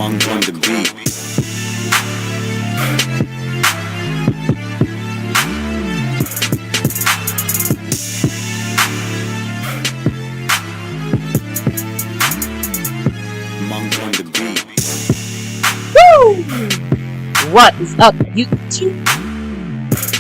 Monk on the beat. Monk on the beat. Woo! What is up, YouTube?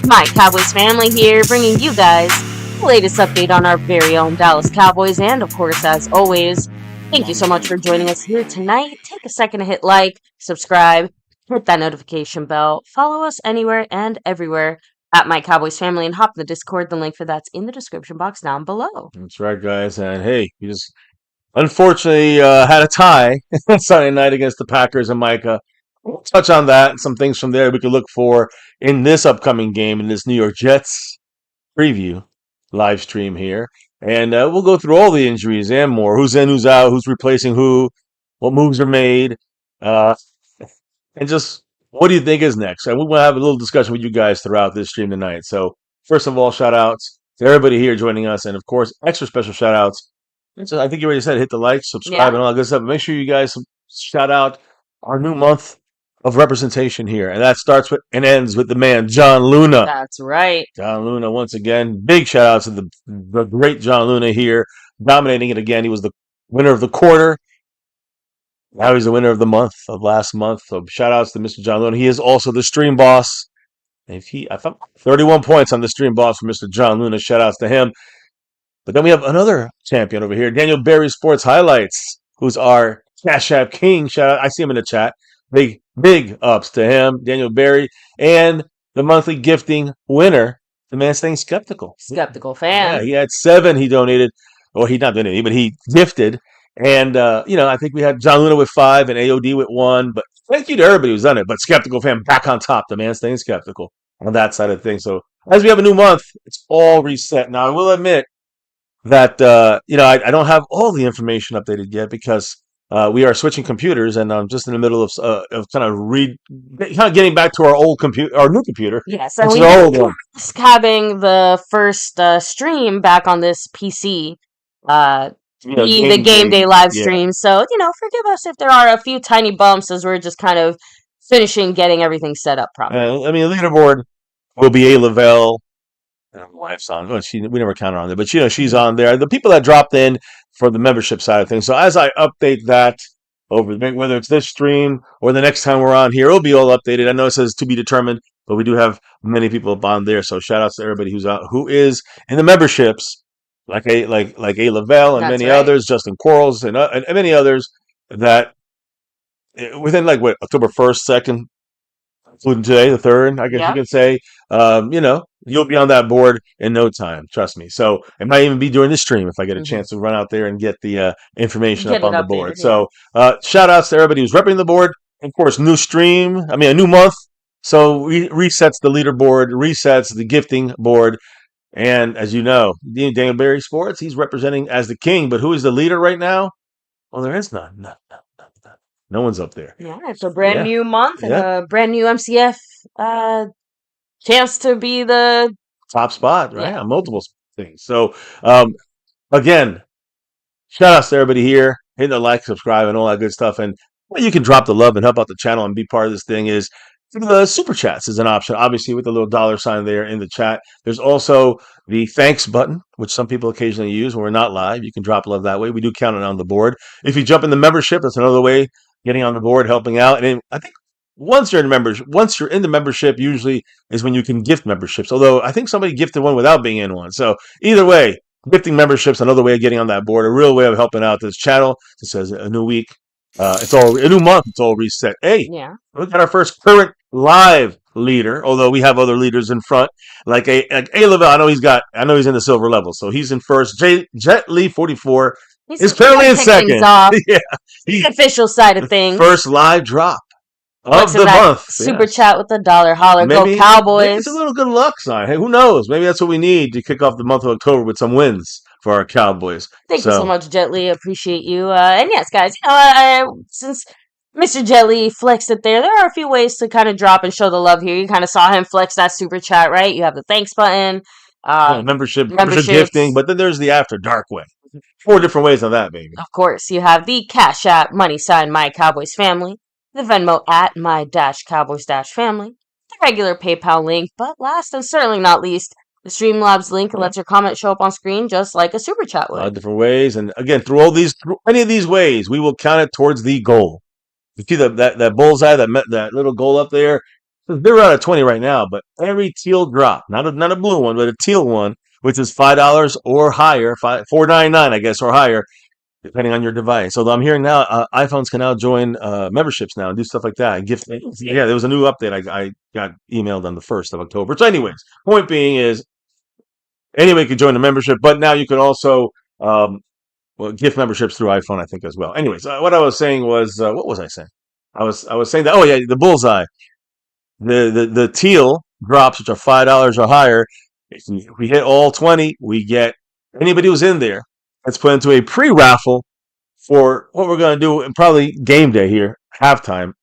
My Cowboys family here, bringing you guys the latest update on our very own Dallas Cowboys, and of course, as always, thank you so much for joining us here tonight. Take a second to hit like, subscribe, hit that notification bell, follow us anywhere and everywhere at My Cowboys Family, and hop in the Discord. The link for that's in the description box down below. That's right, guys. And hey, we just unfortunately had a tie Sunday night against the Packers and Micah. We'll touch on that and some things from there we could look for in this upcoming game in this New York Jets preview live stream here. And we'll go through all the injuries and more. Who's in, who's out, who's replacing who, what moves are made, and just what do you think is next? And we will have a little discussion with you guys throughout this stream tonight. So first of all, shout outs to everybody here joining us. And of course, extra special shout outs. I think you already said hit the like, subscribe, and all that good stuff. But make sure you guys shout out our new month of representation here. And that starts with and ends with the man, John Luna. That's right. John Luna, once again, big shout out to the great John Luna here, dominating it again. He was the winner of the quarter. Now he's the winner of the month, of last month. So shout outs to Mr. John Luna. He is also the stream boss. I thought 31 points on the stream boss for Mr. John Luna. Shout outs to him. But then we have another champion over here, Daniel Berry Sports Highlights, who's our Cash App King. Shout out. I see him in the chat. Big ups to him, Daniel Berry, and the monthly gifting winner, the man staying skeptical. Skeptical fan. Yeah, he had 7 he donated, or he not donated, but he gifted. And, I think we had John Luna with 5 and AOD with 1. But thank you to everybody who's done it. But skeptical fan back on top, the man staying skeptical on that side of things. So as we have a new month, it's all reset. Now, I will admit that, I don't have all the information updated yet because we are switching computers, and I'm just in the middle of kind of getting back to our old computer, our new computer. Yes, and we just having the first stream back on this PC, the game day live stream. So, forgive us if there are a few tiny bumps as we're just kind of finishing getting everything set up properly. The leaderboard will be A. Lavelle. My wife's on. Well, we never counted on it, but she's on there. The people that dropped in for the membership side of things. So as I update that over, whether it's this stream or the next time we're on here, it'll be all updated. I know it says to be determined, but we do have many people on there. So shout outs to everybody who is in the memberships, like A. Lavelle and many others, Justin Quarles and many others that within October 1st, 2nd, including today, the 3rd, I guess you could say, you'll be on that board in no time. Trust me. So it might even be during the stream if I get a chance to run out there and get the information up on the board. So shout outs to everybody who's repping the board. Of course, new month. So resets the leaderboard, resets the gifting board. And as you know, Daniel Berry Sports, he's representing as the king. But who is the leader right now? Well, there is none. No one's up there. Yeah, it's a brand new month and a brand new MCF chance to be the top spot, right? On multiple things. So, again, shout outs to everybody here. Hit the like, subscribe, and all that good stuff. And you can drop the love and help out the channel and be part of this thing is the super chats is an option, obviously, with the little $ there in the chat. There's also the thanks button, which some people occasionally use when we're not live. You can drop love that way. We do count it on the board. If you jump in the membership, that's another way getting on the board, helping out. And I think once you're in the membership, usually is when you can gift memberships. Although I think somebody gifted one without being in one. So either way, gifting memberships, another way of getting on that board, a real way of helping out this channel. It says a new week. It's all a new month. It's all reset. Hey, look at our first current live leader. Although we have other leaders in front, like A. Lavelle. I know he's in the silver level, so he's in first. Jet Lee 44 is currently in second. The official side of things. First live drop of the month. Super chat with the $1 holler. Go Cowboys. Maybe it's a little good luck sign. Hey, who knows? Maybe that's what we need to kick off the month of October with some wins for our Cowboys. Thank you so much, Jet Li. Appreciate you. And yes, guys, since Mr. Jet Li flexed it there are a few ways to kind of drop and show the love here. You kind of saw him flex that super chat, right? You have the thanks button. Membership gifting, but then there's the after dark way. 4 different ways on that, baby. Of course, you have the Cash App # My Cowboys Family. the Venmo at my-cowboys-family, the regular PayPal link, but last and certainly not least, the Streamlabs link lets your comment show up on screen just like a super chat A lot of would. different ways. And again, through any of these ways, we will count it towards the goal. You see that bullseye, that little goal up there? They're out of 20 right now, but every teal drop, not a blue one, but a teal one, which is $5 or higher, $4.99, I guess, or higher, depending on your device. So I'm hearing now iPhones can now join memberships now and do stuff like that. And gift, yeah, there was a new update. I got emailed on the 1st of October. So, anyways, point being is anybody could join the membership, but now you could also gift memberships through iPhone, I think, as well. Anyways, what I was saying was, what was I saying? I was saying that. Oh yeah, the bullseye, the teal drops, which are $5 or higher. If we hit all 20, we get anybody who's in there. Let's put into a pre-raffle for what we're going to do, and probably game day here, halftime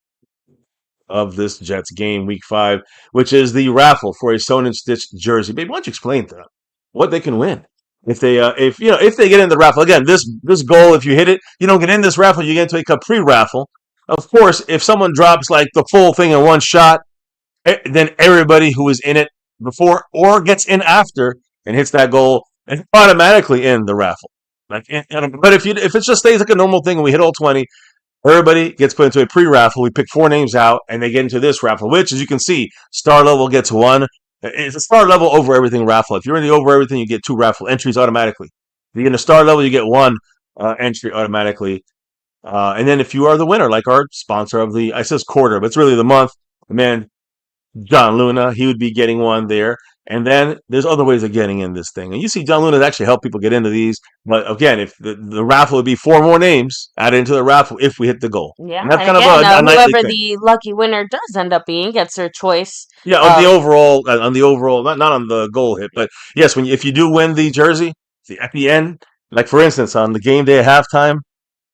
of this Jets game, Week 5, which is the raffle for a sewn and stitched jersey. Baby, why don't you explain to them what they can win if they get in the raffle? Again, this goal, if you hit it, you don't get in this raffle, you get into a capri raffle. Of course, if someone drops like the full thing in one shot, then everybody who was in it before or gets in after and hits that goal is automatically in the raffle. But if it just stays like a normal thing and we hit all 20, everybody gets put into a pre-raffle. We pick 4 names out, and they get into this raffle, which, as you can see, star level gets 1. It's a star level over everything raffle. If you're in the over everything, you get 2 raffle entries automatically. If you're in the star level, you get 1 entry automatically. And then if you are the winner, like our sponsor of I says quarter, but it's really the month, man, John Luna, he would be getting 1 there. And then there's other ways of getting in this thing. And you see John Luna's actually helped people get into these. But again, if the raffle would be 4 more names added into the raffle if we hit the goal. Yeah, and that's and kind again, of a nightly whoever thing. the lucky winner does end up being gets their choice. Yeah, on the overall, not on the goal hit, but yes, if you do win the jersey, at the end, like for instance, on the game day at halftime,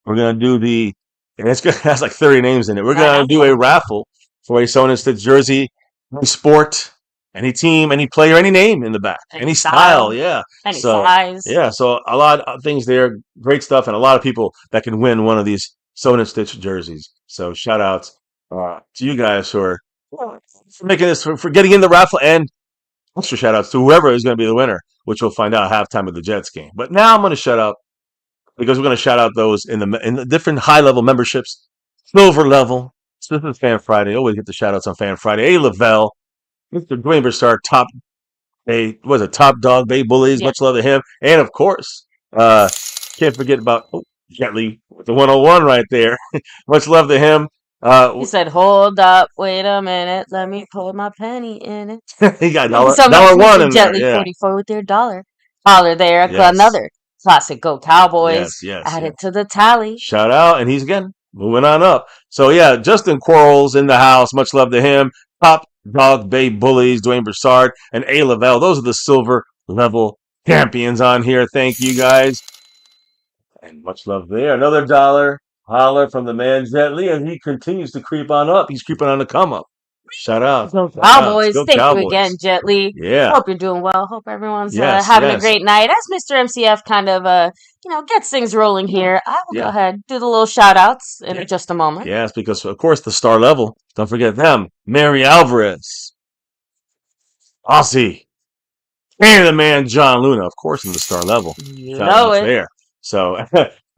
we're gonna do and it has like 30 names in it. We're gonna do a raffle for a sewn and stitched jersey, any sport, any team, any player, any name in the back, any style, yeah, any size, yeah. So a lot of things there, great stuff, and a lot of people that can win one of these sewn and stitched jerseys. So shout outs to you guys for making this, for getting in the raffle, and extra shout outs to whoever is going to be the winner, which we'll find out at halftime of the Jets game. But now I'm going to shut up because we're going to shout out those in the different high level memberships, silver level. So this is Fan Friday. Always get the shout outs on Fan Friday. A. Lavelle, Mr. Dwayne Broussard, top dog, Bay Bullies. Much love to him. And of course, can't forget about Jet Li with the 101 right there. Much love to him. He said, "Hold up, wait a minute, let me put my penny in it." He got $1 in Jet there. Li Yeah. 44 with their dollar there. Yes. Another classic Go Cowboys added to the tally. Shout out, and he's again moving on up. So yeah, Justin Quarles in the house. Much love to him. Top Dog Bay Bullies, Dwayne Broussard, and A. Lavelle. Those are the silver level champions on here. Thank you guys. And much love there. Another dollar holler from the man Jet Li, and he continues to creep on up. He's creeping on the come up. Shout out. Go Cowboys. Go Thank Cowboys. you again, Jet Li. Yeah. Hope you're doing well. Hope everyone's having a great night. As Mr. MCF kind of gets things rolling here, I will go ahead do the little shout outs in just a moment. Yes, because of course the star level. Don't forget them. Mary Alvarez. Aussie. And the man John Luna, of course, in the star level. You know it. There. So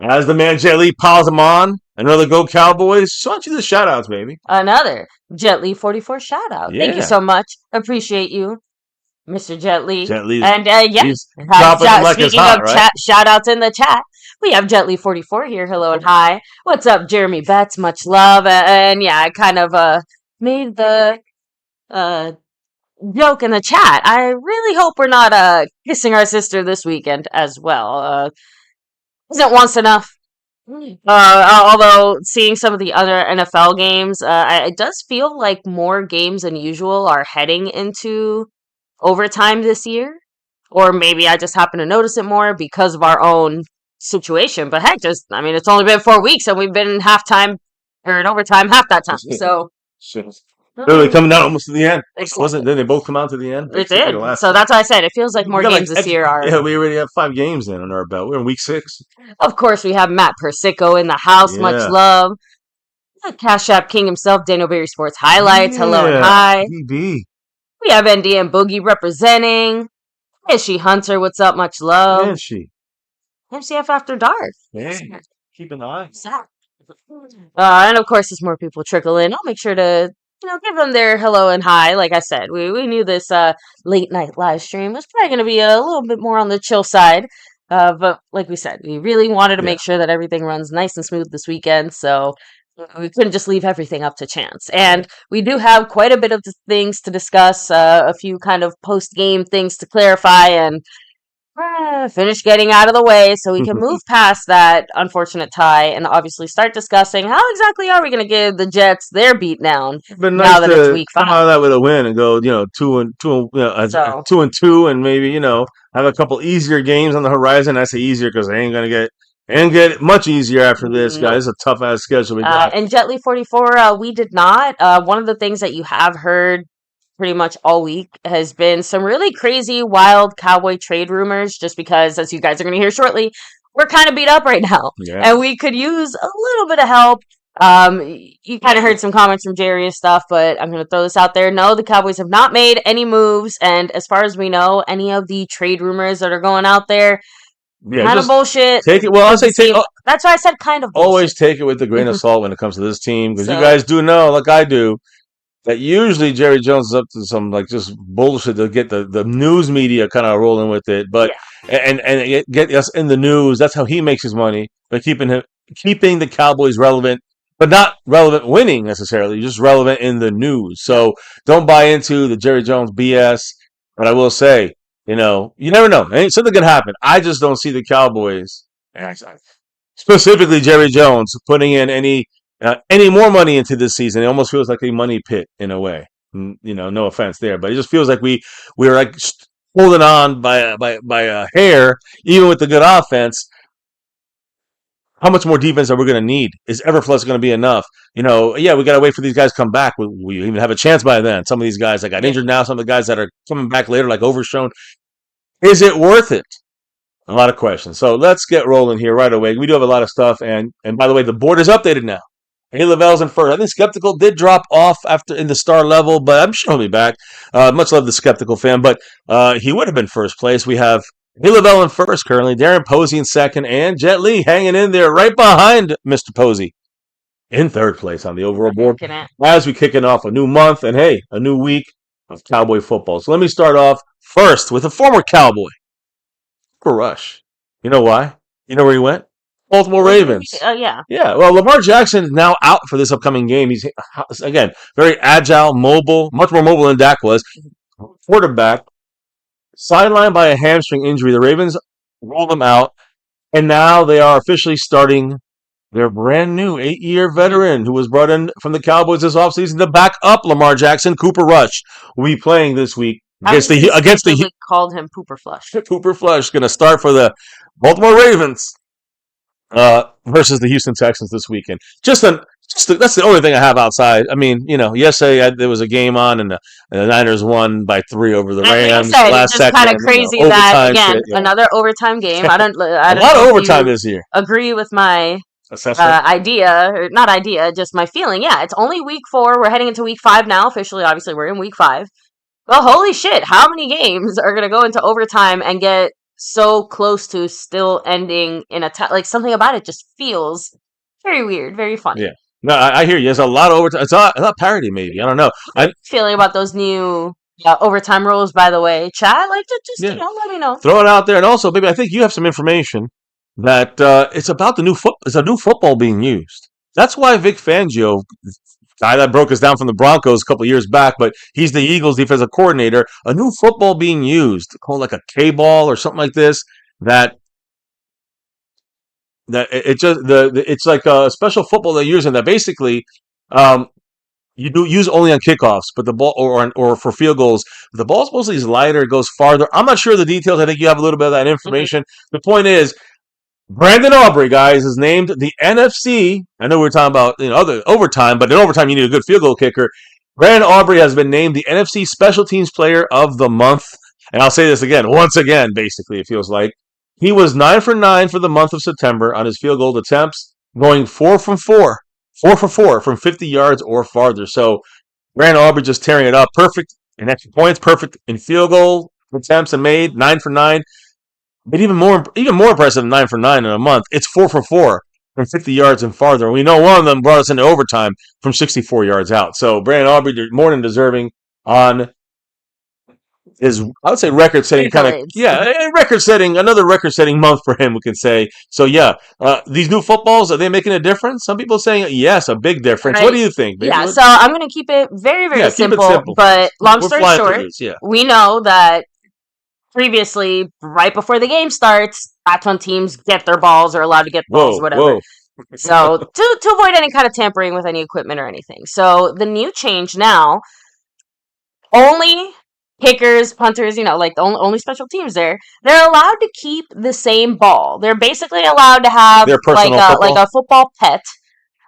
as the man Jet Li piles them on, another Go Cowboys. So why don't you do the shout outs, baby? Another Jet Li 44 shout out. Thank you so much. Appreciate you, Mr. Jet Li. And speaking of shout outs in the chat, we have Jet Li 44 here. Hello and hi. What's up, Jeremy Betts? Much love. And yeah, I kind of made the joke in the chat. I really hope we're not kissing our sister this weekend as well. Isn't once enough? Although seeing some of the other NFL games, it does feel like more games than usual are heading into overtime this year. Or maybe I just happen to notice it more because of our own situation. But heck, it's only been 4 weeks and we've been in halftime or in overtime half that time. So literally coming down almost to the end. Didn't they both come out to the end? It did. So that's why I said it feels like more games this year are. Yeah, we already have 5 games in on our belt. We're in week 6. Of course, we have Matt Persico in the house. Much love. Cash App King himself, Daniel Berry Sports Highlights. Hello and Yeah, hi. BB. We have ND and Boogie representing. Is she Hunter? What's up? Much love. And she. MCF After Dark. Hey, keep an eye. And of course, as more people trickle in, I'll make sure to, give them their hello and hi. Like I said, we knew this late night live stream was probably going to be a little bit more on the chill side. But like we said, we really wanted to make sure that everything runs nice and smooth this weekend. So we couldn't just leave everything up to chance. And we do have quite a bit of things to discuss, a few kind of post-game things to clarify and finish getting out of the way so we can move past that unfortunate tie and obviously start discussing how exactly are we going to give the Jets their beat down But now nice that to it's week come 5. out of that with a win and go, 2-2, and maybe have a couple easier games on the horizon. I say easier because they ain't gonna get much easier after this, guys. It's a tough ass schedule we got. And Jetly 44, we did not. One of the things that you have heard pretty much all week has been some really crazy, wild Cowboy trade rumors, just because, as you guys are going to hear shortly, we're kind of beat up right now. Yeah. And we could use a little bit of help. You kind of heard some comments from Jerry and stuff, but I'm going to throw this out there. No, the Cowboys have not made any moves. And as far as we know, any of the trade rumors that are going out there, kind of bullshit. Take it. Well, I'll say take. That's why I said kind of bullshit. Always take it with a grain of salt when it comes to this team, because you guys do know, like I do, that usually Jerry Jones is up to some just bullshit to get the news media kind of rolling with it, but and get us in the news. That's how he makes his money, by keeping the Cowboys relevant, but not relevant winning necessarily, just relevant in the news. So don't buy into the Jerry Jones BS. But I will say, you never know. Something could happen. I just don't see the Cowboys, specifically Jerry Jones, putting in any more money into this season. It almost feels like a money pit in a way. No offense there, but it just feels like we're like holding on by a hair, even with the good offense. How much more defense are we going to need? Is Everflux going to be enough? We got to wait for these guys to come back. We even have a chance by then. Some of these guys that got injured now, some of the guys that are coming back later, like Overshown. Is it worth it? A lot of questions. So let's get rolling here right away. We do have a lot of stuff, and by the way, the board is updated now. Hey, Lavelle's in first. I think Skeptical did drop off after in the star level, but I'm sure he'll be back. Much love the Skeptical fan, but he would have been first place. We have Hey, Lavelle in first currently, Darren Posey in second, and Jet Li hanging in there right behind Mr. Posey in third place on the overall board. As we kicking off a new month and hey, a new week of Cowboy football. So let me start off first with a former Cowboy, Cooper Rush. You know why? You know where he went? Baltimore Ravens. Oh, yeah. Yeah, well, Lamar Jackson is now out for this upcoming game. He's, again, very agile, mobile, much more mobile than Dak was. Quarterback, sidelined by a hamstring injury. The Ravens rolled him out, and now they are officially starting their brand new 8-year veteran who was brought in from the Cowboys this offseason to back up Lamar Jackson. Cooper Rush will be playing this week against the called him Pooper Flush. Pooper Flush going to start for the Baltimore Ravens. Versus the Houston Texans this weekend. That's the only thing I have outside. I mean, yesterday there was a game on, and the Niners won by 3 over the Rams. Last second, kind of crazy that again another overtime game. I don't a lot of overtime this year. Agree with my idea, or not idea, just my feeling. Yeah, it's only week 4. We're heading into week 5 now. Officially, obviously, we're in week 5. Well, holy shit! How many games are going to go into overtime and get so close to still ending in a tie? Like, something about it just feels very weird, very funny. Yeah. No, I hear you. There's a lot of overtime. It's not parody, maybe. I don't know. Feeling about those new overtime rules, by the way. Chat, like, just let me know. Throw it out there. And also, baby, I think you have some information that it's about it's a new football being used. That's why Vic Fangio, guy that broke us down from the Broncos a couple years back, but he's the Eagles defensive coordinator. A new football being used, called like a K-ball or something like this. It's like a special football they're using that basically you do use only on kickoffs, but the ball or for field goals. The ball supposedly is lighter, it goes farther. I'm not sure of the details. I think you have a little bit of that information. Mm-hmm. The point is, Brandon Aubrey, guys, is named the NFC. I know we were talking about other overtime, but in overtime you need a good field goal kicker. Brandon Aubrey has been named the NFC Special Teams Player of the Month. And I'll say this once again, basically, it feels like. He was 9 for 9 for the month of September on his field goal attempts, going 4 from 4. 4 for 4 from 50 yards or farther. So Brandon Aubrey just tearing it up. Perfect in extra points, perfect in field goal attempts and made 9 for 9. But even more impressive than 9 for 9 in a month. It's 4 for 4 from 50 yards and farther. We know one of them brought us into overtime from 64 yards out. So Brandon Aubrey more than deserving on his, I would say, record-setting kind of, another record-setting month for him, we can say. So, yeah, these new footballs, are they making a difference? Some people saying, yes, a big difference. Right. What do you think, baby? Yeah, so I'm going to keep it very, very keep it simple. But long We're story flying short, through this, yeah. we know that previously, right before the game starts, that's when teams get their balls or allowed to get balls, whatever. So to avoid any kind of tampering with any equipment or anything. So the new change now, only kickers, punters, like the only special teams they're allowed to keep the same ball. They're basically allowed to have like a football pet.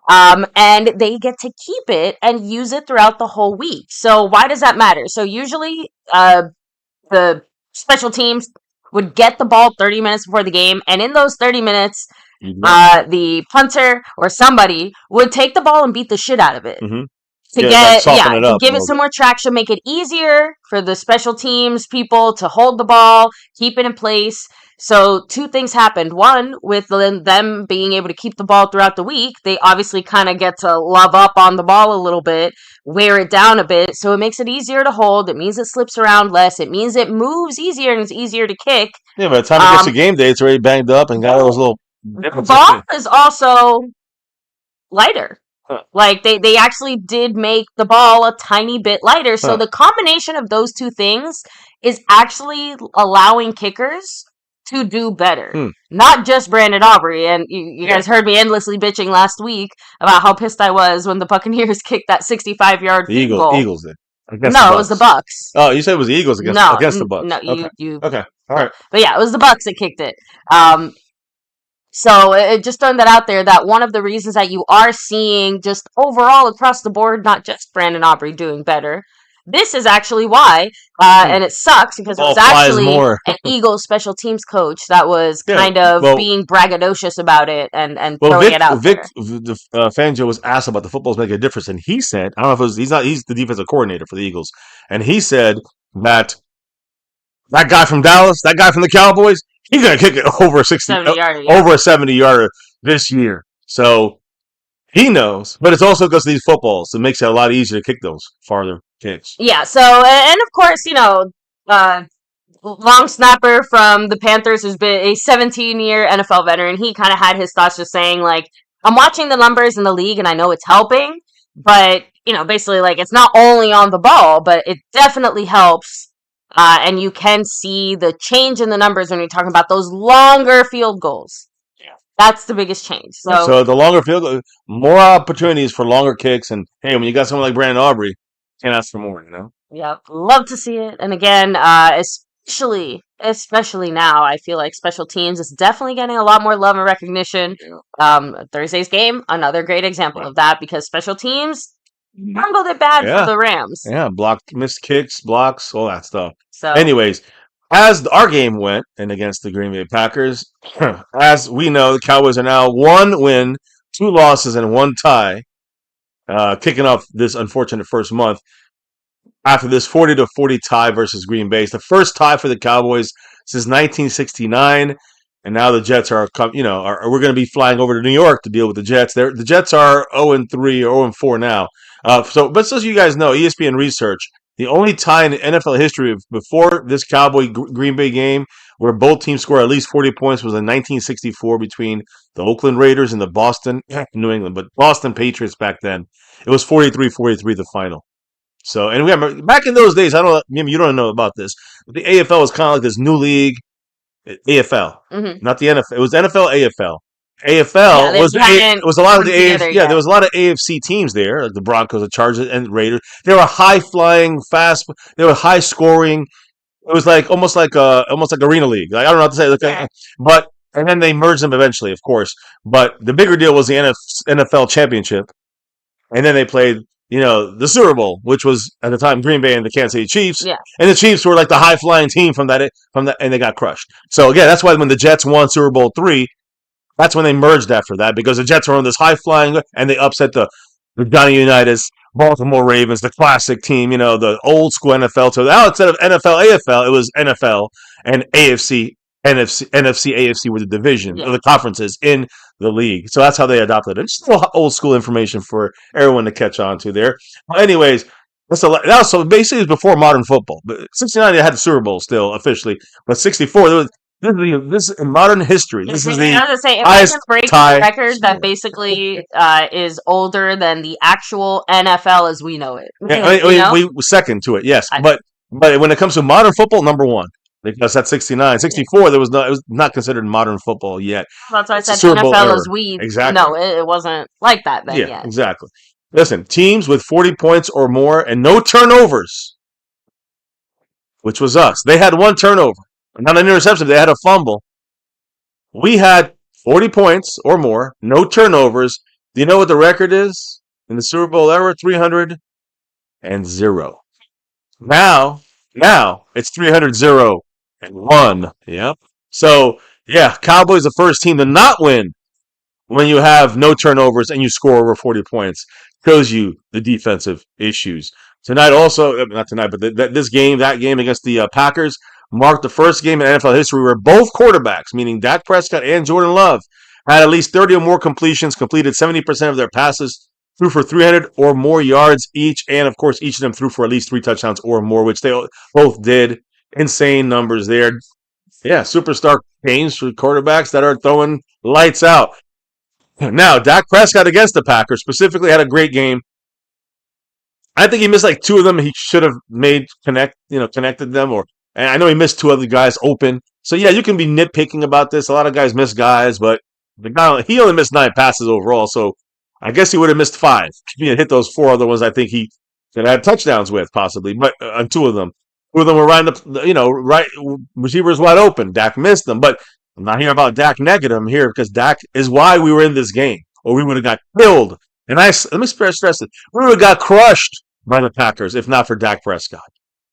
And they get to keep it and use it throughout the whole week. So why does that matter? So usually the special teams would get the ball 30 minutes before the game, and in those 30 minutes, the punter or somebody would take the ball and beat the shit out of it. Mm-hmm. To give it some more traction, make it easier for the special teams people to hold the ball, keep it in place. So two things happened. One, with them being able to keep the ball throughout the week, they obviously kind of get to love up on the ball a little bit, wear it down a bit. So it makes it easier to hold. It means it slips around less. It means it moves easier and it's easier to kick. Yeah, by the time it gets to game day, it's already banged up and got those little differences. The ball is also lighter. Like, they actually did make the ball a tiny bit lighter. So the combination of those two things is actually allowing kickers to do better. Not just Brandon Aubrey. And you guys heard me endlessly bitching last week about how pissed I was when the Buccaneers kicked that 65-yard field goal. Eagles did. No, it was the Bucks. Oh, you said it was the Eagles against the Bucks. No, okay. All right. But yeah, it was the Bucks that kicked it. So it just throwing that out there, that one of the reasons that you are seeing just overall across the board, not just Brandon Aubrey doing better, this is actually why, and it sucks because it was actually an Eagles special teams coach that was kind of being braggadocious about it and throwing it out there. Fangio was asked about the footballs making a difference, and he said, I don't know if it was, he's the defensive coordinator for the Eagles, and he said that guy from Dallas, that guy from the Cowboys, he's going to kick it over a 70-yarder this year. So he knows, but it's also because of these footballs. It makes it a lot easier to kick those farther kicks. Yeah, so, and of course, long snapper from the Panthers has been a 17-year NFL veteran. He kind of had his thoughts just saying, like, I'm watching the numbers in the league and I know it's helping, but, basically, like, it's not only on the ball, but it definitely helps. And you can see the change in the numbers when you're talking about those longer field goals. Yeah. That's the biggest change. So the longer field goal, more opportunities for longer kicks. And, hey, when you got someone like Brandon Aubrey, can't ask for more, Yep. Love to see it. And again, especially now, I feel like special teams is definitely getting a lot more love and recognition. Thursday's game, another great example of that, because special teams bungled it bad for the Rams. Yeah, missed kicks, blocks, all that stuff. So, anyways, as our game went, and against the Green Bay Packers, as we know, the Cowboys are now 1 win, 2 losses, and 1 tie, kicking off this unfortunate first month after this 40-40 tie versus Green Bay. It's the first tie for the Cowboys since 1969. And now the Jets are we're going to be flying over to New York to deal with the Jets. The Jets are 0-3 or 0-4 now. But so you guys know, ESPN research, the only tie in NFL history before this Cowboy-Green Bay game where both teams scored at least 40 points was in 1964 between the Oakland Raiders and the New England, but Boston Patriots back then. It was 43-43 the final. So, and we have, back in those days, you don't know about this, but the AFL was kind of like this new league. AFL, not the NFL. It was NFL AFL. AFL was a lot of the AFC. There was a lot of AFC teams there, like the Broncos, the Chargers, and the Raiders. They were high flying, fast. They were high scoring. It was like almost like arena league. Like, I don't know how to say it. And then they merged them eventually, of course. But the bigger deal was the NFL championship, and then they played the Super Bowl, which was at the time Green Bay and the Kansas City Chiefs. Yeah. And the Chiefs were like the high flying team from that, and they got crushed. So again, that's why when the Jets won Super Bowl III, That's when they merged after that because the Jets were on this high flying and they upset the Johnny Unitas, Baltimore Ravens, the classic team, the old school NFL. So now instead of NFL, AFL, it was NFL and AFC, NFC, AFC were the division, or the conferences in the league. So that's how they adopted it. Just a little old school information for everyone to catch on to there. Well, anyways, so basically it was before modern football. But 69, they had the Super Bowl still officially. But 64, this is in modern history. This is the I was gonna say, if I highest can break tie. a record that basically is older than the actual NFL as we know it. Yeah, we second to it, yes. But when it comes to modern football, number one. Because that's 69. 64, it was not considered modern football yet. That's why I said Super Bowl NFL era. as we Exactly. know it wasn't like that then yet. Exactly. Listen, teams with 40 points or more and no turnovers, which was us. They had one turnover. Not an interception. They had a fumble. We had 40 points or more, no turnovers. Do you know what the record is in the Super Bowl era? 300-0. Now it's 300-0. And won. Yep. So, yeah, Cowboys the first team to not win when you have no turnovers and you score over 40 points. Shows you the defensive issues. Tonight also, not tonight, but that game against the Packers marked the first game in NFL history where both quarterbacks, meaning Dak Prescott and Jordan Love, had at least 30 or more completions, completed 70% of their passes, threw for 300 or more yards each, and, of course, each of them threw for at least 3 touchdowns or more, which they both did. Insane numbers there. Yeah, superstar games for quarterbacks that are throwing lights out. Now, Dak Prescott against the Packers specifically had a great game. I think he missed like 2 of them. He should have connected them, and I know he missed 2 other guys open. So yeah, you can be nitpicking about this. A lot of guys miss guys, but he only missed 9 passes overall. So I guess he would have missed 5. He had hit those 4 other ones. I think he could have had touchdowns with possibly, but on 2 of them. 2 of them were right receivers wide open. Dak missed them, but I'm not here about Dak negative. I'm here because Dak is why we were in this game, or we would have got killed. And let me stress it: we would have got crushed by the Packers if not for Dak Prescott.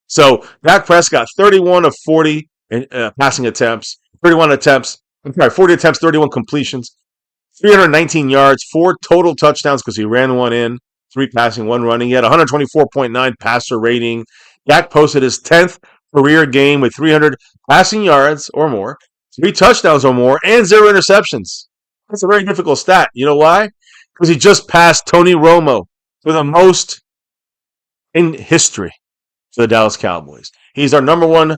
So Dak Prescott, 31 of 40 in, passing attempts, 31 attempts. I'm sorry, 40 attempts, 31 completions, 319 yards, 4 total touchdowns because he ran 1 in, 3 passing, 1 running. He had 124.9 passer rating. Dak posted his 10th career game with 300 passing yards or more, 3 touchdowns or more, and 0 interceptions. That's a very difficult stat. You know why? Because he just passed Tony Romo for the most in history for the Dallas Cowboys. He's our number 1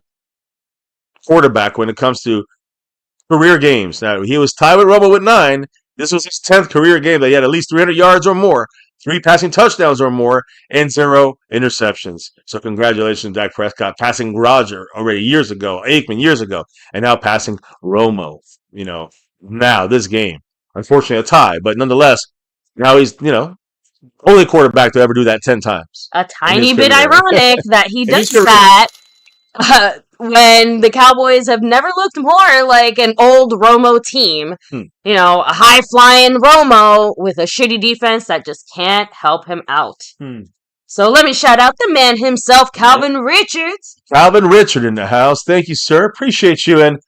quarterback when it comes to career games. Now, he was tied with Romo with 9. This was his 10th career game that he had at least 300 yards or more, 3 passing touchdowns or more, and 0 interceptions. So congratulations, Dak Prescott, passing Roger already years ago, Aikman years ago, and now passing Romo, now this game. Unfortunately, a tie, but nonetheless, now he's, only quarterback to ever do that 10 times. A tiny bit ironic that he does that when the Cowboys have never looked more like an old Romo team. A high-flying Romo with a shitty defense that just can't help him out. So let me shout out the man himself, Calvin Richards. Calvin Richard in the house. Thank you, sir. Appreciate you. And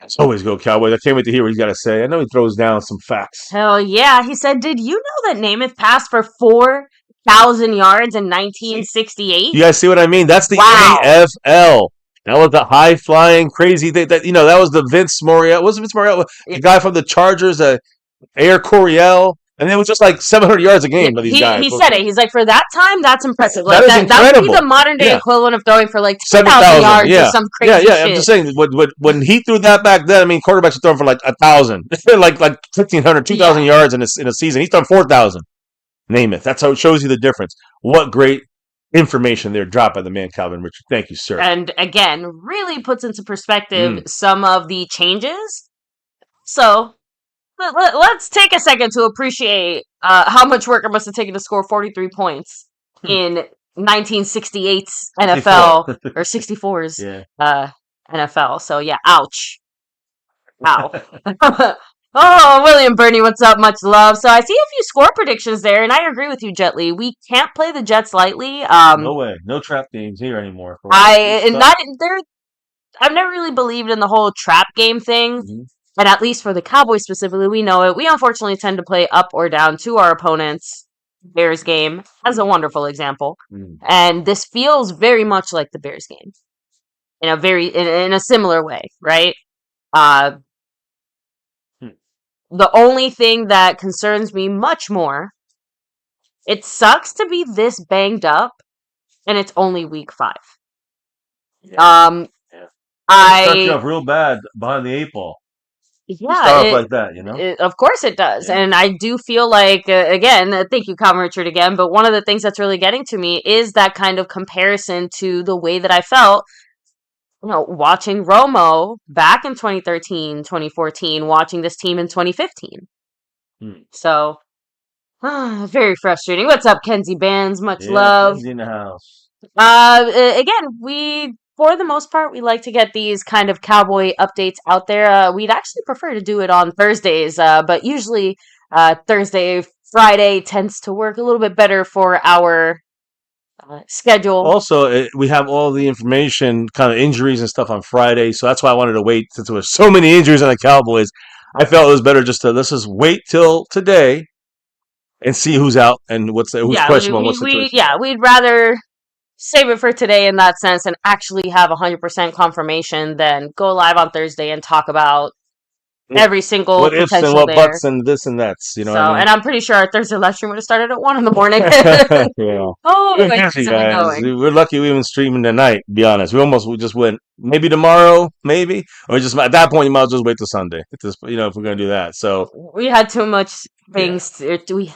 as always, go Cowboys. I can't wait to hear what he's got to say. I know he throws down some facts. Hell yeah. He said, did you know that Namath passed for 4,000 yards in 1968? You guys see what I mean? That's the AFL. That was the high-flying, crazy thing. That was the Vince Moriarty. Wasn't Vince Moriarty? The guy from the Chargers, Air Coryell. And it was just like 700 yards a game by these guys. He said it. He's like, for that time, that's impressive. That is incredible. That would be the modern-day equivalent of throwing for like 10,000 yards or some crazy shit. I'm just saying, when he threw that back then, quarterbacks are throwing for like 1,000. like 1,500, 2,000 yards in a season. He's throwing 4,000. Name it. That's how it shows you the difference. What great information there dropped by the man Calvin Richard. Thank you, sir. And again, really puts into perspective some of the changes. So let's take a second to appreciate how much work it must have taken to score 43 points in 1968's NFL or 64's NFL. So yeah, ouch. Ow. Oh, William Burney, what's up? Much love. So I see a few score predictions there, and I agree with you, Jet Li. We can't play the Jets lightly. No way. No trap games here anymore. I've never really believed in the whole trap game thing. and at least for the Cowboys specifically, we know it. We unfortunately tend to play up or down to our opponents. Bears game as a wonderful example, and this feels very much like the Bears game in a in a similar way, right? The only thing that concerns me much more, it sucks to be this banged up, and it's only week 5. Yeah. It starts you I off real bad behind the 8 ball. You yeah, start off like that, you know. of course it does, Yeah. and I do feel like again, thank you, Calvin Richard, again. But one of the things that's really getting to me is that kind of comparison to the way that I felt, watching Romo back in 2013, 2014, watching this team in 2015. So, very frustrating. What's up, Kenzie Bands? Much love. Kenzie in the house. Again, for the most part, we like to get these kind of cowboy updates out there. We'd actually prefer to do it on Thursdays, but usually Thursday, Friday tends to work a little bit better for our schedule. Also, we have all the information, kind of injuries and stuff on Friday, so that's why I wanted to wait since there were so many injuries on the Cowboys. I felt it was better just to let's just wait till today and see who's out and who's questionable. We'd rather save it for today in that sense and actually have 100% confirmation than go live on Thursday and talk about every single what ifs and what buts and this and that's, you know. What I mean? And I'm pretty sure our Thursday live stream would have started at 1 in the morning. Yeah. Oh, guys. We're lucky we even streaming tonight. To be honest, we just went maybe tomorrow, or just at that point you might as well just wait till Sunday. If we're gonna do that. So we had too much things. We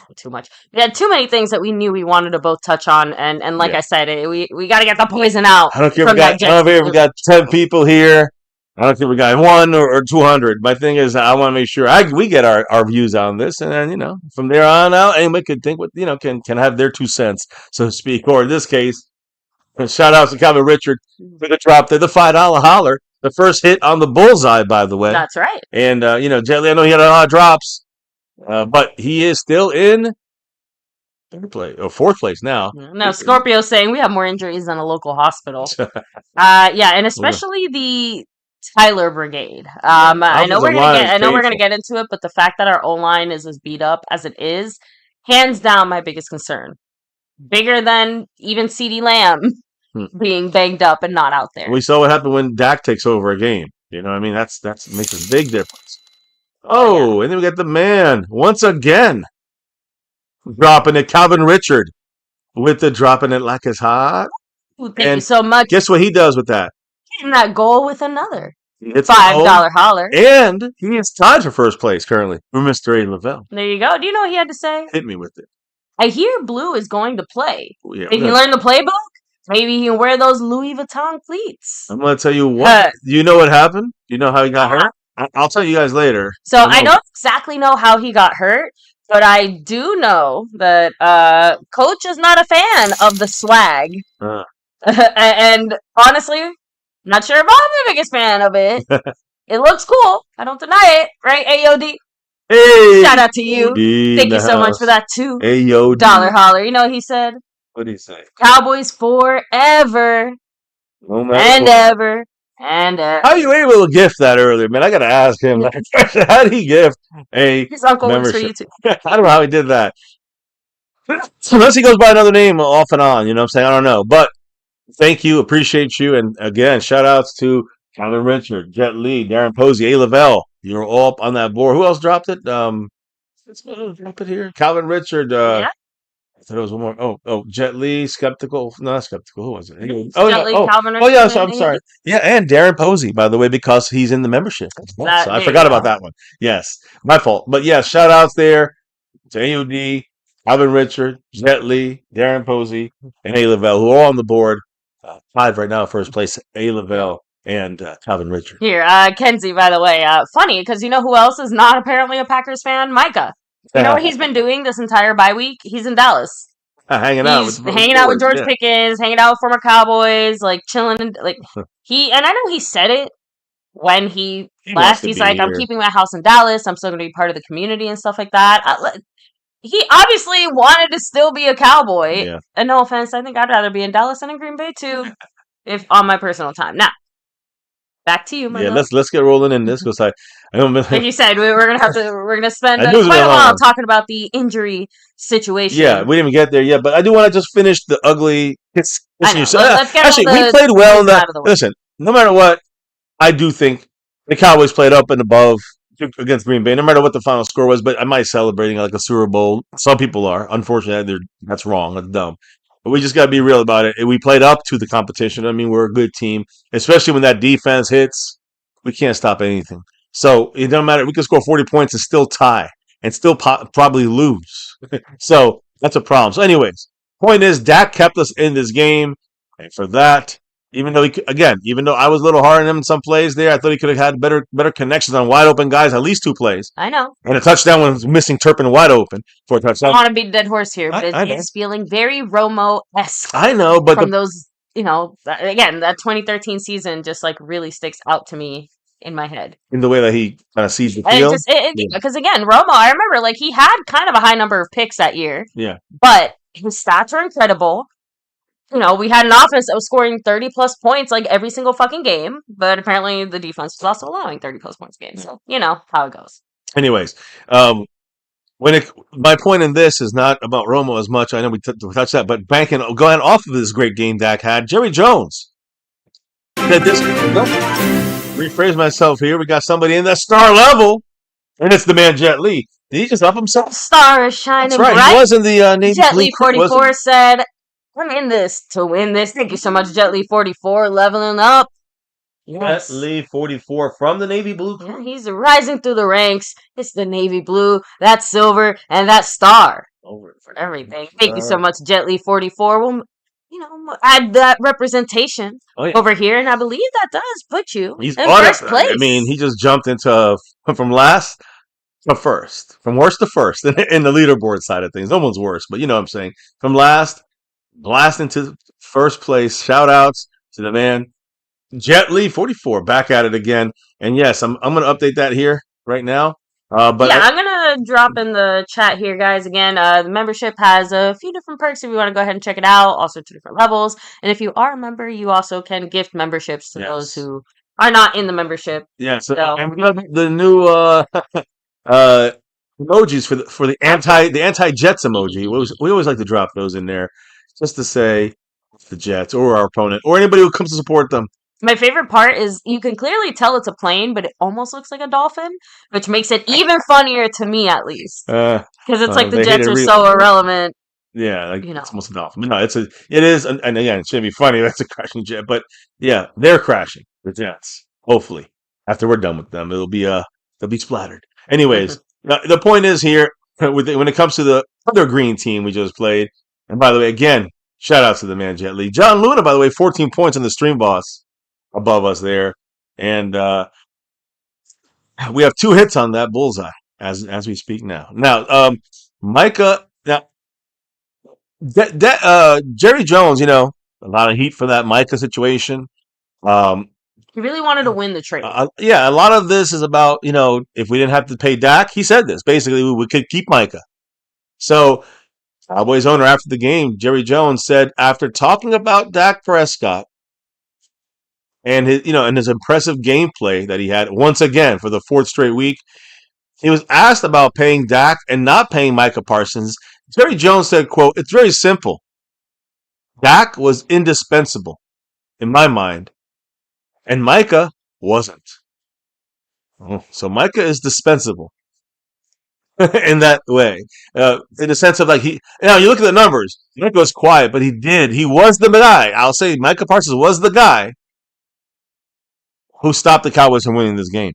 had too many things that we knew we wanted to both touch on, and like I said, we got to get the poison out. I don't care if we got 10 people here. I don't think we got 1 or 200. My thing is, I want to make sure we get our views on this, and then from there on out, anybody could think can have their 2 cents, so to speak. Or in this case, shout out to Cowboy Richard for the drop there, the $5 holler, the first hit on the bullseye, by the way. That's right. And Jet Li, I know he had a lot of drops, but he is still in 4th place now. Now Scorpio's saying we have more injuries than a local hospital. And especially the Tyler Brigade. I know we're gonna get into it, but the fact that our O-line is as beat up as it is, hands down, my biggest concern. Bigger than even CeeDee Lamb being banged up and not out there. We saw what happened when Dak takes over a game. You know what I mean? That makes a big difference. Oh, and then we got the man once again dropping it, Calvin Richard, with the dropping it like it's hot. Ooh, thank you so much. Guess what he does with that? Hitting that goal with another $5 holler. And he is tied for first place currently for Mr. A. Lavelle. There you go. Do you know what he had to say? Hit me with it. I hear Blue is going to play. Yeah, if he learned the playbook, maybe he can wear those Louis Vuitton cleats. I'm going to tell you what. You know what happened? You know how he got hurt? I'll tell you guys later. So I don't exactly know how he got hurt, but I do know that Coach is not a fan of the swag. And honestly, not sure if I'm the biggest fan of it. It looks cool. I don't deny it. Right, AOD? Hey! Shout out to you. Thank you so much for that, too. AOD. $1 holler. You know what he said? What did he say? Cowboys forever. And ever. And ever. How are you able to gift that earlier, man? I got to ask him. How did he gift his uncle membership? Works for YouTube. I don't know how he did that. Unless he goes by another name off and on. You know what I'm saying? I don't know. But thank you. Appreciate you. And again, shout outs to Calvin Richard, Jet Li, Darren Posey, A. Lavelle. You're all up on that board. Who else dropped it? Let's drop it here. Calvin Richard. I thought it was one more. Oh, Jet Li, Skeptical. No, not Skeptical. Who was it? Calvin Richard. Yeah, so I'm sorry. Yeah, and Darren Posey, by the way, because he's in the membership. So I forgot about that one. Yes, my fault. But yeah, shout outs there to AOD, Calvin Richard, Jet Li, Darren Posey, and A. Lavelle, who are all on the board. 5 right now, first place, A. Lavelle and Calvin Richard. Here, Kenzie, by the way, funny, because you know who else is not apparently a Packers fan? Micah. You know what he's been doing this entire bye week? He's in Dallas. Hanging out with George Pickens, hanging out with former Cowboys, like chilling. And I know he said it when he left. He's like, I'm keeping my house in Dallas. I'm still going to be part of the community and stuff like that. He obviously wanted to still be a Cowboy. Yeah. And no offense, I think I'd rather be in Dallas than in Green Bay too, if on my personal time. Now, back to you, my Yeah, love. let's get rolling in this because I don't. Like you said, we're gonna spend I knew it was quite gonna a be a long while one. talking about the injury situation. Yeah, we didn't even get there yet, but I do want to just finish the ugly. I know. Let's get Actually, all we the played well in reasons that. out of the way. Listen, no matter what, I do think the Cowboys played up and above against Green Bay, no matter what the final score was. But am I celebrating like a Super Bowl? Some people are. Unfortunately, that's wrong. That's dumb. But we just got to be real about it. We played up to the competition. I mean, we're a good team, especially when that defense hits. We can't stop anything. So it doesn't matter. We can score 40 points and still tie and still probably lose. So that's a problem. So, anyways, point is, Dak kept us in this game, and for that, even though even though I was a little hard on him in some plays there, I thought he could have had better connections on wide open guys, at least 2 plays, I know. and a touchdown when missing Turpin wide open for a I touchdown. don't want to beat a dead horse here, but I know. it's feeling very Romo-esque. I know, but from those, again, that 2013 season just like really sticks out to me in my head. In the way that he kind of sees the And field, because again, Romo, I remember like he had kind of a high number of picks that year. Yeah, but his stats are incredible. We had an offense that was scoring 30 plus points like every single fucking game, but apparently the defense was also allowing 30 plus points a game. So, how it goes. Anyways, my point in this is not about Romo as much. I know we touched that, but going off of this great game Dak had, Jerry Jones. Rephrase myself here. We got somebody in that star level, and it's the man Jet Li. Did he just up himself? Star is shining That's right. bright. He was in the Navy Jet Li Blue, 44 said, "I'm in this to win this." Thank you so much, Jet Li 44, leveling up. Yes. Jet Li 44 from the Navy Blue. Yeah, he's rising through the ranks. It's the Navy Blue, that silver, and that star. Over for everything. Thank you so much, Jet Li 44. Well, add that representation over here, and I believe that does put you in first place. I mean, he just jumped into from last to first, from worst to first in the leaderboard side of things. No one's worse, but you know what I'm saying. From last, blast into first place. Shout outs to the man Jet Li 44 back at it again. And yes, I'm going to update that here right now. But I'm gonna drop in the chat here, guys. Again, the membership has a few different perks if you want to go ahead and check it out. Also, 2 different levels, and if you are a member, you also can gift memberships to those who are not in the membership. Yeah, so and we got the new emojis for the anti Jets emoji. We always like to drop those in there just to say the Jets or our opponent or anybody who comes to support them. My favorite part is you can clearly tell it's a plane, but it almost looks like a dolphin, which makes it even funnier to me, at least. Because it's like the Jets are so irrelevant. Yeah, it's almost a dolphin. But no, it is, and again, it shouldn't be funny. That's a crashing jet, but yeah, they're crashing the Jets. Hopefully, after we're done with them, they'll be splattered. Anyways, the point is here when it comes to the other green team we just played, and by the way, again, shout out to the man Jet Li, John Luna. By the way, 14 points on the stream boss. Above us there, and we have 2 hits on that bullseye as we speak now. Now, Micah, Jerry Jones, a lot of heat for that Micah situation. He really wanted to win the trade. A lot of this is about if we didn't have to pay Dak, he said this basically we could keep Micah. So, Cowboys owner after the game, Jerry Jones said after talking about Dak Prescott. And his impressive gameplay that he had once again for the 4th straight week, he was asked about paying Dak and not paying Micah Parsons. Jerry Jones said, "quote, it's very simple. Dak was indispensable in my mind, and Micah wasn't. So Micah is dispensable in that way, in the sense of like you look at the numbers. Micah was quiet, but he was the guy. I'll say Micah Parsons was the guy who stopped the Cowboys from winning this game.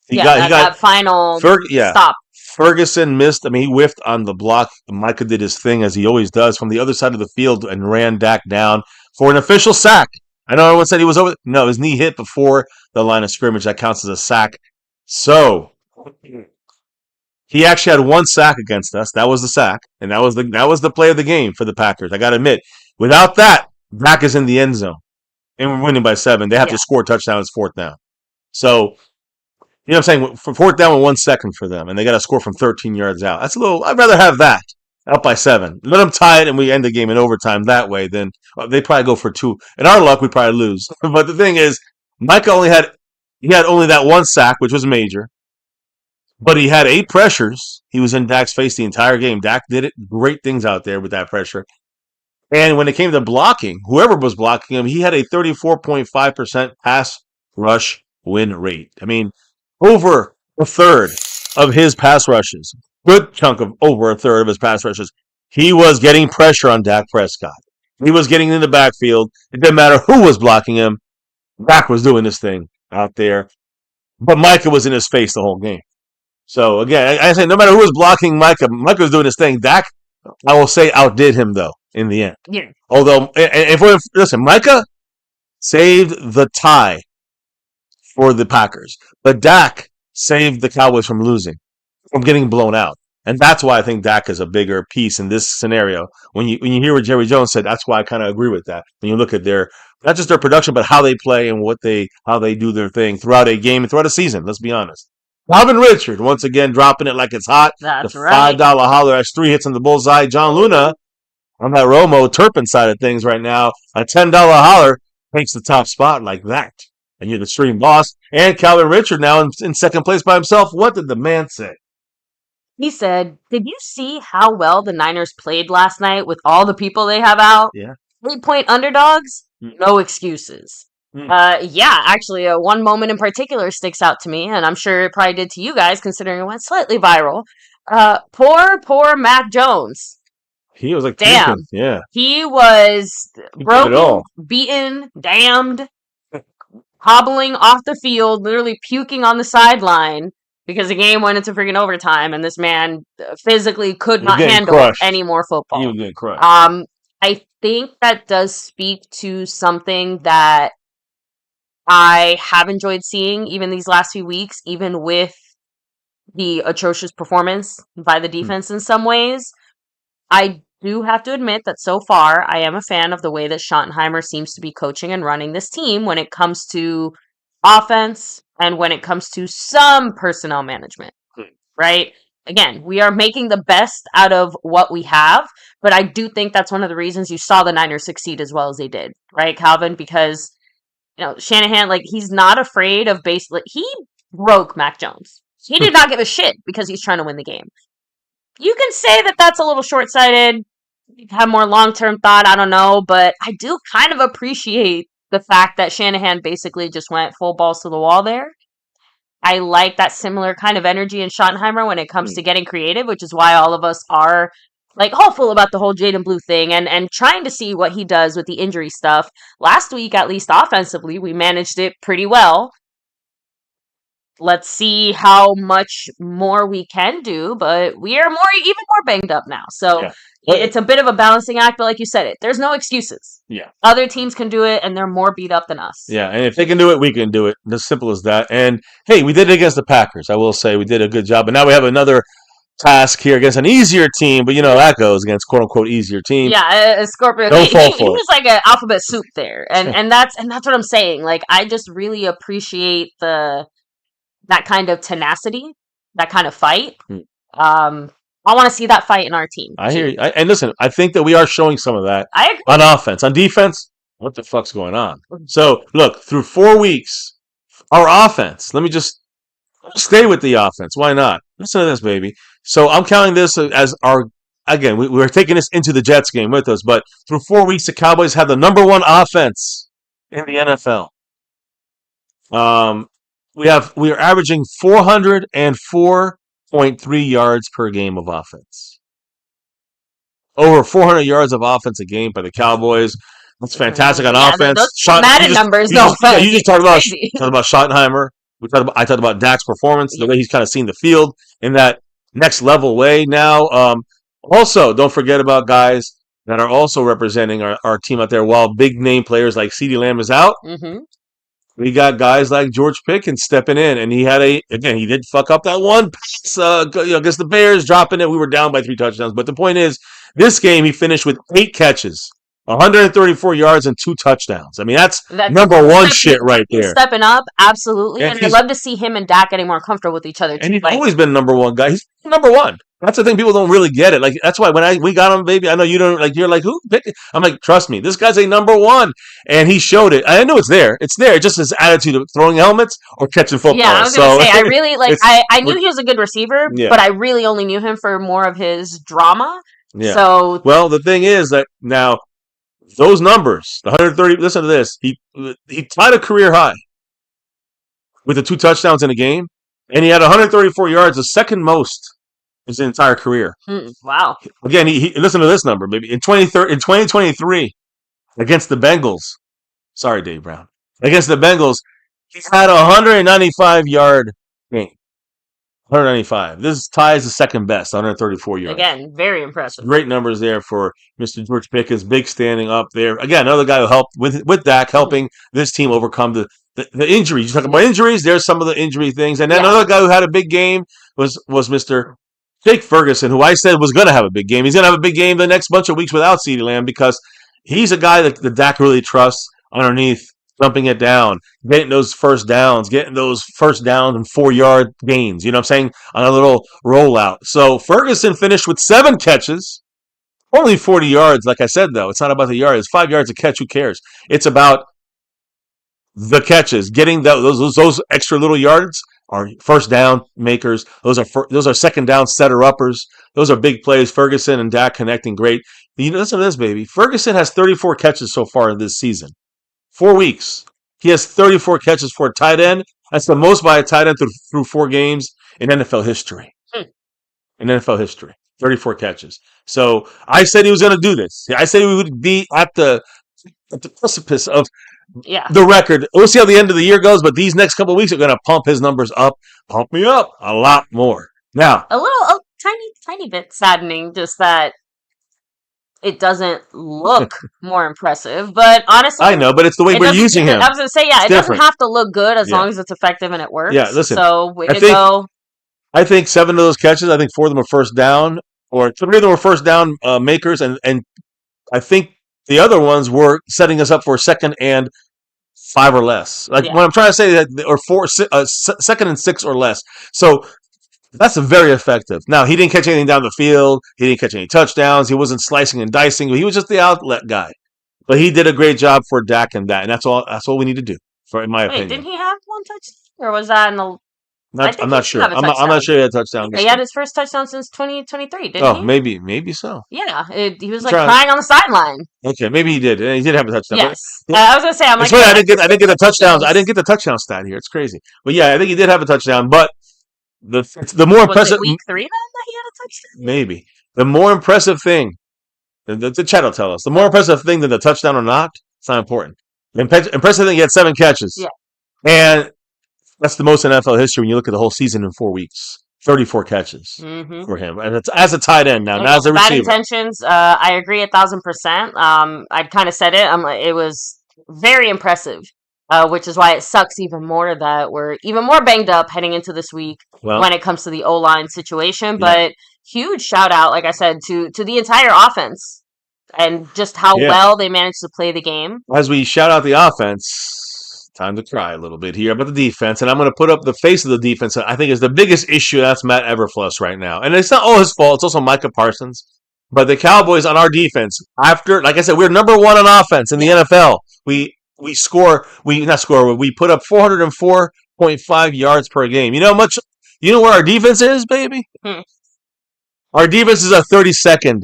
He got that final stop. Ferguson missed. I mean, he whiffed on the block. Micah did his thing, as he always does, from the other side of the field and ran Dak down for an official sack. I know everyone said he was over. No, his knee hit before the line of scrimmage. That counts as a sack. So, he actually had 1 sack against us. That was the sack. And that was the play of the game for the Packers. I got to admit, without that, Dak is in the end zone. And we're winning by 7. They have to score touchdowns 4th down. So, you know what I'm saying? For 4th down with 1 second for them, and they got to score from 13 yards out. That's a little. I'd rather have that out by 7. Let them tie it, and we end the game in overtime that way. Then they probably go for 2. In our luck, we probably lose. But the thing is, Micah had only that one sack, which was major, but he had 8 pressures. He was in Dak's face the entire game. Dak did it. Great things out there with that pressure. And when it came to blocking, whoever was blocking him, he had a 34.5% pass rush win rate. I mean, over a third of his pass rushes, good chunk of over a third of his pass rushes, he was getting pressure on Dak Prescott. He was getting in the backfield. It didn't matter who was blocking him. Dak was doing this thing out there. But Micah was in his face the whole game. So, again, I say no matter who was blocking Micah, Micah was doing his thing. Dak, I will say, outdid him, though, in the end. Yeah. Although, listen, Micah saved the tie for the Packers. But Dak saved the Cowboys from losing, from getting blown out. And that's why I think Dak is a bigger piece in this scenario. When you hear what Jerry Jones said, that's why I kind of agree with that. When you look at their, not just their production, but how they play and how they do their thing throughout a game and throughout a season, let's be honest. Calvin Richard, once again, dropping it like it's hot. That's the right. $5 holler has 3 hits on the bullseye. John Luna, on that Romo Turpin side of things right now, a $10 holler takes the top spot like that. And you're the stream boss. And Calvin Richard now in second place by himself. What did the man say? He said, "Did you see how well the Niners played last night with all the people they have out? Yeah. 8-point underdogs? No excuses." Yeah, actually, one moment in particular sticks out to me, and I'm sure it probably did to you guys, considering it went slightly viral. Poor Mac Jones. He was like, damn. puking. Yeah. He was He did it broken, all. beaten, damned, hobbling off the field, literally puking on the sideline because the game went into freaking overtime, and this man physically could not getting handle crushed. any more football. He was getting crushed. I think that does speak to something that I have enjoyed seeing even these last few weeks, even with the atrocious performance by the defense in some ways. I do have to admit that so far I am a fan of the way that Schottenheimer seems to be coaching and running this team when it comes to offense and when it comes to some personnel management, right? Again, we are making the best out of what we have, but I do think that's one of the reasons you saw the Niners succeed as well as they did, right, Calvin? Because, Shanahan, he's not afraid of he broke Mac Jones. He did not give a shit because he's trying to win the game. You can say that that's a little short-sighted, have more long-term thought, I don't know, but I do kind of appreciate the fact that Shanahan basically just went full balls to the wall there. I like that similar kind of energy in Schottenheimer when it comes to getting creative, which is why all of us are hopeful about the whole Jaden Blue thing and trying to see what he does with the injury stuff. Last week, at least offensively, we managed it pretty well. Let's see how much more we can do, but we are even more banged up now. So Yeah. it's a bit of a balancing act, but like you said, there's no excuses. Yeah. Other teams can do it, and they're more beat up than us. Yeah, and if they can do it, we can do it. As simple as that. And, hey, we did it against the Packers. I will say we did a good job. But now we have another task here against an easier team, but that goes against quote-unquote easier team. Yeah, Scorpio. Don't fall He for was like an alphabet soup there. And that's what I'm saying. I just really appreciate that kind of tenacity, that kind of fight. I want to see that fight in our team. I hear you. And listen, I think that we are showing some of that I agree. on offense. On defense, what the fuck's going on? So, look, through 4 weeks, our offense, let me just stay with the offense. Why not? Listen to this, baby. So I'm counting this as again, we're taking this into the Jets game with us, but through 4 weeks, the Cowboys have the number 1 offense in the NFL. We are averaging 404.3 yards per game of offense. Over 400 yards of offense a game by the Cowboys. That's fantastic on offense. Those Madden numbers, no offense. You just talked about Schottenheimer. I talked about Dak's performance, the way he's kind of seen the field in that next level way now. Also, don't forget about guys that are also representing our team out there. While big name players like CeeDee Lamb is out, we got guys like George Pickens stepping in, and he did fuck up that one pass against the Bears, dropping it. We were down by 3 touchdowns, but the point is, this game he finished with 8 catches, 134 yards, and 2 touchdowns. I mean, that's number 1 shit right there. Stepping up, absolutely, and I'd love to see him and Dak getting more comfortable with each other too. And he's always been number 1 guy. He's number 1. That's the thing. People don't really get it. Like that's why when we got him, baby. I know you don't like. You're like, who picked it? I'm like, trust me, this guy's a number one, and he showed it. I know it's there. It's there. It's just his attitude of throwing helmets or catching footballs. Yeah, I was gonna say I really like. I knew it's- he was a good receiver, Yeah. but I really only knew him for more of his drama. Yeah. So Well, the thing is that now those numbers, the 130. Listen to this. He tied a career high with the 2 touchdowns in a game, and he had 134 yards, the second most in his entire career. wow. Again, he listen to this number, baby. In 2023 against the Bengals. Sorry, Dave Brown. Against the Bengals, he had a 195-yard game. 195. This ties the second best, 134 yards. Again, very impressive. Great numbers there for Mr. George Pickens. Big standing up there. Again, another guy who helped with Dak, helping this team overcome the injuries. You talk about injuries. There's some of the injury things. And then another guy who had a big game was Mr. Jake Ferguson, who I said was going to have a big game. He's going to have a big game the next bunch of weeks without CeeDee Lamb because he's a guy that the Dak really trusts underneath, jumping it down, getting those first downs and 4-yard gains. You know what I'm saying? On a little rollout. So Ferguson finished with 7 catches, only 40 yards. Like I said, though, it's not about the yards. It's 5 yards a catch. Who cares? It's about the catches, getting those extra little yards. Are first down makers. Those are second down setter uppers. Those are big plays. Ferguson and Dak connecting great. Listen to this, baby. Ferguson has 34 catches so far in this season. 4 weeks. He has 34 catches for a tight end. That's the most by a tight end through 4 games in NFL history. In NFL history. 34 catches. So I said he was going to do this. I said he would be at the precipice of the record. We'll see how the end of the year goes, but these next couple of weeks are going to pump his numbers up, pump me up a lot more. Now, a tiny bit saddening, just that it doesn't look more impressive. But honestly, I know, but it's the way we're using him. I was going to say, it doesn't have to look good as long as it's effective and it works. Yeah, listen. So way to go. I think 7 of those catches, I think 4 of them are first down, or 3 of them were first down makers, and I think the other ones were setting us up for second and 5 or less. Like when I'm trying to say that, or second and 6 or less. So that's very effective. Now, he didn't catch anything down the field. He didn't catch any touchdowns. He wasn't slicing and dicing. He was just the outlet guy. But he did a great job for Dak and that, and that's all we need to do, in my opinion. Didn't he have 1 touchdown, or was that in the? I'm not sure. I'm not sure he had a touchdown. He had his first touchdown since 2023, didn't he? Oh, maybe so. Yeah, he was crying on the sideline. Okay, maybe he did. He did have a touchdown. Yes, I was gonna say I'm like, I didn't get the touchdowns. I didn't get the touchdown stat here. It's crazy, but yeah, I think he did have a touchdown. But the more impressive week 3 then that he had a touchdown. Maybe the more impressive thing, the chat will tell us. The more impressive thing than the touchdown or not, it's not important. The impressive thing, he had 7 catches. Yeah, and that's the most in NFL history when you look at the whole season in 4 weeks. 34 catches for him, and it's as a tight end now, not as a receiver. Bad intentions. I agree 1,000%. I kind of said it. It was very impressive, which is why it sucks even more that we're even more banged up heading into this week when it comes to the O-line situation. But huge shout out, like I said, to the entire offense and just how well they managed to play the game. As we shout out the offense, time to cry a little bit here about the defense, and I'm going to put up the face of the defense. I think is the biggest issue. That's Matt Eberfluss right now, and it's not all his fault. It's also Micah Parsons. But the Cowboys on our defense, after, like I said, we're number 1 on offense in the NFL. We put up 404.5 yards per game. You know how much? You know where our defense is, baby? Our defense is a 32nd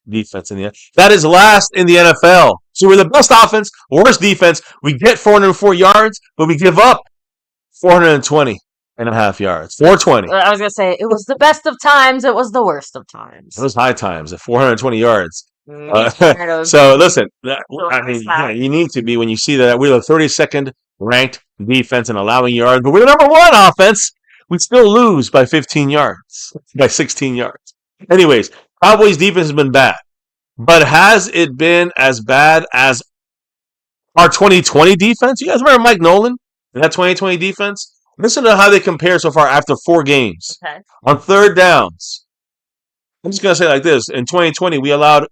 defense in the NFL. That is last in the NFL. So we're the best offense, worst defense. We get 404 yards, but we give up 420.5 yards. 420. I was going to say, it was the best of times. It was the worst of times. It was high times at 420 yards. So listen, you need to be when you see that we're the 32nd ranked defense in allowing yards, but we're the number 1 offense. We still lose by 15 yards, by 16 yards. Anyways, Cowboys defense has been bad, but has it been as bad as our 2020 defense? You guys remember Mike Nolan and that 2020 defense? Listen to how they compare so far after 4 games. Okay. On third downs, I'm just going to say it like this. In 2020, we allowed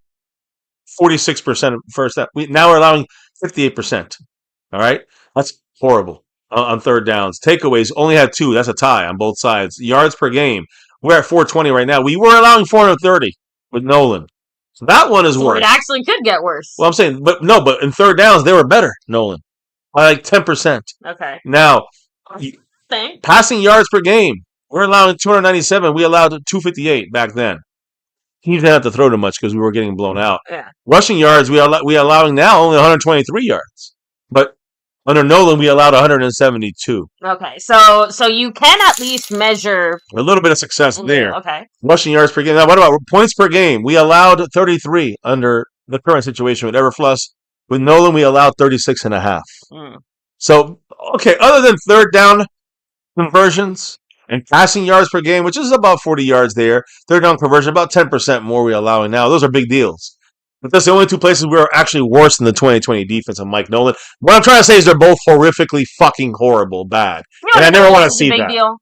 46% first down. Now we're allowing 58%. All right? That's horrible on third downs. Takeaways only had 2. That's a tie on both sides. Yards per game. We're at 420 right now. We were allowing 430 with Nolan. So that one is So worse. it actually could get worse. Well, I'm saying, but in third downs, they were better, Nolan. By like 10%. Okay. Now, passing yards per game, we're allowing 297. We allowed 258 back then. Teams didn't have to throw too much because we were getting blown out. Yeah. Rushing yards, we allowing now only 123 yards. But under Nolan, we allowed 172. Okay, so you can at least measure a little bit of success there. Okay. Rushing yards per game. Now, what about points per game? We allowed 33 under the current situation with Everfluss. With Nolan, we allowed 36 and a half. So, okay, other than third down conversions and passing yards per game, which is about 40 yards there, third down conversion, about 10% more we're allowing now. Those are big deals. But that's the only two places we're actually worse than the 2020 defense of Mike Nolan. What I'm trying to say is they're both horrifically fucking horrible bad. And I never want to see that. Deal.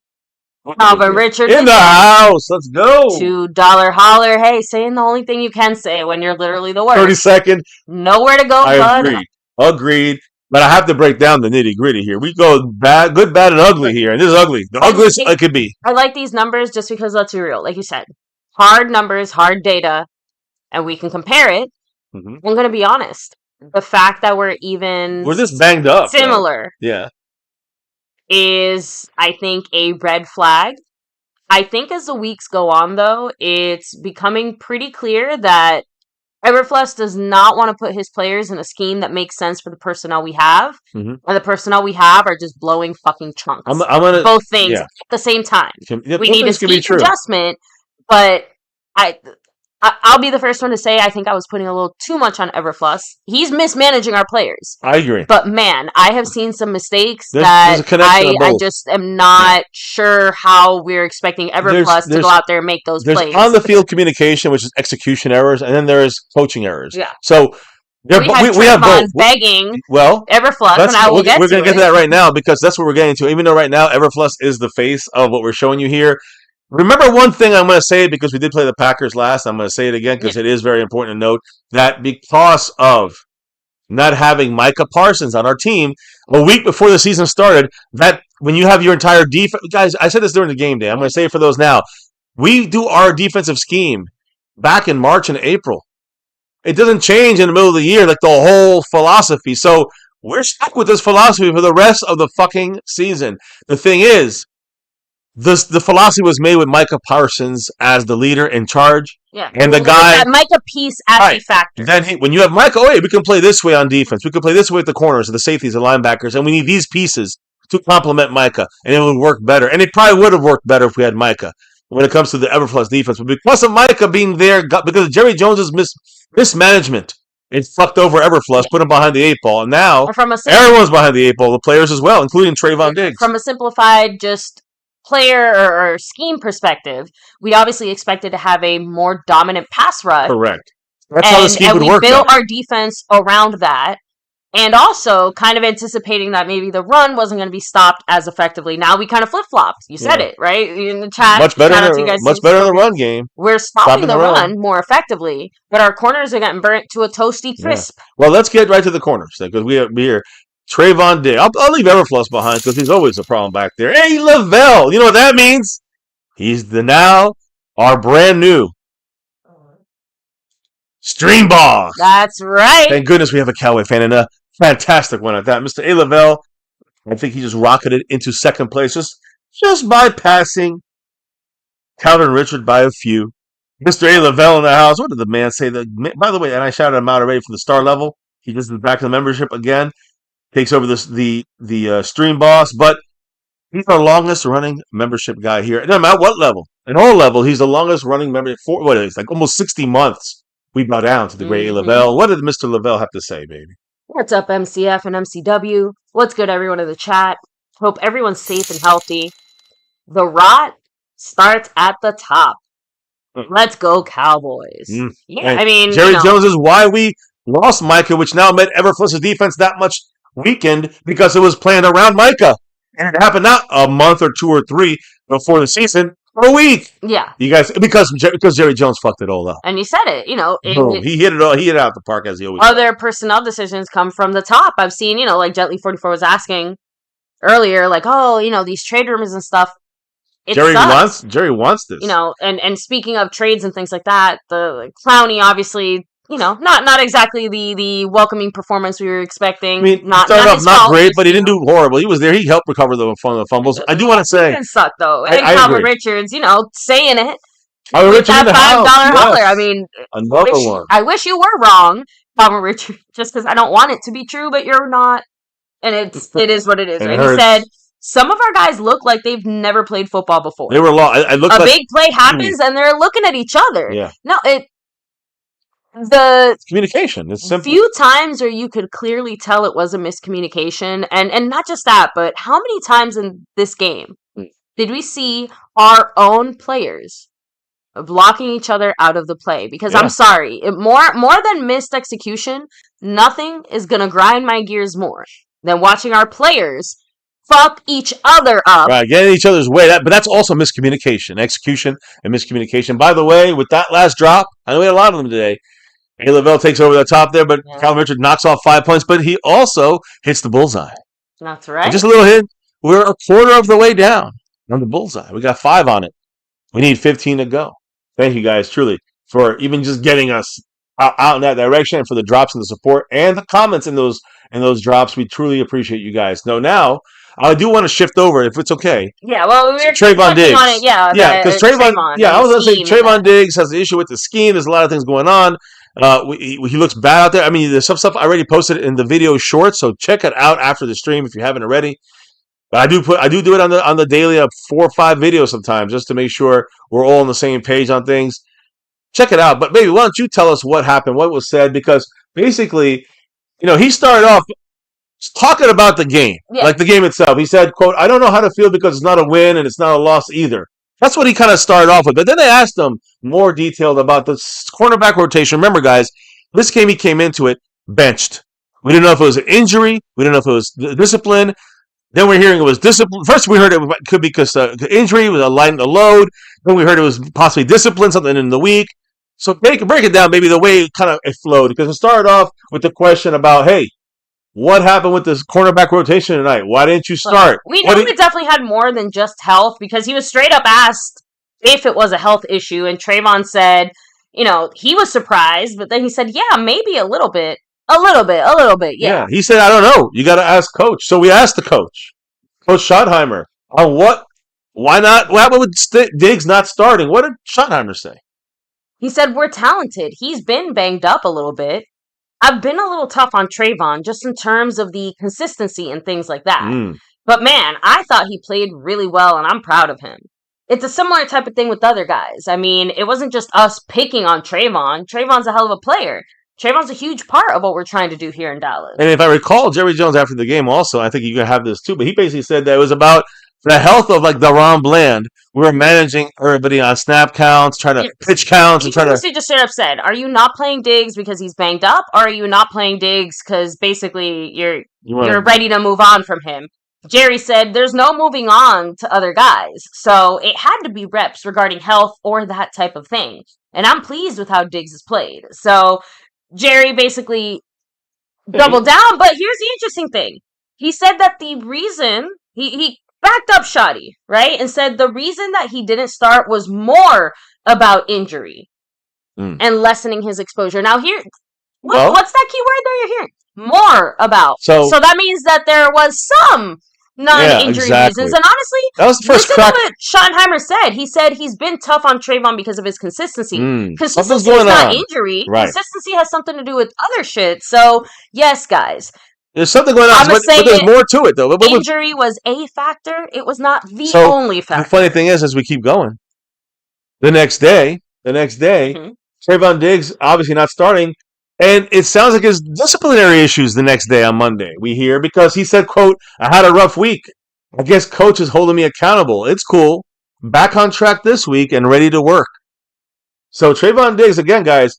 Calvin Richard in the house. Let's go. $2 holler. Hey, saying the only thing you can say when you're literally the worst. 32nd. Nowhere to go. I agreed. But I have to break down the nitty gritty here. We go bad, good, bad, and ugly here. And this is ugly. The ugliest it could be. I like these numbers just because, let's be real. Like you said, hard numbers, hard data, and we can compare it. I'm going to be honest. The fact that we're just banged up. Similar. Yeah. Is, I think, a red flag. I think as the weeks go on, though, it's becoming pretty clear that Everfluss does not want to put his players in a scheme that makes sense for the personnel we have. And the personnel we have are just blowing fucking chunks. I'm gonna, both things at the same time. We need a scheme adjustment, but I'll be the first one to say I think I was putting a little too much on Everfluss. He's mismanaging our players. I agree. But man, I have seen some mistakes that I just am not sure how we're expecting Everfluss to go out there and make those plays. On the field communication, which is execution errors, and then there is coaching errors. Yeah. So we have both. Begging Everfluss, and I will we're going to get to that right now because that's what we're getting to. Even though right now Everfluss is the face of what we're showing you here. Remember one thing I'm going to say because we did play the Packers last. I'm going to say it again because it is very important to note that because of not having Micah Parsons on our team a week before the season started, that when you have your entire defense, guys, I said this during the game day. I'm going to say it for those now. We do our defensive scheme back in March and April. It doesn't change in the middle of the year like the whole philosophy. So we're stuck with this philosophy for the rest of the fucking season. The thing is, the philosophy was made with Micah Parsons as the leader in charge. Yeah. And the guy... That Micah piece as a factor. Then when you have Micah, we can play this way on defense. We can play this way with the corners, the safeties, the linebackers, and we need these pieces to complement Micah, and it would work better. And it probably would have worked better if we had Micah when it comes to the Everfluss defense. But because of Micah being there, because of Jerry Jones's mismanagement, it fucked over Everfluss, put him behind the 8 ball. And now everyone's behind the 8 ball, the players as well, including Trayvon Diggs. From a simplified player or scheme perspective, we obviously expected to have a more dominant pass rush. Correct. That's how the scheme would work. And we built our defense around that, and also kind of anticipating that maybe the run wasn't going to be stopped as effectively. Now we kind of flip-flopped. You said it, right? In the chat. Much better in the run game. We're stopping the run more effectively, but our corners are getting burnt to a toasty crisp. Yeah. Well, let's get right to the corners, because we are here. Trayvon Diggs. I'll leave Everfluss behind because he's always a problem back there. Hey, Lavelle. You know what that means? He's now our brand new stream boss. That's right. Thank goodness we have a Cowboy fan and a fantastic one at that. Mr. A. Lavelle, I think he just rocketed into second place just by passing Calvin Richard by a few. Mr. A. Lavelle in the house. What did the man say? By the way, and I shouted him out already for the star level. He just is back in the membership again. Takes over the stream boss, but he's our longest running membership guy here. It doesn't matter what level. At all level, he's the longest running member for like almost 60 months. We bow down to the great Lavelle. What did Mr. Lavelle have to say, baby? What's up, MCF and MCW? What's good, everyone in the chat? Hope everyone's safe and healthy. The rot starts at the top. Let's go, Cowboys. Yeah, and I mean, Jerry Jones is why we lost Micah, which now made Everfluss's defense that much weakened because it was planned around Micah. And it happened not a month or 2 or 3 before the season, for a week. Yeah. You guys, because Jerry Jones fucked it all up. And you said it, he hit it all. He hit it out the park as he always Other does. Personnel decisions come from the top. I've seen, like Gently44 was asking earlier, like, these trade rumors and stuff. it Jerry sucks. wants this. You know, and speaking of trades and things like that, the Clowney obviously, you know, not exactly the welcoming performance we were expecting. I mean, not started off his not fault, great, just, but he didn't do horrible. He was there. He helped recover the fumbles. I do want to He say, didn't suck though. I And Calvin agree. Richards, you know, saying it Calvin with Richards in that the house. $5 holler. Yes. I mean, Another one. I wish you were wrong, Calvin Richards, just because I don't want it to be true, but you're not. And it is what it is. And And it he hurts. said, some of our guys look like they've never played football before. They were long. I looked A like big play happens and they're looking at each other. Yeah. No, the It's communication. It's simple. few times where you could clearly tell it was a miscommunication, and not just that, but how many times in this game did we see our own players blocking each other out of the play? Because Yeah. I'm sorry, more than missed execution, nothing is gonna grind my gears more than watching our players fuck each other up. Right, getting in each other's way. But that's also miscommunication, execution, and miscommunication. By the way, with that last drop, I know we had a lot of them today. A. Lavelle takes over the top there, but Yeah. Calvin Richards knocks off 5 points, but he also hits the bullseye. That's And right. just a little hint. We're a quarter of the way down on the bullseye. We got 5 on it. We need 15 to go. Thank you guys, truly, for even just getting us out in that direction, and for the drops and the support and the comments in those drops. We truly appreciate you guys. Now, I do want to shift over, if it's okay. Yeah, well, we were Trayvon touching Diggs. on it, yeah, Because Trayvon, yeah, I was going to say scheme and Trayvon Diggs has an issue with the scheme. There's a lot of things going on. He looks bad out there. I mean, there's some stuff I already posted in the video short, so check it out after the stream if you haven't already. But I do do it on the daily 4 or 5 videos sometimes, just to make sure we're all on the same page on things. Check it out. But maybe why don't you tell us what happened, what was said? Because basically, he started off talking about the game, like the game itself. He said, quote, "I don't know how to feel because it's not a win and it's not a loss either." That's what he kind of started off with. But then they asked him more detailed about the cornerback rotation. Remember, guys, this game he came into it benched. We didn't know if it was an injury. We didn't know if it was discipline. Then we're hearing it was discipline. First, we heard it could be because the injury was a lighten the load. Then we heard it was possibly discipline, something in the week. So break it down, maybe the way it flowed. Because it started off with the question about, hey, what happened with this cornerback rotation tonight? Why didn't you start? We know it definitely had more than just health, because he was straight up asked if it was a health issue, and Trayvon said, he was surprised, but then he said, yeah, maybe a little bit, yeah. He said, I don't know. You got to ask coach. So we asked the coach, Coach Schottheimer, on why not? What happened with Diggs not starting? What did Schottheimer say? He said, we're talented. He's been banged up a little bit. I've been a little tough on Trayvon just in terms of the consistency and things like that. But man, I thought he played really well, and I'm proud of him. It's a similar type of thing with the other guys. I mean, it wasn't just us picking on Trayvon. Trayvon's a hell of a player. Trayvon's a huge part of what we're trying to do here in Dallas. And if I recall, Jerry Jones after the game also, I think you can have this too, but he basically said that it was about the health of Daron Bland. We were managing everybody on snap counts, trying to pitch counts, and trying to. He just straight up said, "Are you not playing Diggs because he's banged up, or are you not playing Diggs because basically you're ready to move on from him?" Jerry said, "There's no moving on to other guys, so it had to be reps regarding health or that type of thing." And I'm pleased with how Diggs has played. So Jerry basically doubled down. But here's the interesting thing: he said that the reason he backed up Shotty, right? And said the reason that he didn't start was more about injury and lessening his exposure. Now what's that key word that you're hearing? More about. So that means that there was some non-injury reasons. And honestly, that was the first crack. What Schottenheimer said. He said he's been tough on Trayvon because of his consistency. Consistency is not injury. Right. Consistency has something to do with other shit. So, yes, guys. There's something going on, but there's more to it, though. Injury was a factor. It was not the only factor. The funny thing is, as we keep going, the next day, Trayvon Diggs obviously not starting, and it sounds like his disciplinary issues the next day on Monday, we hear, because he said, quote, "I had a rough week. I guess coach is holding me accountable. It's cool. Back on track this week and ready to work." So Trayvon Diggs, again, guys,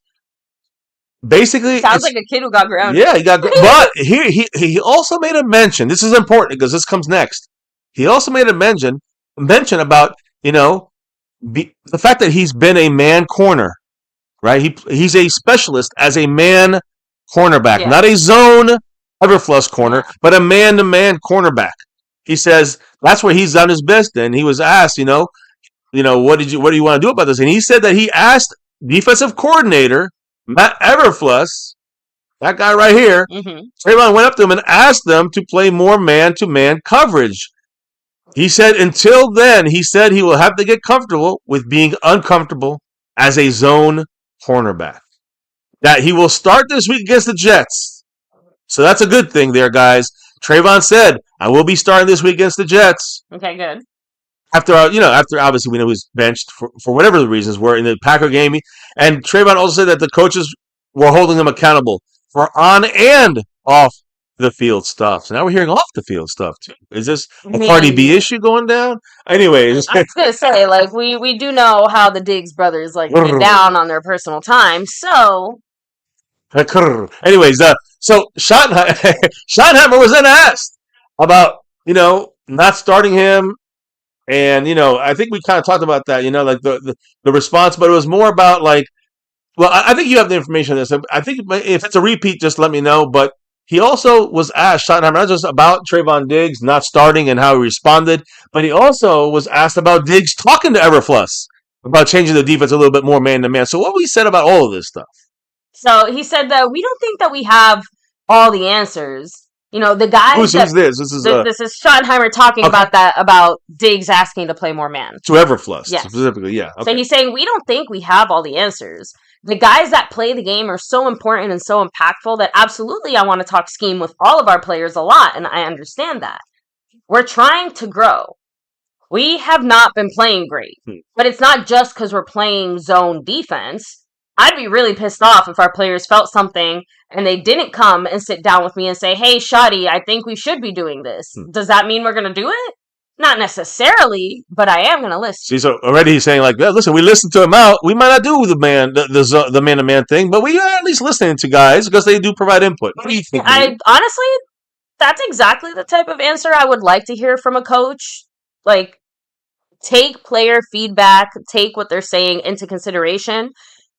basically sounds like a kid who got grounded. Yeah, he got but he also made a mention. This is important because this comes next. He also made a mention about, the fact that he's been a man corner, right? He's a specialist as a man cornerback, not a zone Everfluss corner, but a man-to-man cornerback. he says that's where he's done his best. And he was asked, what do you want to do about this? And he said that he asked defensive coordinator Matt Everfluss, that guy right here. Trayvon went up to him and asked them to play more man-to-man coverage. He said until then, he said he will have to get comfortable with being uncomfortable as a zone cornerback. That he will start this week against the Jets. So that's a good thing there, guys. Trayvon said, I will be starting this week against the Jets. Okay, good. After obviously we know he was benched for whatever the reasons were in the Packer game. And Trayvon also said that the coaches were holding him accountable for on and off the field stuff. So now we're hearing off the field stuff too. Is this a Cardi B issue going down? Anyways. I was going to say, like, we do know how the Diggs brothers like to get down on their personal time. So. Anyways, so Schottenheimer was then asked about, not starting him. And, I think we kind of talked about that, like the response, but it was more about like, well, I think you have the information on this. I think if it's a repeat, just let me know. But he also was asked, Schottenheimer, not just about Trayvon Diggs not starting and how he responded, but he also was asked about Diggs talking to Everfluss about changing the defense a little bit more man-to-man. So what we said about all of this stuff? So he said that we don't think that we have all the answers. The guys. Who's this? This is Schottenheimer talking about Diggs asking to play more man. To Everfluss, specifically, yeah. Okay. So he's saying we don't think we have all the answers. The guys that play the game are so important and so impactful that absolutely I want to talk scheme with all of our players a lot, and I understand that. We're trying to grow. We have not been playing great, but it's not just because we're playing zone defense. I'd be really pissed off if our players felt something and they didn't come and sit down with me and say, hey, Shotty, I think we should be doing this. Does that mean we're going to do it? Not necessarily, but I am going to listen. See, so already he's saying like, listen, we listened to him out. We might not do the man-to-man thing, but we are at least listening to guys because they do provide input. What do you think? Honestly, that's exactly the type of answer I would like to hear from a coach. Like, take player feedback, take what they're saying into consideration.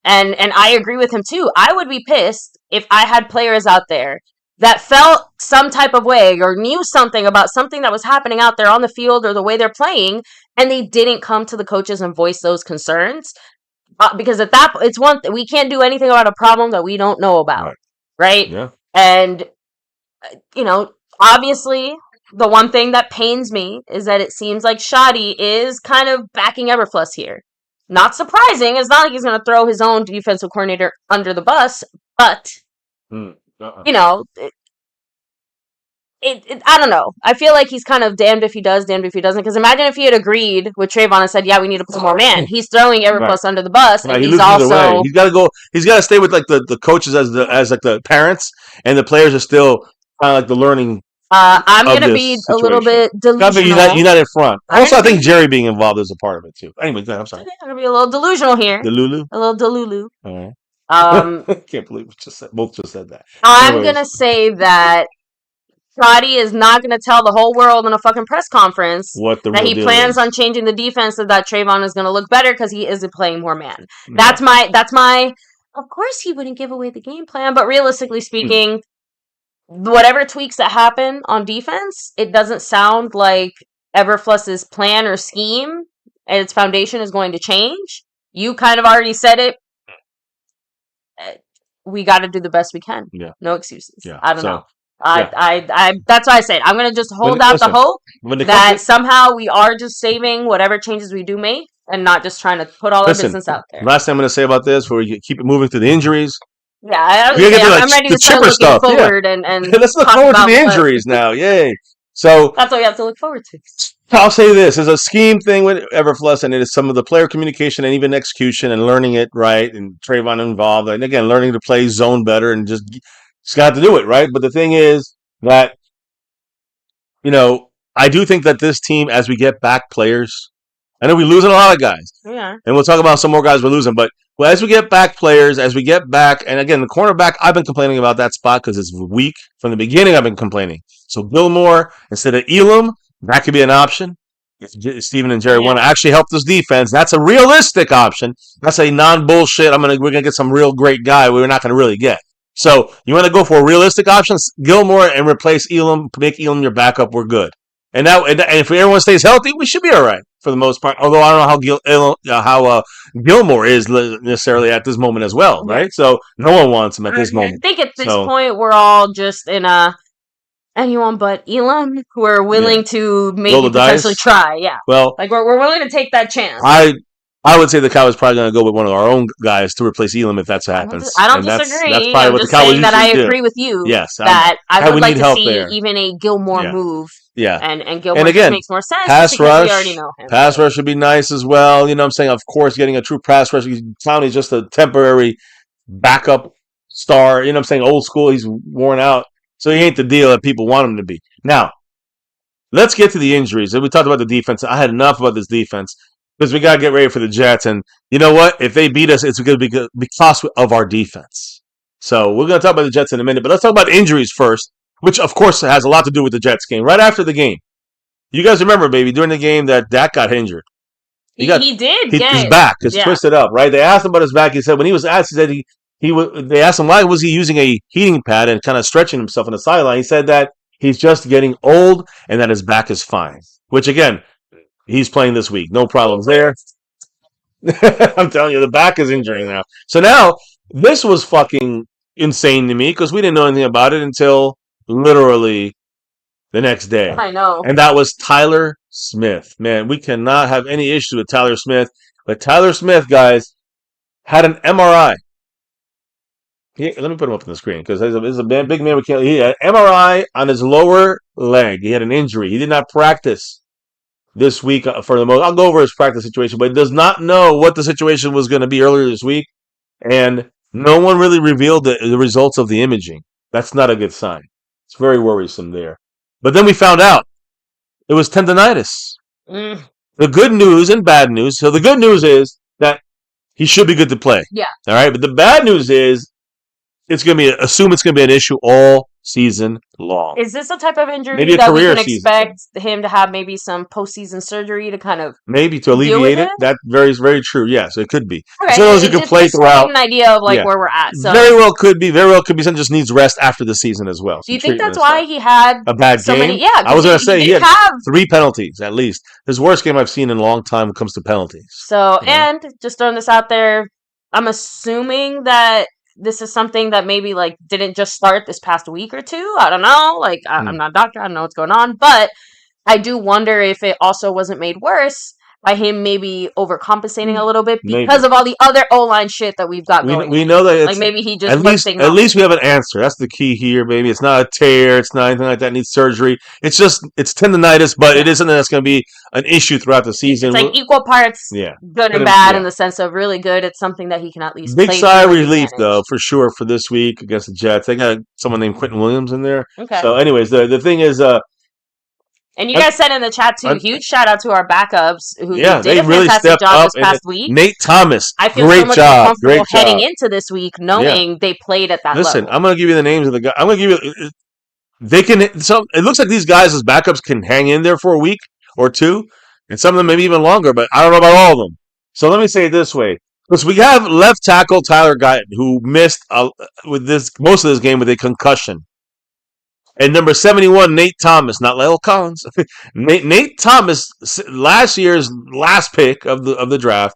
And I agree with him too. I would be pissed if I had players out there that felt some type of way or knew something about something that was happening out there on the field or the way they're playing, and they didn't come to the coaches and voice those concerns. Because at that it's one we can't do anything about a problem that we don't know about, right? Yeah. And obviously, the one thing that pains me is that it seems like Shotty is kind of backing Everfluss here. Not surprising. It's not like he's going to throw his own defensive coordinator under the bus, but, I don't know. I feel like he's kind of damned if he does, damned if he doesn't. Because imagine if he had agreed with Trayvon and said, yeah, we need to put more man. He's throwing Everfluss under the bus, and he's also... He's got to go. He's got to stay with like the coaches as the parents, and the players are still kind of like the learning. I'm going to be a little bit delusional. You're not in front. Also, I think Jerry being involved is a part of it, too. Anyway, I'm sorry. I'm going to be a little delusional here. Delulu? A little delulu. All right. I can't believe we both just said that. I'm going to say that Trotty is not going to tell the whole world in a fucking press conference that he plans on changing the defense so that Trayvon is going to look better because he isn't playing more man. That's my... Of course he wouldn't give away the game plan, but realistically speaking... Whatever tweaks that happen on defense, it doesn't sound like Everfluss's plan or scheme and its foundation is going to change. You kind of already said it. We got to do the best we can. Yeah. No excuses. Yeah. I don't know. I that's why I said I'm going to just hold out the hope that somehow we are just saving whatever changes we do make and not just trying to put all our business out there. Last thing I'm going to say about this, before we keep it moving to the injuries. Yeah, I'm ready to start looking forward and let's look forward to the injuries now. Yay! So that's what we have to look forward to. I'll say this: there's a scheme thing with Everfluss, and it is some of the player communication and even execution and learning it right, and Trayvon involved, and again learning to play zone better and just got to do it right. But the thing is that I do think that this team, as we get back players, I know we're losing a lot of guys, and we'll talk about some more guys we're losing, but. Well, as we get back players, and again, the cornerback, I've been complaining about that spot because it's weak. From the beginning, I've been complaining. So Gilmore instead of Elam, that could be an option. If Steven and Jerry want to actually help this defense, that's a realistic option. That's a non-bullshit, we're going to get some real great guy we're not going to really get. So you want to go for realistic options, Gilmore, and replace Elam, make Elam your backup, we're good. And if everyone stays healthy, we should be all right for the most part. Although I don't know how Gilmore is necessarily at this moment as well, right? So no one wants him at this moment. I think at this point we're all just in anyone but Elam who are willing to maybe potentially try. Yeah. Well, like we're willing to take that chance. I would say the Cowboys probably going to go with one of our own guys to replace Elam if that happens. I don't disagree. That's probably what the Cowboys saying that I agree with you. Yes, that I would like to see even a Gilmore move. Yeah, and Gilmore again, makes more sense. Pass rush, we already know him. Pass rush would be nice as well. You know what I'm saying? Of course, getting a true pass rush. Clowney's just a temporary backup star. You know what I'm saying? Old school. He's worn out, so he ain't the deal that people want him to be. Now, let's get to the injuries. We talked about the defense. I had enough about this defense. Because we got to get ready for the Jets. And you know what? If they beat us, it's going to be because of our defense. So we're going to talk about the Jets in a minute. But let's talk about injuries first, which, of course, has a lot to do with the Jets game. Right after the game. You guys remember, baby, during the game that Dak got injured. He did. His back is twisted up, right? They asked him about his back. He said when he was asked, he said they asked him why was he using a heating pad and kind of stretching himself on the sideline. He said that he's just getting old and that his back is fine. Which, again, he's playing this week. No problems there. I'm telling you, the back is injuring now. So now, this was fucking insane to me because we didn't know anything about it until literally the next day. I know. And that was Tyler Smith. Man, we cannot have any issue with Tyler Smith. But Tyler Smith, guys, had an MRI. Let me put him up on the screen because he's a big man. He had an MRI on his lower leg. He had an injury. He did not practice this week for the most. I'll go over his practice situation, but he does not know what the situation was going to be earlier this week, and no one really revealed the results of the imaging. That's not a good sign. It's very worrisome there. But then we found out it was tendonitis. The good news and bad news. So the good news is that he should be good to play. Yeah. All right. But the bad news is it's going to be assume it's going to be an issue all season long. Is this the type of injury maybe that we can expect him to have maybe some postseason surgery to kind of maybe to alleviate it? That very very true. Yes, it could be. Okay. So as you can play throughout. An idea of where we're at. So very well could be. Very well could be. Someone just needs rest after the season as well. Do you think that's why he had a bad game? I was going to say he had 3 penalties at least. His worst game I've seen in a long time when it comes to penalties. So and just throwing this out there, I'm assuming that this is something that maybe didn't just start this past week or two. I don't know. I'm not a doctor. I don't know what's going on. But I do wonder if it also wasn't made worse by him maybe overcompensating a little bit because of all the other O-line shit that we've got going. We know that it's maybe he just at least we have an answer. That's the key here, baby. It's not a tear. It's not anything like that. It needs surgery. It's tendonitis, but it isn't that's going to be an issue throughout the season. It's equal parts good and bad in the sense of really good. It's something that he can at least big sigh of relief though for sure for this week against the Jets. They got someone named Quentin Williams in there. Okay. So, anyways, the thing is. And you guys said in the chat too, huge shout out to our backups who did a really fantastic job this past week. Nate Thomas, I feel great so much job, more comfortable heading into this week knowing they played at that level. Listen, I'm going to give you the names of the guys. I'm going to give you. They can. So it looks like these guys as backups can hang in there for a week or two, and some of them maybe even longer. But I don't know about all of them. So let me say it this way: because we have left tackle Tyler Guyton who missed most of this game with a concussion. And number 71, Nate Thomas, not Lyle Collins. Nate Thomas, last year's last pick of the draft,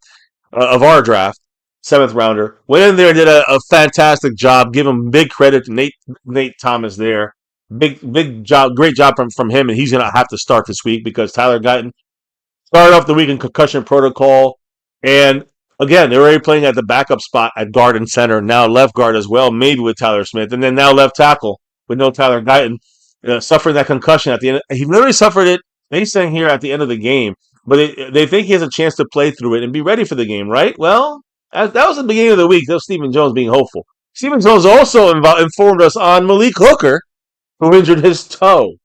of our draft, 7th rounder, went in there and did a fantastic job. Give him big credit to Nate Thomas there. Big job, great job from him, and he's going to have to start this week because Tyler Guyton started off the week in concussion protocol. And again, they're already playing at the backup spot at guard and center, now left guard as well, maybe with Tyler Smith, and then now left tackle. With no Tyler Guyton suffering that concussion at the end. He literally suffered it, they saying here, at the end of the game. But they think he has a chance to play through it and be ready for the game, right? Well, that was the beginning of the week. That was Stephen Jones being hopeful. Stephen Jones also informed us on Malik Hooker, who injured his toe.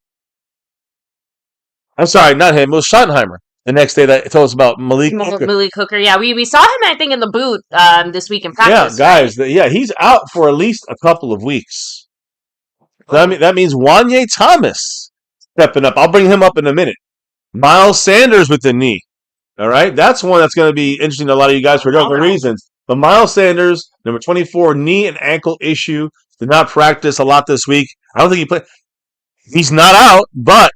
I'm sorry, not him. It was Schottenheimer. The next day that told us about Malik Hooker. Malik Hooker, yeah. We saw him, I think, in the boot this week in practice. Yeah, guys. Right? He's out for at least a couple of weeks. That means Wanye Thomas stepping up. I'll bring him up in a minute. Miles Sanders with the knee. All right? That's one that's going to be interesting to a lot of you guys for different reasons. But Miles Sanders, number 24, knee and ankle issue. Did not practice a lot this week. I don't think he played. He's not out, but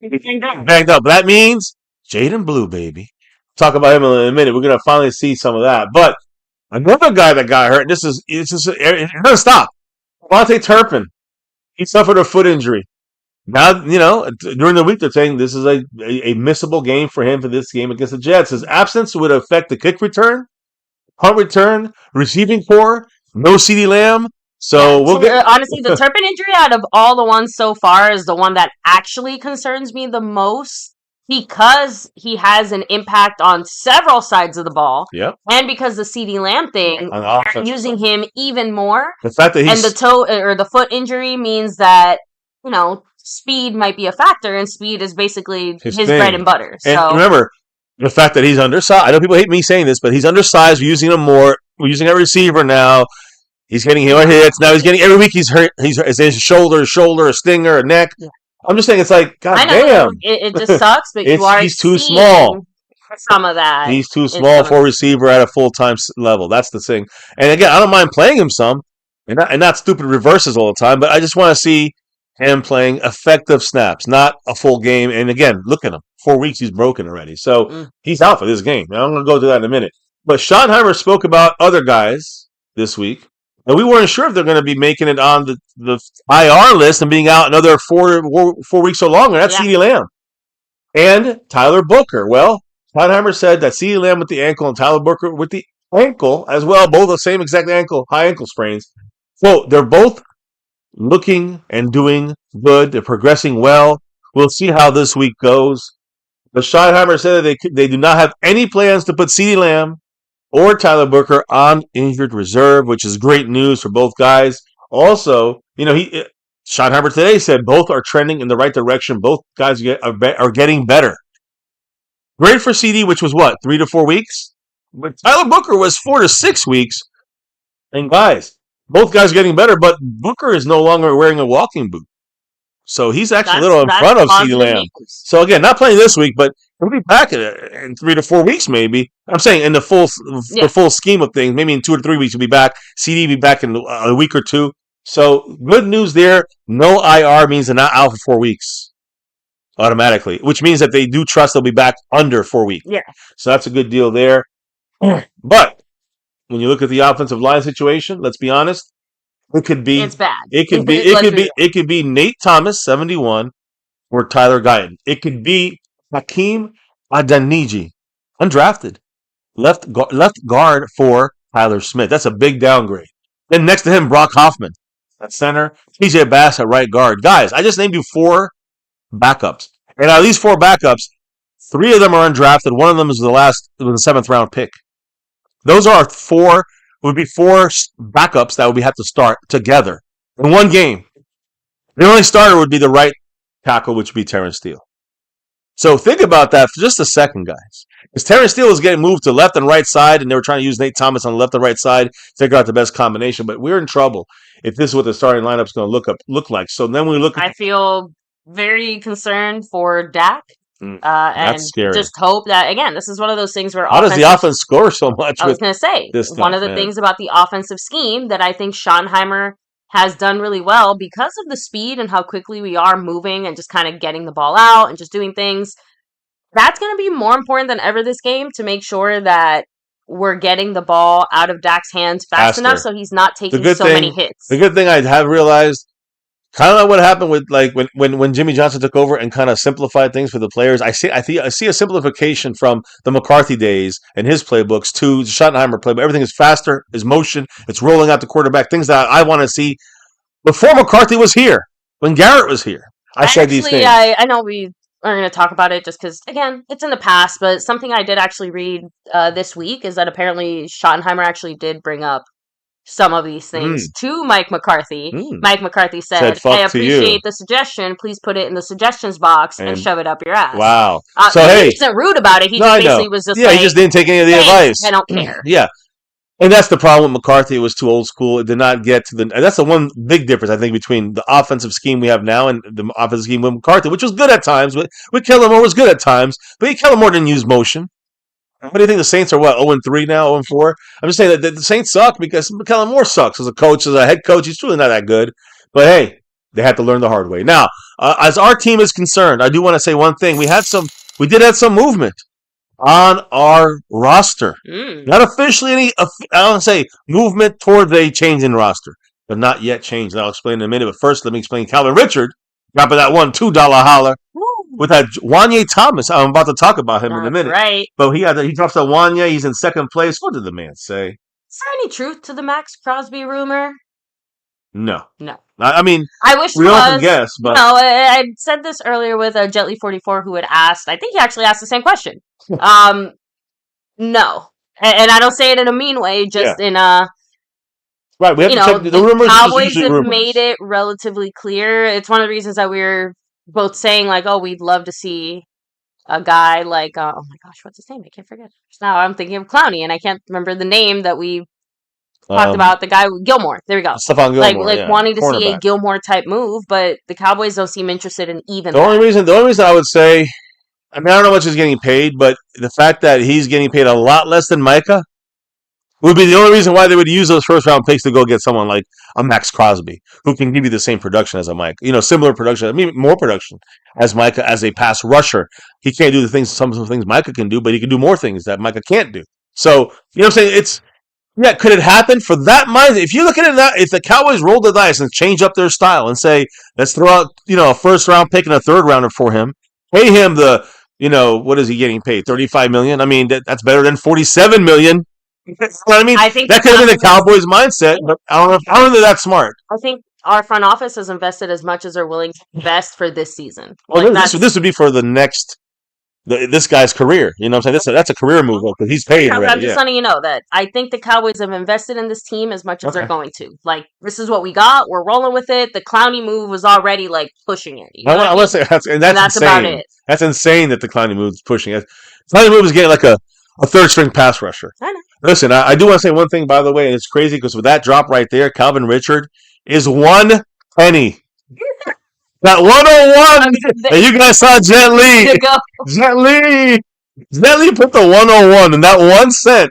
Banged up. That means Jaden Blue, baby. Talk about him in a minute. We're gonna finally see some of that. But another guy that got hurt. It's gonna stop. Devontae Turpin. He suffered a foot injury. Now, during the week, they're saying this is a missable game for him for this game against the Jets. His absence would affect the kick return, punt return, receiving core, no CeeDee Lamb. So we'll get. Honestly, the Turpin injury out of all the ones so far is the one that actually concerns me the most because he has an impact on several sides of the ball. Yep. And because the CeeDee Lamb thing, they're using him even more. The fact that and the toe or the foot injury means that, speed might be a factor, and speed is basically his bread and butter. So and remember, the fact that he's undersized. I know people hate me saying this, but he's undersized. We're using him more. We're using a receiver now. He's getting hits. Now he's getting every week. He's hurt. It's his shoulder, a stinger, a neck. Yeah. I'm just saying, it's like, God damn. It just sucks, but he's too small. Some of that. He's too small for a receiver at a full-time level. That's the thing. And again, I don't mind playing him some, and not stupid reverses all the time, but I just want to see him playing effective snaps, not a full game. And again, look at him. 4 weeks, he's broken already. So he's out for this game. Now, I'm going to go to that in a minute. But Schottenheimer spoke about other guys this week. And we weren't sure if they're going to be making it on the IR list and being out another 4 weeks or longer. That's CeeDee Lamb. And Tyler Booker. Well, Schottenheimer said that CeeDee Lamb with the ankle and Tyler Booker with the ankle as well, both the same exact high ankle sprains. So they're both looking and doing good. They're progressing well. We'll see how this week goes. But Schottenheimer said that they do not have any plans to put CeeDee Lamb or Tyler Booker on injured reserve, which is great news for both guys. Also, Schottenheimer today said both are trending in the right direction. Both guys are getting better. Great for CD, which was 3 to 4 weeks? But Tyler Booker was 4 to 6 weeks. And guys, both guys getting better, but Booker is no longer wearing a walking boot. So he's actually a little in front of CeeDee Lamb. So again, not playing this week, but he'll be back in 3 to 4 weeks maybe. I'm saying in the full scheme of things, maybe in 2 or 3 weeks he'll be back. CD will be back in a week or two. So good news there. No IR means they're not out for 4 weeks automatically, which means that they do trust they'll be back under 4 weeks. Yeah. So that's a good deal there. But when you look at the offensive line situation, let's be honest, it could be. It's bad. It could be Nate Thomas, 71, or Tyler Guyton. It could be Hakeem Adeniji, undrafted, left guard for Tyler Smith. That's a big downgrade. Then next to him, Brock Hoffman at center, TJ Bass at right guard. Guys, I just named you 4 backups, and out of these 4 backups, 3 of them are undrafted. One of them is the 7th round pick. Those are 4 backups that we have to start together in one game. The only starter would be the right tackle, which would be Terrence Steele. So think about that for just a second, guys. Because Terrence Steele was getting moved to left and right side, and they were trying to use Nate Thomas on the left and right side to figure out the best combination. But we're in trouble if this is what the starting lineup is going to look like. So then we look. I feel very concerned for Dak. That's scary. Just hope that, again, this is one of those things where how does the offense score so much? I was going to say, one of the things about the offensive scheme that I think Schottenheimer has done really well because of the speed and how quickly we are moving and just kind of getting the ball out and just doing things. That's going to be more important than ever this game to make sure that we're getting the ball out of Dak's hands fast enough so he's not taking many hits. The good thing I have realized, kind of like what happened with when Jimmy Johnson took over and kind of simplified things for the players. I see a simplification from the McCarthy days and his playbooks to the Schottenheimer playbook. Everything is faster, is motion, it's rolling out the quarterback. Things that I want to see before McCarthy was here, when Garrett was here. I said these things. I know we are going to talk about it just because, again, it's in the past. But something I did actually read this week is that apparently Schottenheimer actually did bring up some of these things to Mike McCarthy. Mike McCarthy said, "I appreciate the suggestion. Please put it in the suggestions box and shove it up your ass." Wow. So he wasn't rude about it. He just basically was just he just didn't take any of the advice. I don't care. Yeah. And that's the problem with McCarthy. It was too old school. It did not get to and that's the one big difference, I think, between the offensive scheme we have now and the offensive scheme with McCarthy, which was good at times. With Kellamore was good at times, but Kellamore didn't use motion. What do you think? The Saints are 0-3 now, 0-4? I'm just saying that the Saints suck because Kellen Moore sucks as a coach, as a head coach. He's truly not that good. But hey, They had to learn the hard way. Now, as our team is concerned, I do want to say one thing. We did have some movement on our roster. Not officially any, I don't say movement towards a change in roster, but not yet changed. And I'll explain in a minute. But first, let me explain Calvin Richard. Dropping that $2 holler with that Wanye Thomas. I'm about to talk about him in a minute. Right. But he drops a Wanye. He's in second place. What did the man say? Is there any truth to the Max Crosby rumor? No. I mean, I wish we there all was. can guess, but No, I said this earlier with Jetly44 who had asked. I think he actually asked the same question. No, and I don't say it in a mean way, just in a. Right, we have to check the rumors. Cowboys have made it relatively clear. It's one of the reasons that we're both saying like, oh, we'd love to see a guy like, oh my gosh, what's his name? I can't forget. Just now I'm thinking of Clowney, and I can't remember the name that we talked about. The guy Gilmore. There we go. Stephon Gilmore, wanting to see a Gilmore type move, but the Cowboys don't seem interested in even. The only reason I would say, I mean, I don't know how much he's getting paid, but the fact that he's getting paid a lot less than Micah would be the only reason why they would use those first round picks to go get someone like a Max Crosby, who can give you the same production as a Micah. Similar production, I mean, more production as Micah as a pass rusher. He can't do some things Micah can do, but he can do more things that Micah can't do. So, you know what I'm saying? Could it happen for that mind? If you look at it, if the Cowboys roll the dice and change up their style and say, let's throw out, a first round pick and a third rounder for him, pay him what is he getting paid? $35 million. I mean, that's better than $47 million. You know what I mean? I think that could have been the Cowboys' mindset, but I don't know if that's smart. I think our front office has invested as much as they're willing to invest for this season. Well, this would be for the next this guy's career. You know what I'm saying? That's a career move because he's paid already. I'm just letting you know that I think the Cowboys have invested in this team as much as they're going to. Like, this is what we got. We're rolling with it. The Clowney move was already like pushing it. I want to say that's insane. About it. That's insane that the Clowney move is pushing it. Clowney move is getting like a third string pass rusher. I know. Listen, I do want to say one thing, by the way, and it's crazy because with that drop right there, Calvin Richard is 1 penny. That 101. And you guys saw Jet Li. Jet Li put the 101, and that 1 cent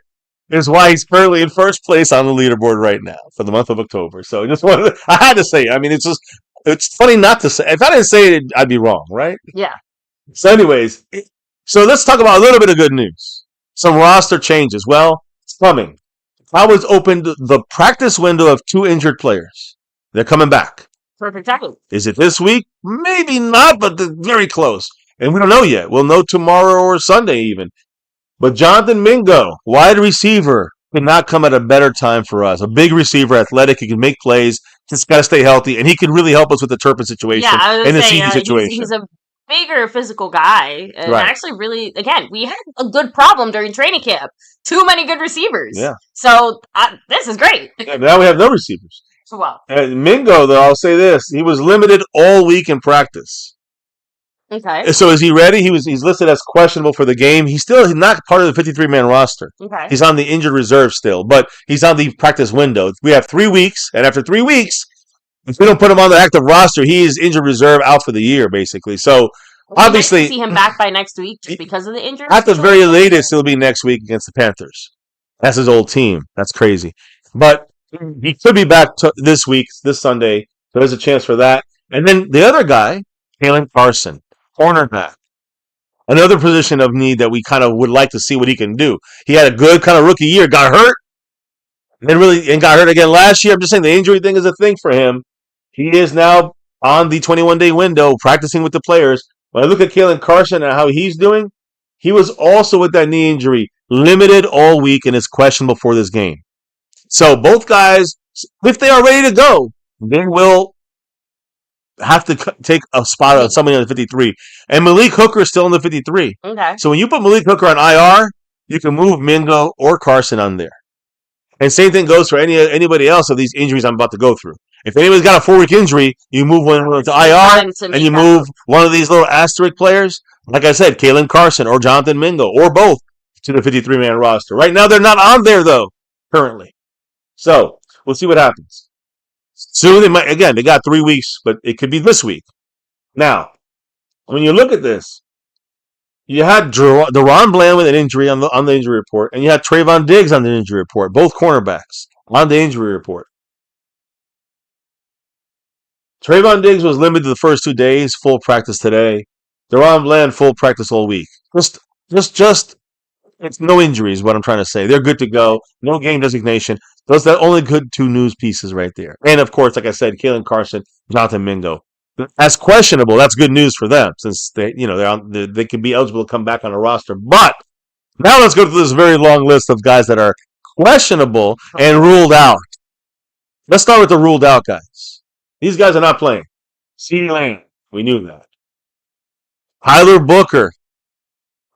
is why he's currently in first place on the leaderboard right now for the month of October. So I had to say, I mean, it's funny not to say. If I didn't say it, I'd be wrong, right? Yeah. So anyways, let's talk about a little bit of good news. Some roster changes. Well, it's coming. Cowboys opened the practice window of 2 injured players. They're coming back. Perfect tackle. Is it this week? Maybe not, but they're very close. And we don't know yet. We'll know tomorrow or Sunday even. But Jonathan Mingo, wide receiver, could not come at a better time for us. A big receiver, athletic, he can make plays, just got to stay healthy, and he could really help us with the Turpin situation and the CD situation. He's a bigger physical guy. And right. Actually, really, again, we had a good problem during training camp. Too many good receivers. Yeah. So, this is great. Now we have no receivers. Well. Mingo, though, I'll say this. He was limited all week in practice. Okay. So is he ready? He's listed as questionable for the game. He's not part of the 53-man roster. Okay. He's on the injured reserve still, but he's on the practice window. We have 3 weeks, and after 3 weeks, if we don't put him on the active roster, he is injured reserve out for the year, basically. So obviously, see him back by next week just because of the injury. At the very latest, it'll be next week against the Panthers. That's his old team. That's crazy. But he could be back this week, this Sunday. So there's a chance for that. And then the other guy, Kalen Carson, cornerback. Another position of need that we kind of would like to see what he can do. He had a good kind of rookie year, got hurt, and got hurt again last year. I'm just saying the injury thing is a thing for him. He is now on the 21-day window, practicing with the players. When I look at Kalen Carson and how he's doing, he was also with that knee injury, limited all week and is questionable for this game. So both guys, if they are ready to go, they will have to take a spot on somebody on the 53. And Malik Hooker is still in the 53. Okay. So when you put Malik Hooker on IR, you can move Mingo or Carson on there. And same thing goes for anybody else of these injuries I'm about to go through. If anybody's got a 4-week injury, you move one to IR, and you move one of these little asterisk players, like I said, Kalen Carson or Jonathan Mingo, or both, to the 53-man roster. Right now, they're not on there, though, currently. So, we'll see what happens. Soon, they got 3 weeks, but it could be this week. Now, when you look at this, you had Deron Bland with an injury on the injury report, and you had Trayvon Diggs on the injury report, both cornerbacks on the injury report. Trayvon Diggs was limited the first 2 days, full practice today. Deron Bland, full practice all week. Just it's no injuries, what I'm trying to say. They're good to go. No game designation. Those are the only good 2 news pieces right there. And of course, like I said, Kalen Carson, Jonathan Mingo. As questionable, that's good news for them since they can be eligible to come back on a roster. But now let's go through this very long list of guys that are questionable and ruled out. Let's start with the ruled out guys. These guys are not playing. CeeDee Lamb, we knew that. Tyler Booker,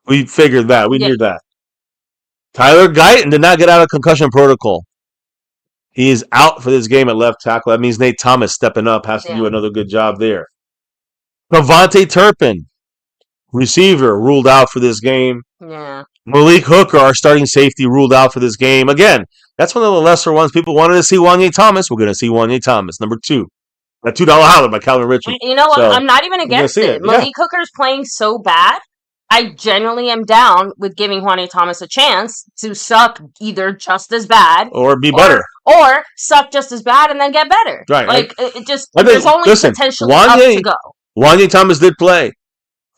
we figured that. We knew that. Tyler Guyton did not get out of concussion protocol. He is out for this game at left tackle. That means Nate Thomas stepping up, has to do another good job there. Devontae Turpin, receiver, ruled out for this game. Yeah. Malik Hooker, our starting safety, ruled out for this game. Again, that's one of the lesser ones. People wanted to see Wanye Thomas. We're going to see Wanye Thomas. Number 2. That $2 holler by Calvin Richard. You know what? So, I'm not even against it. Malik Hooker's playing so bad. I genuinely am down with giving Wanye Thomas a chance to suck either just as bad or be better. Or suck just as bad and then get better. Right. Like, it just, there's only potentially up to go. Wanye Thomas did play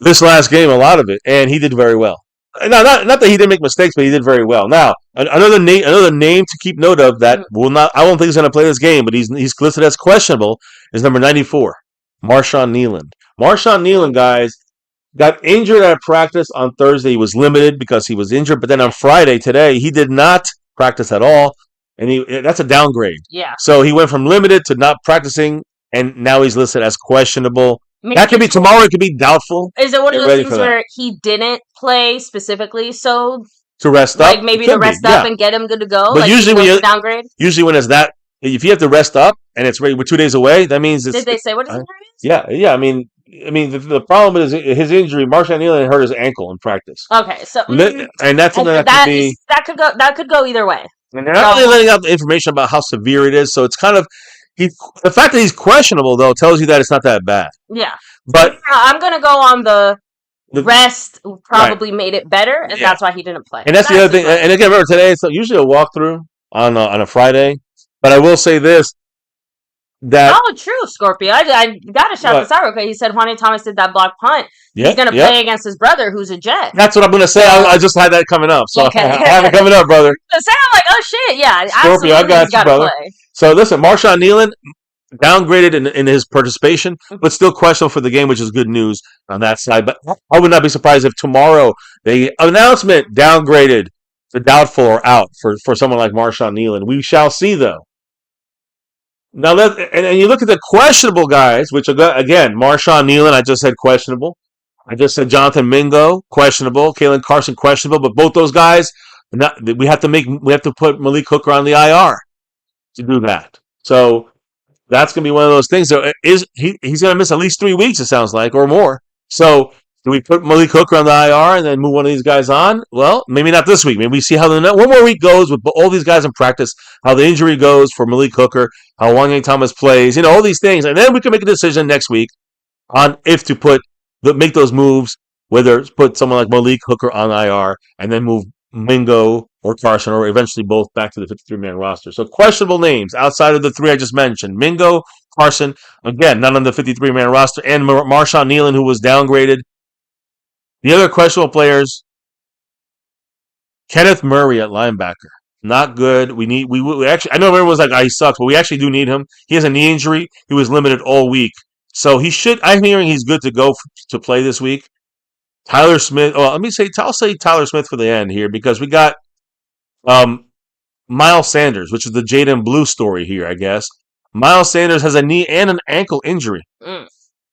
this last game, a lot of it, and he did very well. Now, not that he didn't make mistakes, but he did very well. Now, another name to keep note of that I won't think he's going to play this game, but he's listed as questionable, is number 94, Marshawn Kneeland. Marshawn Kneeland, guys, got injured at practice on Thursday. He was limited because he was injured, but then on Friday, today, he did not practice at all, and that's a downgrade. Yeah. So he went from limited to not practicing, and now he's listed as questionable. That could be tomorrow. It could be doubtful. Is it one of those things where he didn't play specifically so to rest up? Like maybe to rest up and get him good to go. But like usually when downgrade. Usually when it's that, if you have to rest up and it's ready, we're 2 days away. That means it's. Did they say what his injury is? Yeah. I mean, the problem is his injury. Marshawn Kneeland hurt his ankle in practice. Okay, so and that's something that could go either way. And they're not really letting out the information about how severe it is. So it's kind of the fact that he's questionable though tells you that it's not that bad. Yeah. But I'm going to go on the rest probably made it better, and that's why he didn't play. And that's the other thing. And again, remember today, it's usually a walkthrough on a Friday. But I will say this. True, Scorpio. I got to shout this out real quick. He said Wanye Thomas did that block punt. He's going to play against his brother, who's a Jet. That's what I'm going to say. I just had that coming up. So I have it coming up, brother. So I'm like, oh, shit. Yeah, Scorpio, I got you, brother. Play. So listen, Marshawn Kneeland, downgraded in his participation, but still questionable for the game, which is good news on that side. But I would not be surprised if tomorrow the announcement downgraded the doubtful or out for someone like Marshawn Kneeland. We shall see, though. Now, and you look at the questionable guys, which again, Marshawn Kneeland, I just said questionable. I just said Jonathan Mingo, questionable. Kalen Carson, questionable. But both those guys, we have to put Malik Hooker on the IR to do that. So that's going to be one of those things. So he's going to miss at least 3 weeks, it sounds like, or more. So do we put Malik Hooker on the IR and then move one of these guys on? Well, maybe not this week. Maybe we see how one more week goes with all these guys in practice, how the injury goes for Malik Hooker, how Wanye Thomas plays, all these things. And then we can make a decision next week on if to make those moves, whether it's put someone like Malik Hooker on IR and then move Mingo or Carson, or eventually both back to the 53-man roster. So questionable names outside of the 3 I just mentioned. Mingo, Carson, again, not on the 53-man roster, and Marshawn Kneeland, who was downgraded. The other questionable players, Kenneth Murray at linebacker. Not good. We actually, I know everyone was like, he sucks, but we actually do need him. He has a knee injury. He was limited all week. So I'm hearing he's good to go to play this week. Tyler Smith. Oh, I'll say Tyler Smith for the end here, because we got Miles Sanders, which is the Jaden Blue story here, I guess. Miles Sanders has a knee and an ankle injury.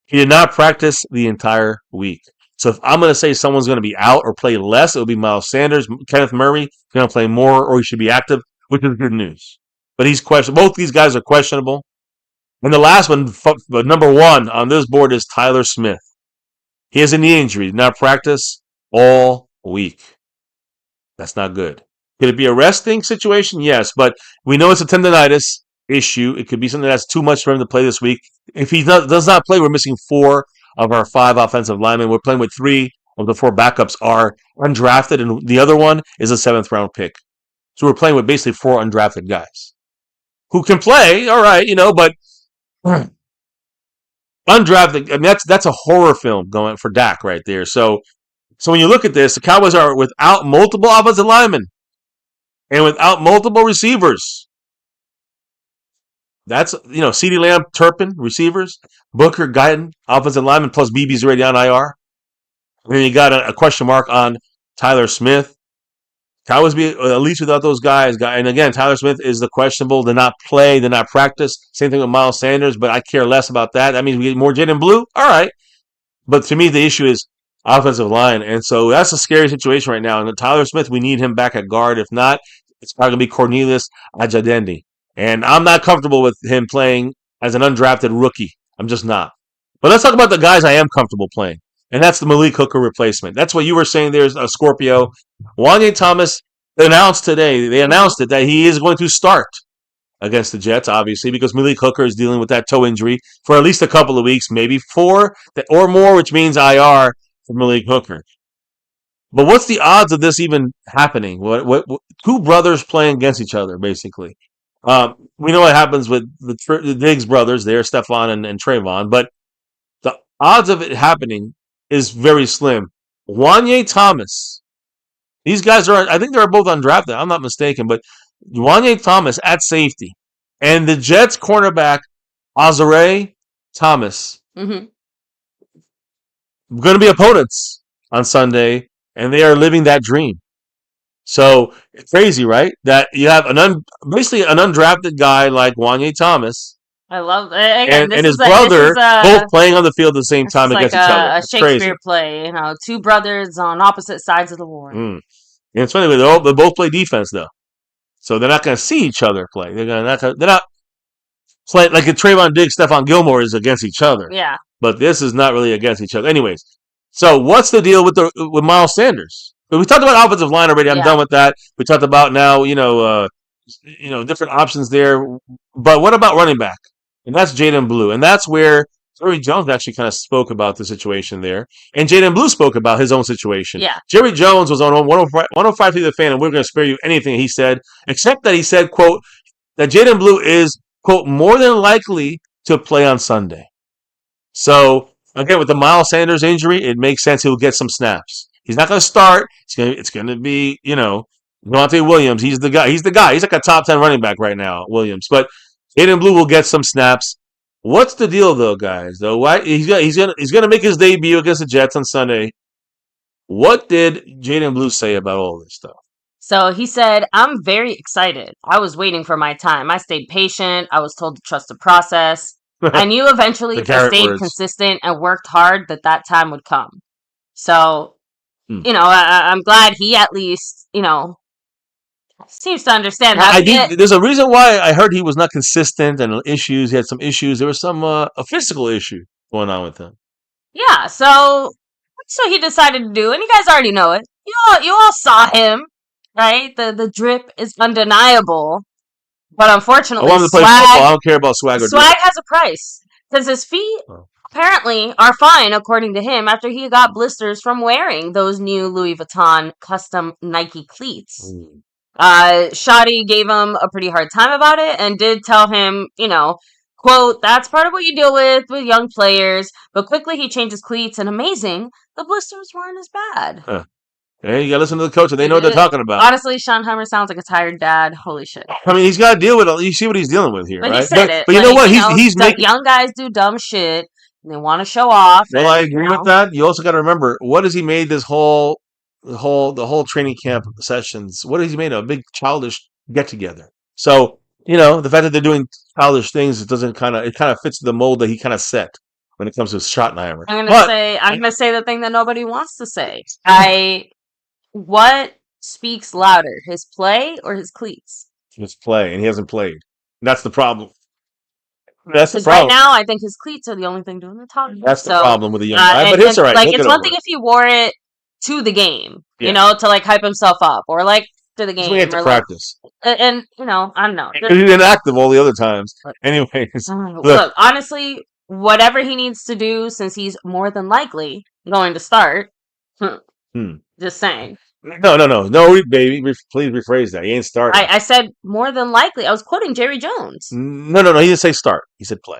He did not practice the entire week. So if I'm going to say someone's going to be out or play less, it will be Miles Sanders. Kenneth Murray is going to play more, or he should be active, which is good news. But he's questionable. Both these guys are questionable. And the last one, number 1 on this board, is Tyler Smith. He has a knee injury. Did not practice all week. That's not good. Could it be a resting situation? Yes, but we know it's a tendonitis issue. It could be something that's too much for him to play this week. If he does not play, we're missing 4 of our 5 offensive linemen. We're playing with 3 of the 4 backups are undrafted, and the other one is a 7th-round pick. So we're playing with basically 4 undrafted guys who can play, all right, but undrafted. I mean, that's a horror film going for Dak right there. So when you look at this, the Cowboys are without multiple offensive linemen and without multiple receivers. That's, CeeDee Lamb, Turpin, receivers, Booker, Guyton, offensive lineman, plus BB's already on IR. And then you got a question mark on Tyler Smith. Cowboys be at least without those guys. And again, Tyler Smith is the questionable. Did not play, did not practice. Same thing with Miles Sanders, but I care less about that. That means we get more Jaden Blue. All right. But to me, the issue is offensive line. And so that's a scary situation right now. And Tyler Smith, we need him back at guard. If not, it's probably going to be Cornelius Ajadendi. And I'm not comfortable with him playing as an undrafted rookie. I'm just not. But let's talk about the guys I am comfortable playing. And that's the Malik Hooker replacement. That's what you were saying. There's a Scorpio. Wanye Thomas announced today, they announced it, that he is going to start against the Jets, obviously, because Malik Hooker is dealing with that toe injury for at least a couple of weeks, maybe 4 or more, which means IR for Malik Hooker. But what's the odds of this even happening? What two brothers playing against each other, basically. We know what happens with the Diggs brothers there, Stephon and Trayvon, but the odds of it happening is very slim. Wanye Thomas, these guys I think they're both undrafted, I'm not mistaken, but Wanye Thomas at safety and the Jets cornerback, Azare Thomas, going to be opponents on Sunday, and they are living that dream. So it's crazy, right? That you have basically an undrafted guy like Wanye Thomas. I love it. Again, and his brother both playing on the field at the same time against each other. It's a Shakespeare play, two brothers on opposite sides of the war. And it's funny, they both play defense though, so they're not going to see each other play. They're not play like a Trayvon Diggs, Stephon Gilmore is against each other. Yeah, but this is not really against each other. Anyways, so what's the deal with Miles Sanders? We talked about offensive line already. I'm done with that. We talked about now, different options there. But what about running back? And that's Jaden Blue. And that's where Jerry Jones actually kind of spoke about the situation there. And Jaden Blue spoke about his own situation. Yeah. Jerry Jones was on 105 to the fan, and we're going to spare you anything he said, except that he said, quote, that Jaden Blue is, quote, more than likely to play on Sunday. So, again, with the Miles Sanders injury, it makes sense he'll get some snaps. He's not going to start. It's going to be, Devontae Williams. He's the guy. He's like a top 10 running back right now, Williams. But Jaden Blue will get some snaps. What's the deal, though, guys? Though why he's gonna make his debut against the Jets on Sunday. What did Jaden Blue say about all this stuff? So he said, "I'm very excited. I was waiting for my time. I stayed patient. I was told to trust the process. I knew eventually if I stayed consistent and worked hard that time would come. So, I'm glad he at least, seems to understand how there's a reason why I heard he was not consistent and issues. He had some issues. There was some a physical issue going on with him. Yeah, so he decided to do, and you guys already know it. You all saw him, right? The drip is undeniable. But unfortunately, I want him to play football. I don't care about swag or swag drip. has a price. Because his feet apparently are fine, according to him, after he got blisters from wearing those new Louis Vuitton custom Nike cleats. Shotty gave him a pretty hard time about it and did tell him, quote, that's part of what you deal with young players. But quickly he changed his cleats, and amazing, the blisters weren't as bad. Huh. Hey, you gotta listen to the coach, and they know what they're talking about. Honestly, Schottenheimer sounds like a tired dad. Holy shit. I mean, he's got to deal with it. You see what he's dealing with here, but right? He said it. But you know what? He's making young guys do dumb shit, and they want to show off. Well, I agree with that. You also got to remember, what has he made this whole the whole training camp sessions? What has he made? A big childish get together. So the fact that they're doing childish things, it kind of fits the mold that he kind of set when it comes to Schottenheimer. I'm gonna say the thing that nobody wants to say. What speaks louder, his play or his cleats? His play, and he hasn't played. That's the problem. That's the Right problem. now, I think his cleats are the only thing doing the talking. That's the problem with the young guy. But it's all right. It's one thing if he wore it to the game, to hype himself up, or to the game. We have to practice. And I don't know. He's inactive all the other times. Anyways, look, honestly, whatever he needs to do, since he's more than likely going to start. Just saying. No, baby. Please rephrase that. He ain't starting. I said more than likely. I was quoting Jerry Jones. No. He didn't say start. He said play.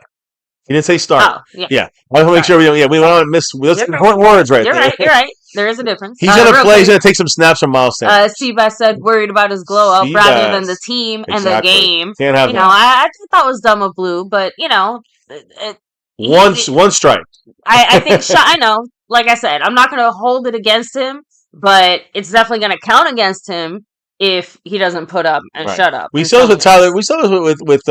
He didn't say start. Oh, yeah. Yeah. I want to make sure we don't miss important words right You're there. right. You're right. There is a difference. He's going to real play. He's quick, going to take some snaps from Miles Sanders. Seabass said worried about his glow up rather than the team and the game. Can't have You know, I just thought it was dumb of Blue, but you know, one strike. I think I know. Like I said, I'm not going to hold it against him, but it's definitely going to count against him if he doesn't put up and shut up. We saw this with Tyler. We saw this with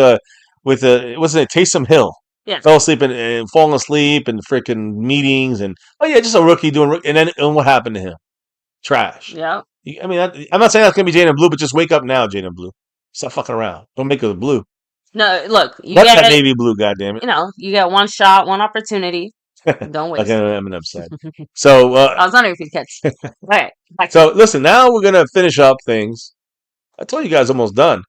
wasn't it Taysom Hill? Yeah. Fell asleep and falling asleep and freaking meetings and just a rookie doing and what happened to him? Trash. Yeah. I mean, I'm not saying that's gonna be Jaden Blue, but just wake up now, Jaden Blue. Stop fucking around. Don't make it blue. No, look, that's that navy blue. Goddamn it. You know, you get one shot, one opportunity. Don't waste. Like I'm upset. So I was wondering if you'd catch. All right. So listen, now we're gonna finish up things. I told you guys almost done.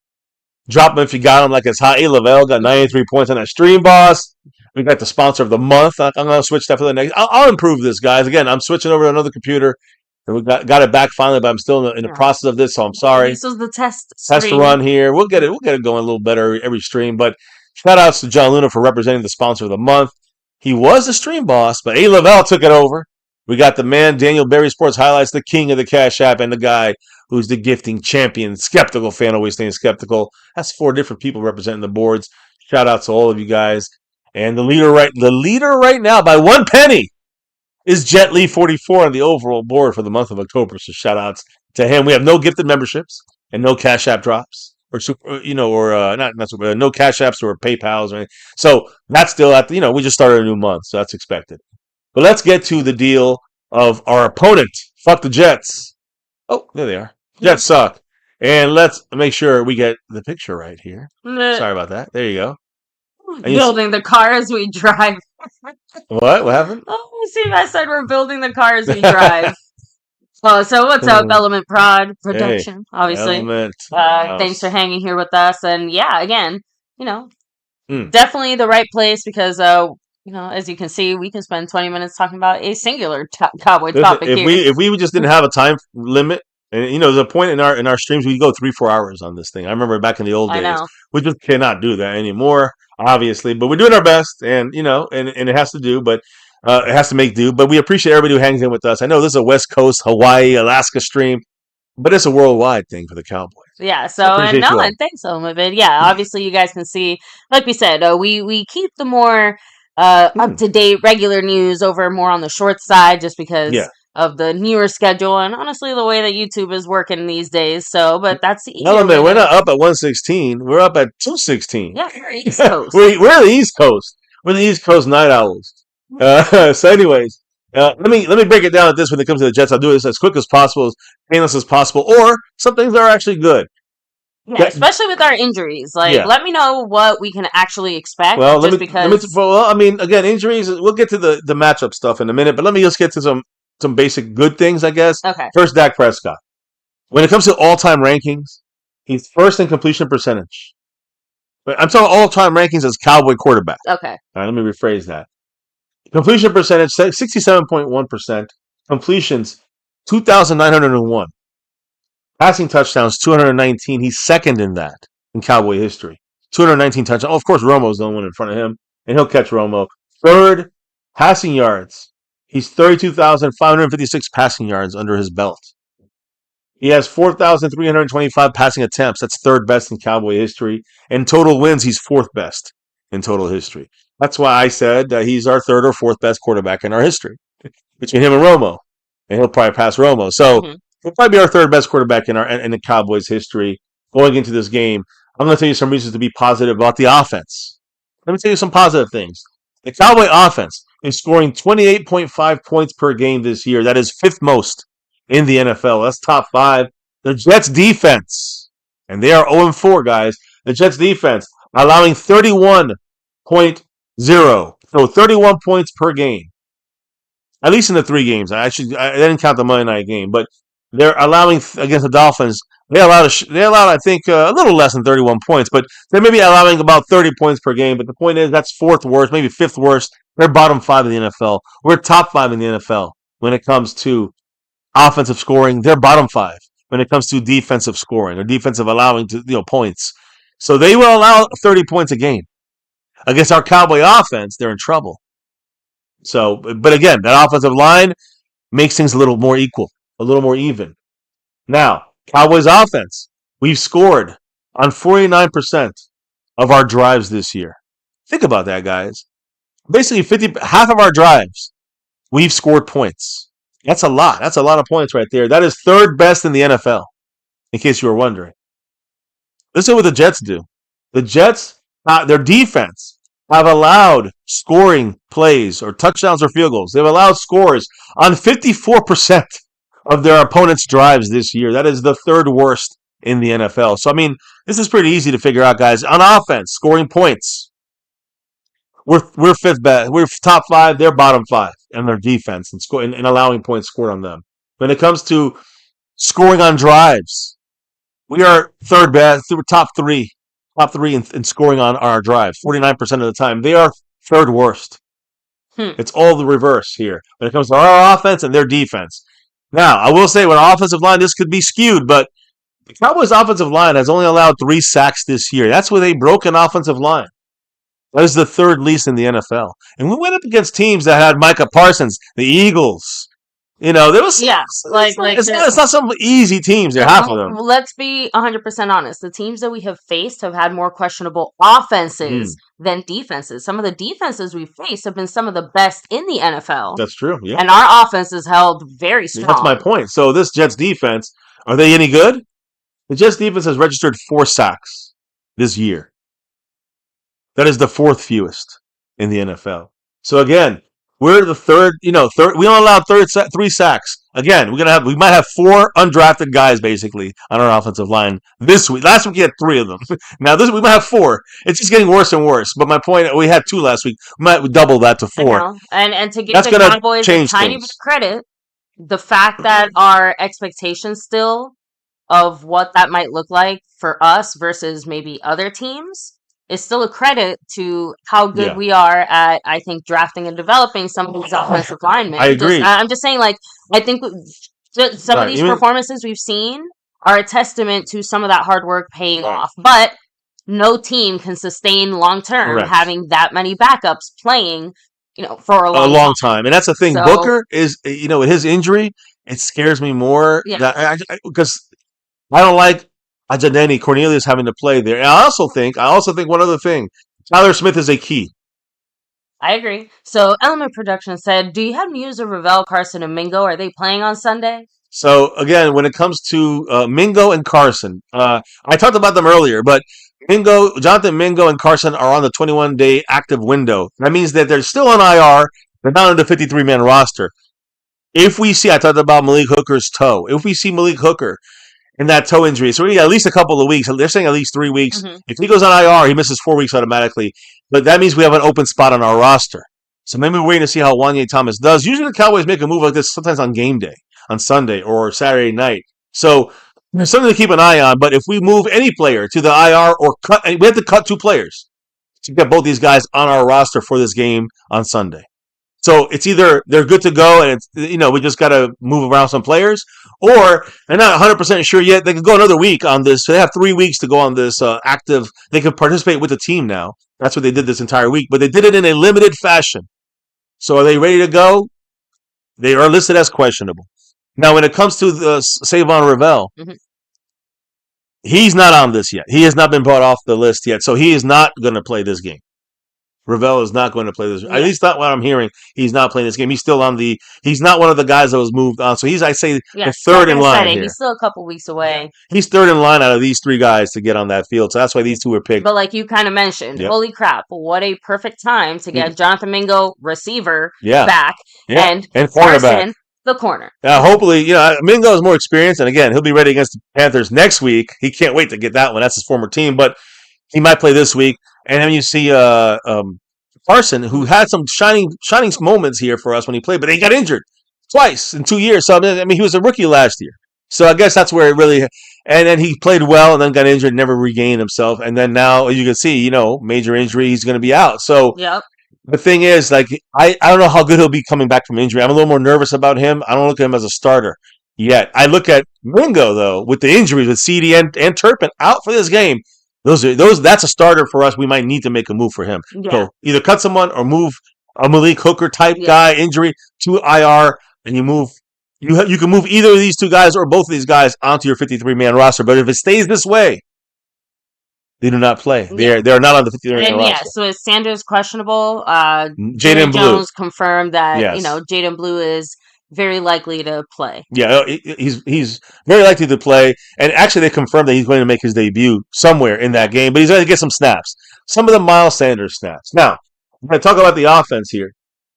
Drop them if you got them like it's hot. A. Lavelle got 93 points on that stream, boss. We got the sponsor of the month. I'm going to switch that for the next. I'll improve this, guys. Again, I'm switching over to another computer. And we got it back finally, but I'm still in the process of this, so I'm sorry. This was the test run here. We'll get it going a little better every stream. But shout outs to John Luna for representing the sponsor of the month. He was the stream boss, but A. Lavelle took it over. We got the man, Daniel Berry Sports Highlights, the king of the Cash App, and the guy who's the gifting champion, skeptical fan, always staying skeptical. That's 4 different people representing the boards. Shout out to all of you guys. And the leader right now by 1 penny is Jet Lee 44 on the overall board for the month of October. So shout outs to him. We have no gifted memberships and no Cash App drops or no Cash Apps or PayPals or anything. So that's still at we just started a new month, so that's expected. But let's get to the deal of our opponent. Fuck the Jets. Oh, there they are. Jets suck. And let's make sure we get the picture right here. Sorry about that. There you go. Building the car as we drive. What? What happened? Oh, see, I said we're building the car as we drive. So what's up, Element Prod Production? Obviously. Element. Thanks for hanging here with us. And yeah, again, definitely the right place because as you can see, we can spend 20 minutes talking about a singular cowboy topic here. If we just didn't have a time limit, and there's a point in our streams we go 3-4 hours on this thing. I remember back in the old days. We just cannot do that anymore, obviously. But we're doing our best, and and it has to do, but it has to make do. But we appreciate everybody who hangs in with us. I know this is a West Coast, Hawaii, Alaska stream, but it's a worldwide thing for the Cowboys. Yeah, and thanks some of it. Yeah, obviously you guys can see, like we said, we keep the more up to date regular news over more on the short side just because of the newer schedule and honestly the way that YouTube is working these days. So, but that's the easier way. We're not up at 116. We're up at 216. Yeah, we're East Coast. we're the East Coast. We're the East Coast night owls. So, anyways, let me break it down at this when it comes to the Jets. I'll do this as quick as possible, as painless as possible, or some things that are actually good. Yeah, especially with our injuries. Let me know what we can actually expect. Well, again, injuries. We'll get to the matchup stuff in a minute, but let me just get to some basic good things, I guess. Okay. First, Dak Prescott. When it comes to all-time rankings, he's first in completion percentage. But I'm talking all-time rankings as Cowboy quarterback. Okay. All right, let me rephrase that. Completion percentage, 67.1%. Completions, 2,901. Passing touchdowns, 219. He's second in that in Cowboy history. 219 touchdowns. Oh, of course, Romo's the one in front of him, and he'll catch Romo. Third, passing yards. He's 32,556 passing yards under his belt. He has 4,325 passing attempts. That's third best in Cowboy history. And total wins, he's fourth best in total history. That's why I said that he's our third or fourth best quarterback in our history between him and Romo. And he'll probably pass Romo. So he'll probably be our third best quarterback in the Cowboys history going into this game. I'm going to tell you some reasons to be positive about the offense. Let me tell you some positive things. The Cowboy offense is scoring 28.5 points per game this year. That is fifth most in the NFL. That's top 5. The Jets defense, and they are 0-4, guys. The Jets defense allowing 31.0, so 31 points per game. At least in the 3 games. I didn't count the Monday night game, but they're allowing against the Dolphins. They allowed, I think, a little less than 31 points, but they may be allowing about 30 points per game. But the point is, that's fourth worst, maybe fifth worst. They're bottom 5 in the NFL. We're top 5 in the NFL when it comes to offensive scoring. They're bottom 5 when it comes to defensive scoring or defensive allowing points. So they will allow 30 points a game. Against our Cowboy offense, they're in trouble. So, but again, that offensive line makes things a little more equal, a little more even. Now, Cowboys offense, we've scored on 49% of our drives this year. Think about that, guys. Basically, half of our drives, we've scored points. That's a lot. That's a lot of points right there. That is third best in the NFL, in case you were wondering. Listen to what the Jets do. The Jets, their defense, have allowed scoring plays or touchdowns or field goals. They've allowed scores on 54% of their opponents' drives this year. That is the third worst in the NFL. So, I mean, this is pretty easy to figure out, guys. On offense, scoring points, we're fifth best. We're top five. They're bottom five in their defense and allowing points scored on them. When it comes to scoring on drives, we are third best. We're top three in scoring on our drives. 49% of the time, they are third worst. It's all the reverse here when it comes to our offense and their defense. Now, I will say, with our offensive line, this could be skewed, but the Cowboys' offensive line has only allowed 3 sacks this year. That's with a broken offensive line. That is the third least in the NFL. And we went up against teams that had Micah Parsons, the Eagles. You know, there was it's not some easy teams. They're half of them. Let's be 100% honest. The teams that we have faced have had more questionable offenses than defenses. Some of the defenses we've faced have been some of the best in the NFL. That's true. Yeah, and our offense is held very strong. That's my point. So this Jets defense, are they any good? The Jets defense has registered 4 sacks this year. That is the 4th fewest in the NFL. So again, we're the third. We only allowed 3 sacks. Again, we might have 4 undrafted guys basically on our offensive line this week. Last week we had 3 of them. Now this we might have 4. It's just getting worse and worse. But my point, we had 2 last week. We might double that to 4. And to give the Cowboys a tiny bit of credit, the fact that our expectations still of what that might look like for us versus maybe other teams is still a credit to how good we are at, I think, drafting and developing some of these offensive linemen. I agree. I'm just saying, I think some of these performances we've seen are a testament to some of that hard work paying off. But no team can sustain long-term having that many backups playing, for a long time. And that's the thing. So, Booker is, with his injury, it scares me more because I don't like Ajadani Cornelius having to play there. And I also think one other thing. Tyler Smith is a key. I agree. So Element Production said, do you have news of Ravel, Carson, and Mingo? Are they playing on Sunday? So again, when it comes to Mingo and Carson, I talked about them earlier, but Jonathan Mingo and Carson are on the 21-day active window. That means that they're still on IR. They're not on the 53-man roster. I talked about Malik Hooker's toe. If we see Malik Hooker in that toe injury, so we got at least a couple of weeks. They're saying at least 3 weeks. If he goes on IR, he misses 4 weeks automatically. But that means we have an open spot on our roster. So maybe we're waiting to see how Wanye Thomas does. Usually the Cowboys make a move like this sometimes on game day, on Sunday or Saturday night. So there's something to keep an eye on. But if we move any player to the IR or we have to cut 2 players to get both these guys on our roster for this game on Sunday. So it's either they're good to go and we just got to move around some players, or they're not 100% sure yet. They could go another week on this. So they have 3 weeks to go on this active. They could participate with the team now. That's what they did this entire week, but they did it in a limited fashion. So are they ready to go? They are listed as questionable. Now, when it comes to the Savon Ravel, he's not on this yet. He has not been brought off the list yet, so he is not going to play this game. Ravel is not going to play this. At least not what I'm hearing. He's not playing this game. He's still on he's not one of the guys that was moved on. So he's, the third in line here. He's still a couple weeks away. He's third in line out of these 3 guys to get on that field. So that's why these 2 were picked. But like you kind of mentioned, holy crap, what a perfect time to get Jonathan Mingo, receiver, back, and cornerback. The corner. Hopefully, Mingo is more experienced, and again, he'll be ready against the Panthers next week. He can't wait to get that one. That's his former team, but he might play this week. And then you see Carson, who had some shining moments here for us when he played, but he got injured twice in 2 years. So he was a rookie last year. So I guess that's where it really. And then he played well, and then got injured, never regained himself. And then now, as you can see, major injury, he's going to be out. So the thing is, I don't know how good he'll be coming back from injury. I'm a little more nervous about him. I don't look at him as a starter yet. I look at Mingo though with the injuries with CD and Turpin out for this game. That's a starter for us. We might need to make a move for him. Yeah. So either cut someone or move a Malik Hooker type Yeah. guy, injury to IR, and you move. You can move either of these two guys or both of these guys onto your 53-man roster. But if it stays this way, they do not play. Yeah. They're not on the 53-man And roster. yeah, so is Sanders questionable? Jaden Blue. Jones confirmed that Yes. Jaden Blue is very likely to play. Yeah, he's very likely to play. And actually, they confirmed that he's going to make his debut somewhere in that game. But he's going to get some snaps. Some of the Miles Sanders snaps. Now, I'm going to talk about the offense here.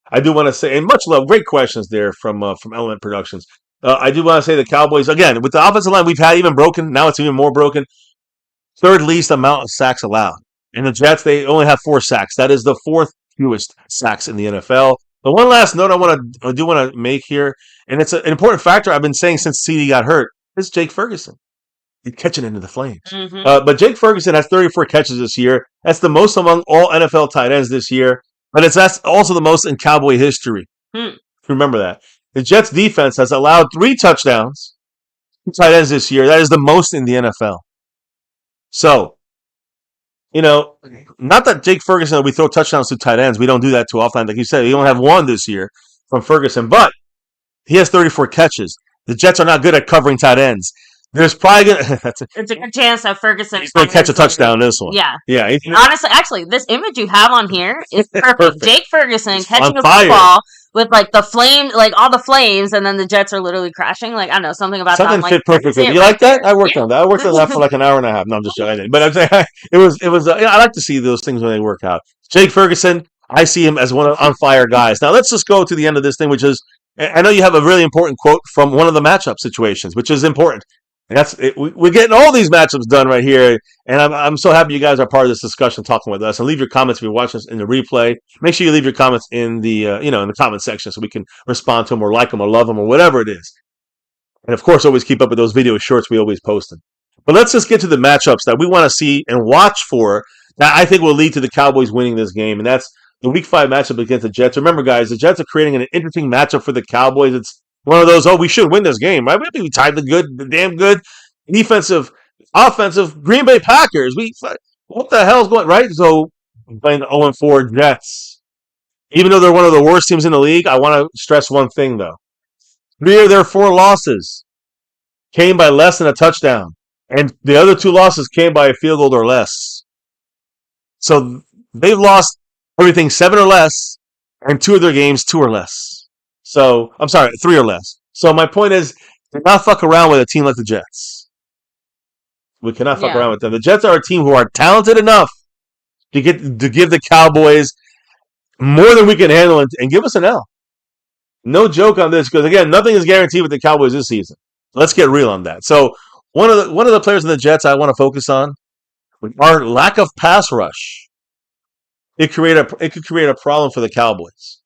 I do want to say, and much love, great questions there from Element Productions. I do want to say the Cowboys, again, with the offensive line we've had even broken, now it's even more broken. Third least amount of sacks allowed. And the Jets, they only have 4 sacks. That is the 4th fewest sacks in the NFL. But one last note I do want to make here, and it's an important factor I've been saying since CD got hurt, is Jake Ferguson. He's catching into the flames. Mm-hmm. But Jake Ferguson has 34 catches this year. That's the most among all NFL tight ends this year. But that's also the most in Cowboy history. Remember that. The Jets defense has allowed 3 touchdowns to tight ends this year. That is the most in the NFL. So, not that Jake Ferguson, we throw touchdowns to tight ends. We don't do that too often. Like you said, we only have 1 this year from Ferguson. But he has 34 catches. The Jets are not good at covering tight ends. There's probably it's a good chance that Ferguson he's going to catch a touchdown this one. Yeah. Yeah. Honestly, actually, this image you have on here is perfect. Jake Ferguson catching a fire. football with the flame, all the flames, and then the Jets are literally crashing. I don't know, something about something that. Fit perfectly. You like that? I worked on that. I worked on that for an hour and a half. No, I'm just joking. But I'm saying it was. I like to see those things when they work out. Jake Ferguson, I see him as one of on fire guys. Now let's just go to the end of this thing, which is, I know you have a really important quote from one of the matchup situations, which is important. And we're getting all these matchups done right here, and I'm so happy you guys are part of this discussion, talking with us. And leave your comments if you're watching us in the replay. Make sure you leave your comments in the in the comment section so we can respond to them or like them or love them or whatever it is. And of course, always keep up with those video shorts we always post them. But let's just get to the matchups that we want to see and watch for that I think will lead to the Cowboys winning this game, and that's the Week 5 matchup against the Jets. Remember, guys, the Jets are creating an interesting matchup for the Cowboys. It's one of those, we should win this game, right? We tied the damn good defensive, offensive Green Bay Packers. What the hell's going right? So I'm playing the 0-4 Jets. Even though they're one of the worst teams in the league, I want to stress one thing, though. 3 of their 4 losses came by less than a touchdown. And the other 2 losses came by a field goal or less. So they've lost everything 7 or less, and 2 of their games 2 or less. So, I'm sorry, 3 or less. So my point is, do not fuck around with a team like the Jets. We cannot fuck around with them. The Jets are a team who are talented enough to give the Cowboys more than we can handle and give us an L. No joke on this, because again, nothing is guaranteed with the Cowboys this season. Let's get real on that. So one of the players in the Jets I want to focus on, our lack of pass rush. It could create a problem for the Cowboys.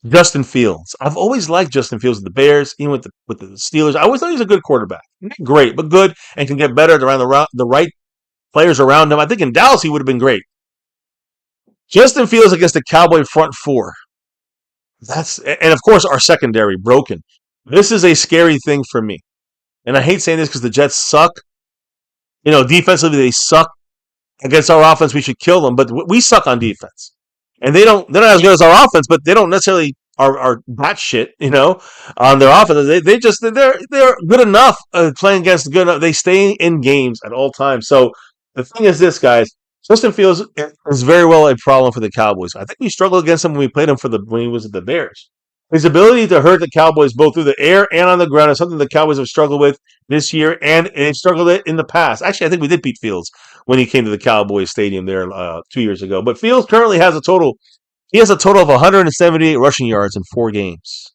Justin Fields. I've always liked Justin Fields with the Bears, even with the Steelers. I always thought he was a good quarterback. Not great, but good, and can get better around the right players around him. I think in Dallas he would have been great. Justin Fields against the Cowboy front 4. And of course our secondary broken. This is a scary thing for me. And I hate saying this because the Jets suck. Defensively they suck. Against our offense, we should kill them, but we suck on defense. And they're not as good as our offense, but they don't necessarily are that shit, on their offense. They're good enough playing against good enough. They stay in games at all times. So the thing is this, guys, Justin Fields is very well a problem for the Cowboys. I think we struggled against him when we played him when he was at the Bears. His ability to hurt the Cowboys both through the air and on the ground is something the Cowboys have struggled with this year, and they struggled it in the past. Actually, I think we did beat Fields when he came to the Cowboys Stadium there 2 years ago. But Fields currently has a total of 178 rushing yards in 4 games.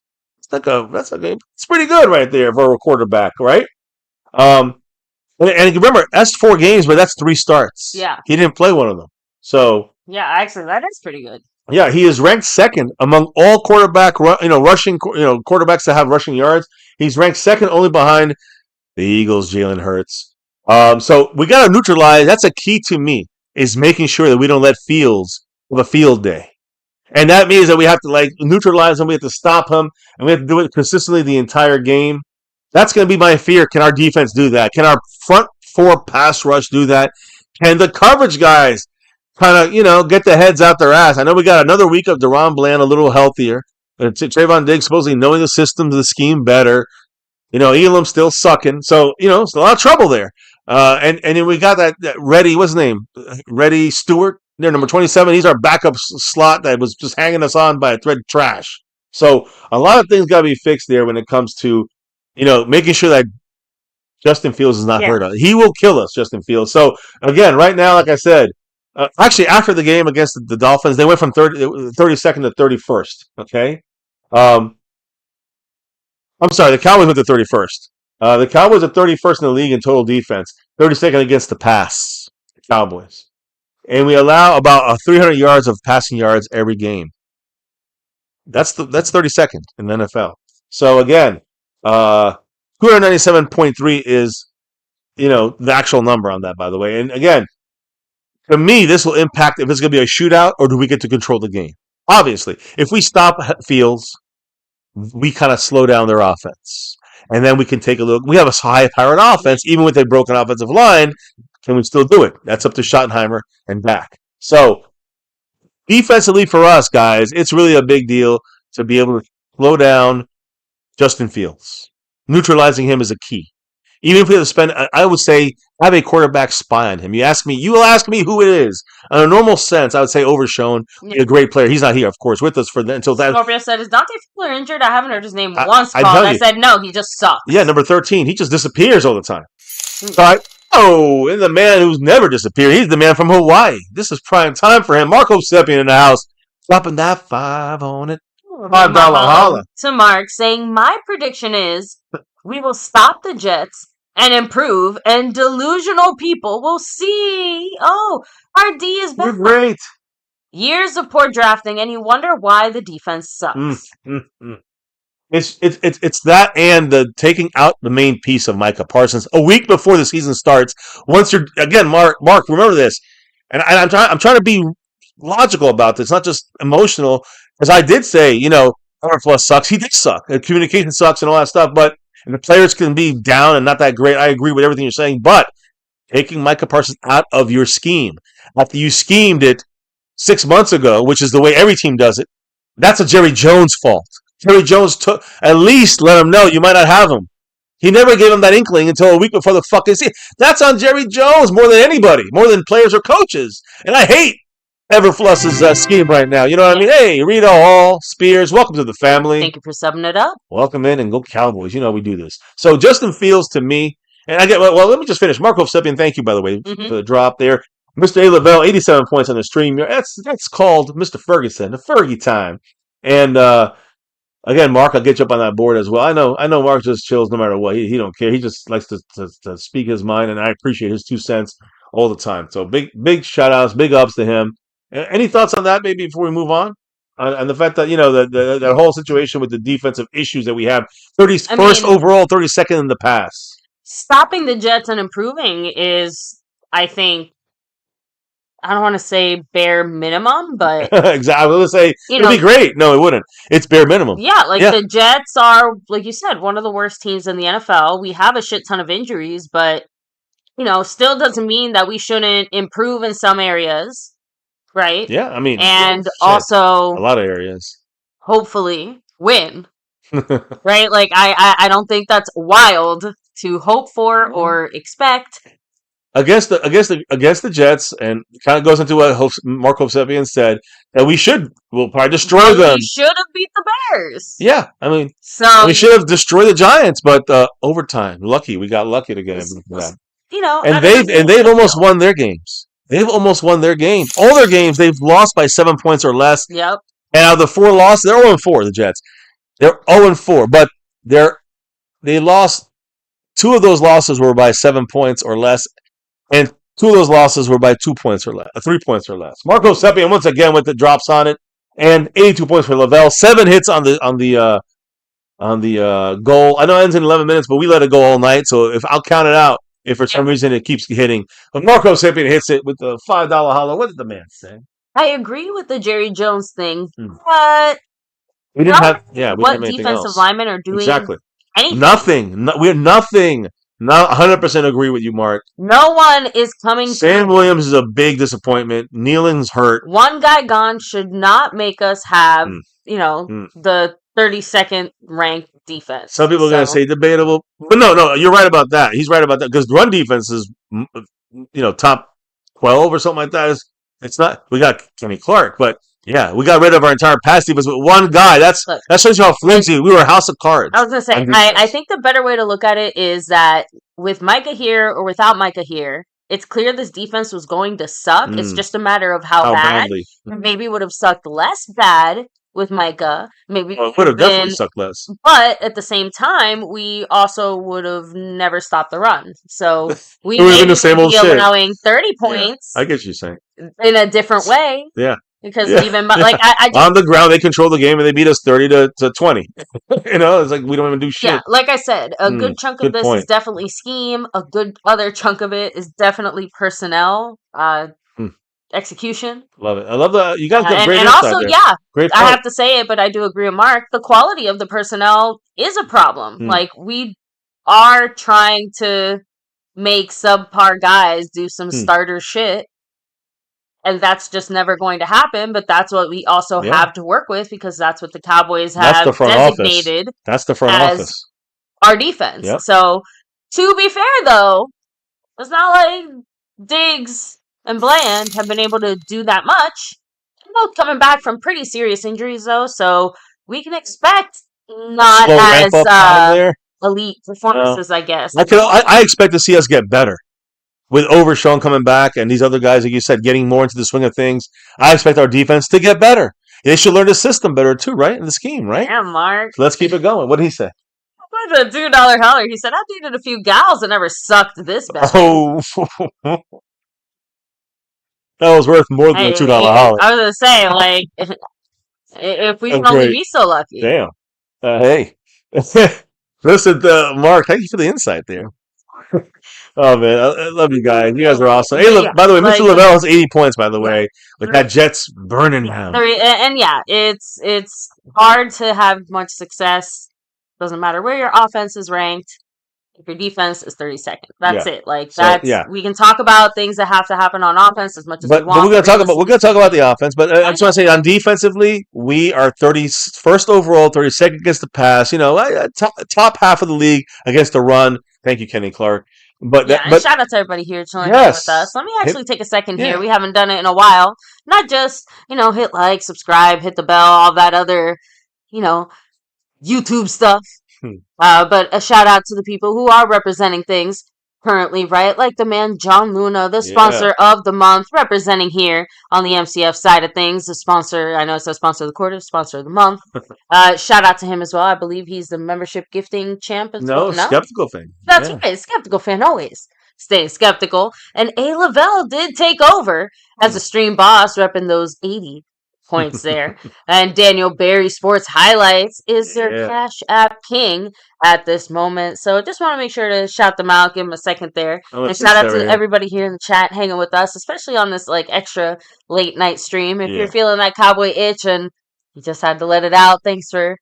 It's pretty good right there for a quarterback, right? And remember, that's 4 games, but that's 3 starts. Yeah, he didn't play one of them. So yeah, actually, that is pretty good. Yeah, he is ranked second among all rushing quarterbacks that have rushing yards. He's ranked second only behind the Eagles, Jalen Hurts. So we got to neutralize. That's a key to me, is making sure that we don't let Fields have a field day. And that means that we have to neutralize him. We have to stop him, and we have to do it consistently the entire game. That's going to be my fear. Can our defense do that? Can our front 4 pass rush do that? Can the coverage guys kind of, get the heads out their ass? I know we got another week of Deron Bland a little healthier. Trayvon Diggs supposedly knowing the systems, the scheme better. Elam still sucking. So, it's a lot of trouble there. And then we got that Reddy, what's his name? Reddy Stewart. There, number 27. He's our backup slot that was just hanging us on by a thread trash. So a lot of things got to be fixed there when it comes to, making sure that Justin Fields is not hurt. He will kill us, Justin Fields. So again, right now, like I said, actually after the game against the Dolphins, they went from 32nd to 31st. Okay. I'm sorry, the Cowboys went to 31st. The Cowboys are 31st in the league in total defense, 32nd against the pass. The Cowboys. And we allow about 300 yards of passing yards every game. That's 32nd in the NFL. So again, 297.3 is, the actual number on that, by the way. And again, to me, this will impact if it's going to be a shootout or do we get to control the game. Obviously, if we stop Fields, we kind of slow down their offense. And then we can take a look. We have a high-powered offense, even with a broken offensive line. Can we still do it? That's up to Schottenheimer and back. So, defensively for us, guys, it's really a big deal to be able to slow down Justin Fields. Neutralizing him is a key. Even if we have to spend, I would say, have a quarterback spy on him. You will ask me who it is. In a normal sense, I would say Overshown, a great player. He's not here, of course, with us until that. Scorpio said, "Is Dante Fuller injured? I haven't heard his name once called." I said, "No, he just sucks." Yeah, number 13. He just disappears all the time. And the man who's never disappeared. He's the man from Hawaii. This is prime time for him. Marco Seppi in the house, dropping that $5 on it. $5 holla. To Mark, saying, "My prediction is we will stop the Jets and improve, and delusional people will see. Oh, our D is better. We're great. Years of poor drafting, and you wonder why the defense sucks." It's that and the taking out the main piece of Micah Parsons a week before the season starts. Once you're again, Mark, remember this, and I'm trying to be logical about this, not just emotional, because I did say, Plus sucks. He did suck. Communication sucks and all that stuff, but. And the players can be down and not that great. I agree with everything you're saying, but taking Micah Parsons out of your scheme after you schemed it 6 months ago, which is the way every team does it, that's a Jerry Jones fault. Jerry Jones at least let him know you might not have him. He never gave him that inkling until a week before the fucking season. That's on Jerry Jones more than anybody, more than players or coaches. And I hate Everfluss's scheme right now. You know what I mean? Hey, Rita Hall, Spears, welcome to the family. Thank you for subbing it up. Welcome in and go Cowboys. You know we do this. So Justin Fields to me, and I get well. Let me just finish. Marco Seppian, thank you by the way for the drop there. Mr. A. Lavelle, 87 points on the stream. That's called Mr. Ferguson, the Fergie time. And again, Mark, I'll get you up on that board as well. I know. Mark just chills no matter what. He don't care. He just likes to speak his mind, and I appreciate his 2 cents all the time. So big shout outs, big ups to him. Any thoughts on that, maybe before we move on? And the fact that that whole situation with the defensive issues that we have, 31st overall, 32nd in the pass. Stopping the Jets and improving is, I think, I don't want to say bare minimum, but exactly. I was going to say it'd be great. No, it wouldn't. It's bare minimum. Yeah, the Jets are, like you said, one of the worst teams in the NFL. We have a shit ton of injuries, but still doesn't mean that we shouldn't improve in some areas. Right? Yeah, and also a lot of areas. Hopefully win. Right? I don't think that's wild to hope for or expect. Against the Jets, and kind of goes into what Marco Seppian said, that we'll probably destroy them. We should have beat the Bears. Yeah, so we should have destroyed the Giants, but overtime, we got lucky to get him for that. And they've almost won their games. They've almost won their game. All their games, they've lost by 7 points or less. Yep. And out of the 4 losses, they're 0-4, the Jets. They're 0-4, but they lost. 2 of those losses were by 7 points or less, and 2 of those losses were by 2 points or less, 3 points or less. Marco Seppian once again with the drops on it, and 82 points for Lavelle. 7 hits on the goal. I know it ends in 11 minutes, but we let it go all night, so I'll count it out. If for some reason it keeps hitting. But Marco Seppian hits it with the $5 hollow. What did the man say? I agree with the Jerry Jones thing, but we didn't have what defensive linemen are doing. Exactly. Anything. Nothing. We're nothing. Not 100% agree with you, Mark. No one is coming Sam through. Williams is a big disappointment. Nealon's hurt. One guy gone should not make us have, Mm. the 32nd ranked defense. Some people are going to say debatable, but no, you're right about that. He's right about that because run defense is, top 12 or something like that. It's not. We got Kenny Clark, but yeah, we got rid of our entire pass defense with one guy. That shows you how flimsy we were. A house of cards. I was going to say, I think the better way to look at it is that with Micah here or without Micah here, it's clear this defense was going to suck. It's just a matter of how bad. badly. Maybe would have sucked less bad with Micah. Maybe it would have definitely sucked less. But at the same time, we also would have never stopped the run. So we would have may been the same old be shit. allowing 30 points. I get what you're saying. In a different way. Yeah. Because even I just, on the ground they control the game and they beat us 30 to 20. It's like we don't even do shit. Yeah, like I said, a good chunk of this is definitely scheme. A good other chunk of it is definitely personnel, execution. Love it. I love the you guys got great and insight also there. yeah, Great I have to say it, but I do agree with Mark. The quality of the personnel is a problem. Like we are trying to make subpar guys do some starter shit. And that's just never going to happen, but that's what we also have to work with because that's what the Cowboys have designated That's the front as office. Our defense. Yep. So, to be fair, though, it's not like Diggs and Bland have been able to do that much. They're both coming back from pretty serious injuries, though, so we can expect not as elite performances, I guess. I expect to see us get better. With Overshown coming back and these other guys, like you said, getting more into the swing of things, I expect our defense to get better. They should learn the system better too, right? In the scheme, right? Yeah, Mark. So let's keep it going. What did he say? What a $2 holler. He said, I've dated a few gals that never sucked this bad. Oh. That was worth more than a $2 holler. I was going to say, like, if we can only be so lucky. Damn. Hey. Listen, Mark, thank you for the insight there. Oh man, I love you guys. You guys are awesome. Hey, look, by the way, Mr. Lavelle has 80 points. By the way, with that Jets burning him. And yeah, it's hard to have much success. Doesn't matter where your offense is ranked. If your defense is 32nd, that's it. Like we can talk about things that have to happen on offense as much as we want. But we're gonna talk about the offense. But I just want to say, on defensively, we are 31st overall, 32nd against the pass. Top half of the league against the run. Thank you, Kenny Clark. But shout out to everybody here joining with us. Let me actually take a second here. We haven't done it in a while. Not just, hit like, subscribe, hit the bell, all that other, YouTube stuff. But a shout out to the people who are representing things currently, right? Like the man John Luna, the sponsor of the month, representing here on the MCF side of things. The sponsor, I know it says sponsor of the quarter, sponsor of the month. Shout out to him as well. I believe he's the membership gifting champ as well. No, skeptical fan. That's right, skeptical fan always. Staying skeptical. And A. Lavelle did take over as a stream boss, repping those 80 points there. And Daniel Barry Sports Highlights is their Cash App king at this moment. So just want to make sure to shout them out, give them a second there. And shout out to everybody here in the chat hanging with us, especially on this extra late night stream. If you're feeling that cowboy itch and you just had to let it out, thanks for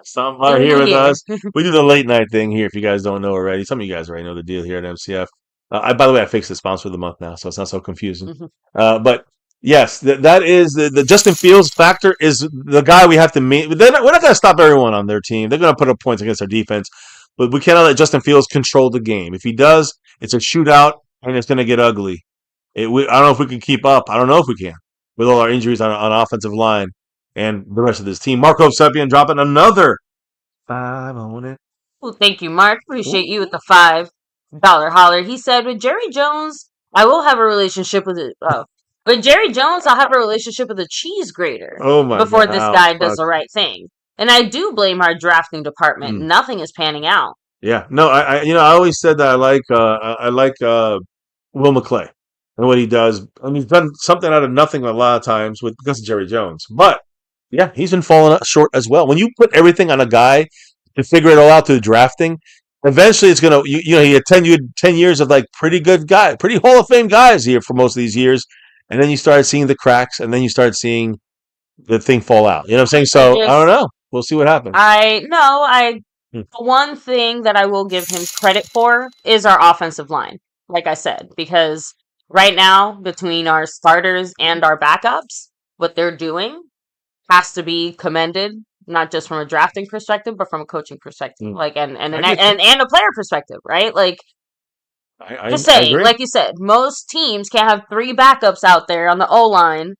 somebody here with us. We do the late night thing here if you guys don't know already. Some of you guys already know the deal here at MCF. By the way, I fixed the sponsor of the month now, so it's not so confusing. But yes, that is the Justin Fields factor is the guy we have to meet. We're not going to stop everyone on their team. They're going to put up points against our defense, but we cannot let Justin Fields control the game. If he does, it's a shootout and it's going to get ugly. I don't know if we can keep up. I don't know if we can with all our injuries on offensive line and the rest of this team. Marco Seppian dropping another 5 on it. Well, thank you, Mark. Appreciate you with the $5 holler. He said, with Jerry Jones, I will have a relationship with it. With Jerry Jones, I'll have a relationship with a cheese grater before this guy does the right thing. And I do blame our drafting department. Nothing is panning out. Yeah, no, I always said that I like Will McClay and what he does. I mean, he's done something out of nothing a lot of times because of Jerry Jones. But yeah, he's been falling short as well. When you put everything on a guy to figure it all out through drafting, eventually it's gonna he had 10 years of pretty good guy, pretty Hall of Fame guys here for most of these years. And then you started seeing the cracks, and then you started seeing the thing fall out. You know what I'm saying? So, I don't know. We'll see what happens. I one thing that I will give him credit for is our offensive line, like I said, because right now, between our starters and our backups, what they're doing has to be commended, not just from a drafting perspective, but from a coaching perspective, like and a player perspective, right? Like, just saying, agree. like you said, most teams can't have 3 backups out there on the O line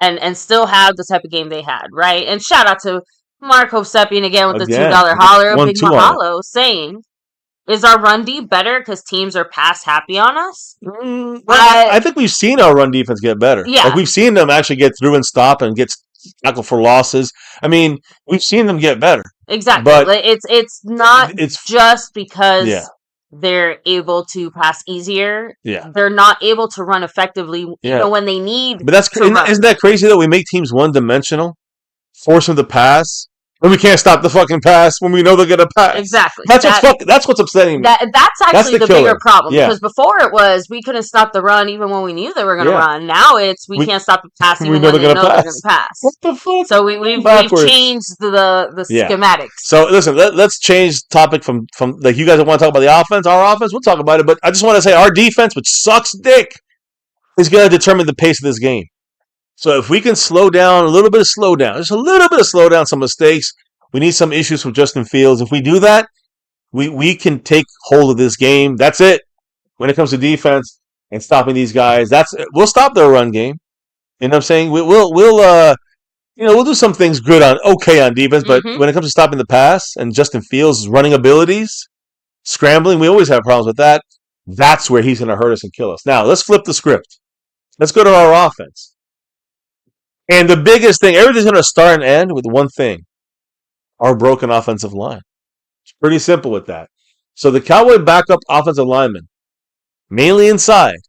and still have the type of game they had, right? And shout out to Marco Seppian again with the $2 holler, big mahalo, saying, is our run D better because teams are pass happy on us? I think we've seen our run defense get better. Yeah. Like, we've seen them actually get through and stop and get tackle for losses. I mean, we've seen them get better. Exactly. But like, it's not just because they're able to pass easier. Yeah. They're not able to run effectively even when they need But isn't that crazy that we make teams one-dimensional, force them to pass, and we can't stop the fucking pass when we know they're gonna pass? Exactly. That's what's upsetting me. That's actually the bigger problem. Yeah. Because before it was we couldn't stop the run even when we knew they were gonna run. Now it's we can't stop the pass even when they know they're gonna pass. What the fuck? So we've changed the schematics. So listen, let's change topic from like, you guys want to talk about the offense, our offense, we'll talk about it. But I just want to say our defense, which sucks dick, is going to determine the pace of this game. So if we can slow down, just a little bit of slow down some mistakes. We need some issues from Justin Fields. If we do that, we can take hold of this game. That's it. When it comes to defense and stopping these guys, we'll stop their run game. You know what I'm saying? We'll do some things on defense, but when it comes to stopping the pass and Justin Fields' running abilities, scrambling, we always have problems with that. That's where he's going to hurt us and kill us. Now, let's flip the script. Let's go to our offense. And the biggest thing, everything's going to start and end with one thing: our broken offensive line. It's pretty simple with that. So the Cowboy backup offensive lineman, mainly inside,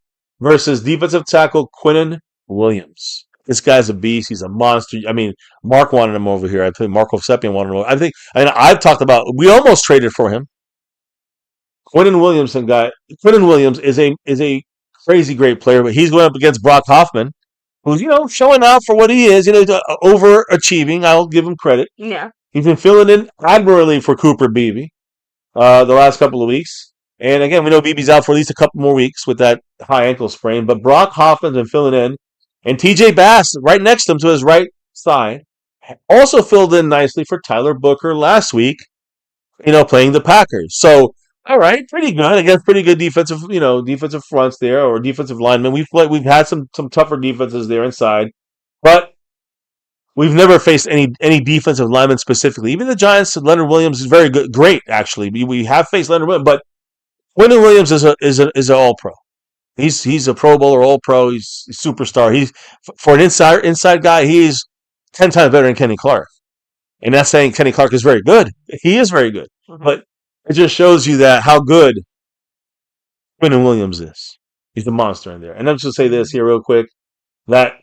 versus defensive tackle Quinnen Williams. This guy's a beast. He's a monster. I mean, Mark wanted him over here. I think Marco Seppian wanted him over. I've talked about, we almost traded for him. Quinnen Williams is a crazy great player, but he's going up against Brock Hoffman, who's, showing out for what he is, overachieving. I'll give him credit. Yeah. He's been filling in admirably for Cooper Beebe the last couple of weeks. And again, we know Beebe's out for at least a couple more weeks with that high ankle sprain, but Brock Hoffman's been filling in. And TJ Bass, right next to him to his right side, also filled in nicely for Tyler Booker last week, playing the Packers. So, all right, pretty good against pretty good defensive fronts there, or defensive linemen. We've had some tougher defenses there inside, but we've never faced any defensive linemen specifically. Even the Giants, Leonard Williams is very good, great actually. We have faced Leonard Williams, but Quinnen Williams is an All-Pro. He's a Pro Bowler, All-Pro. He's a superstar. He's, for an inside guy, he's 10 times better than Kenny Clark. And that's saying Kenny Clark is very good. He is very good, but it just shows you that how good Quinnen Williams is. He's a monster in there. And I'm just going to say this here real quick, that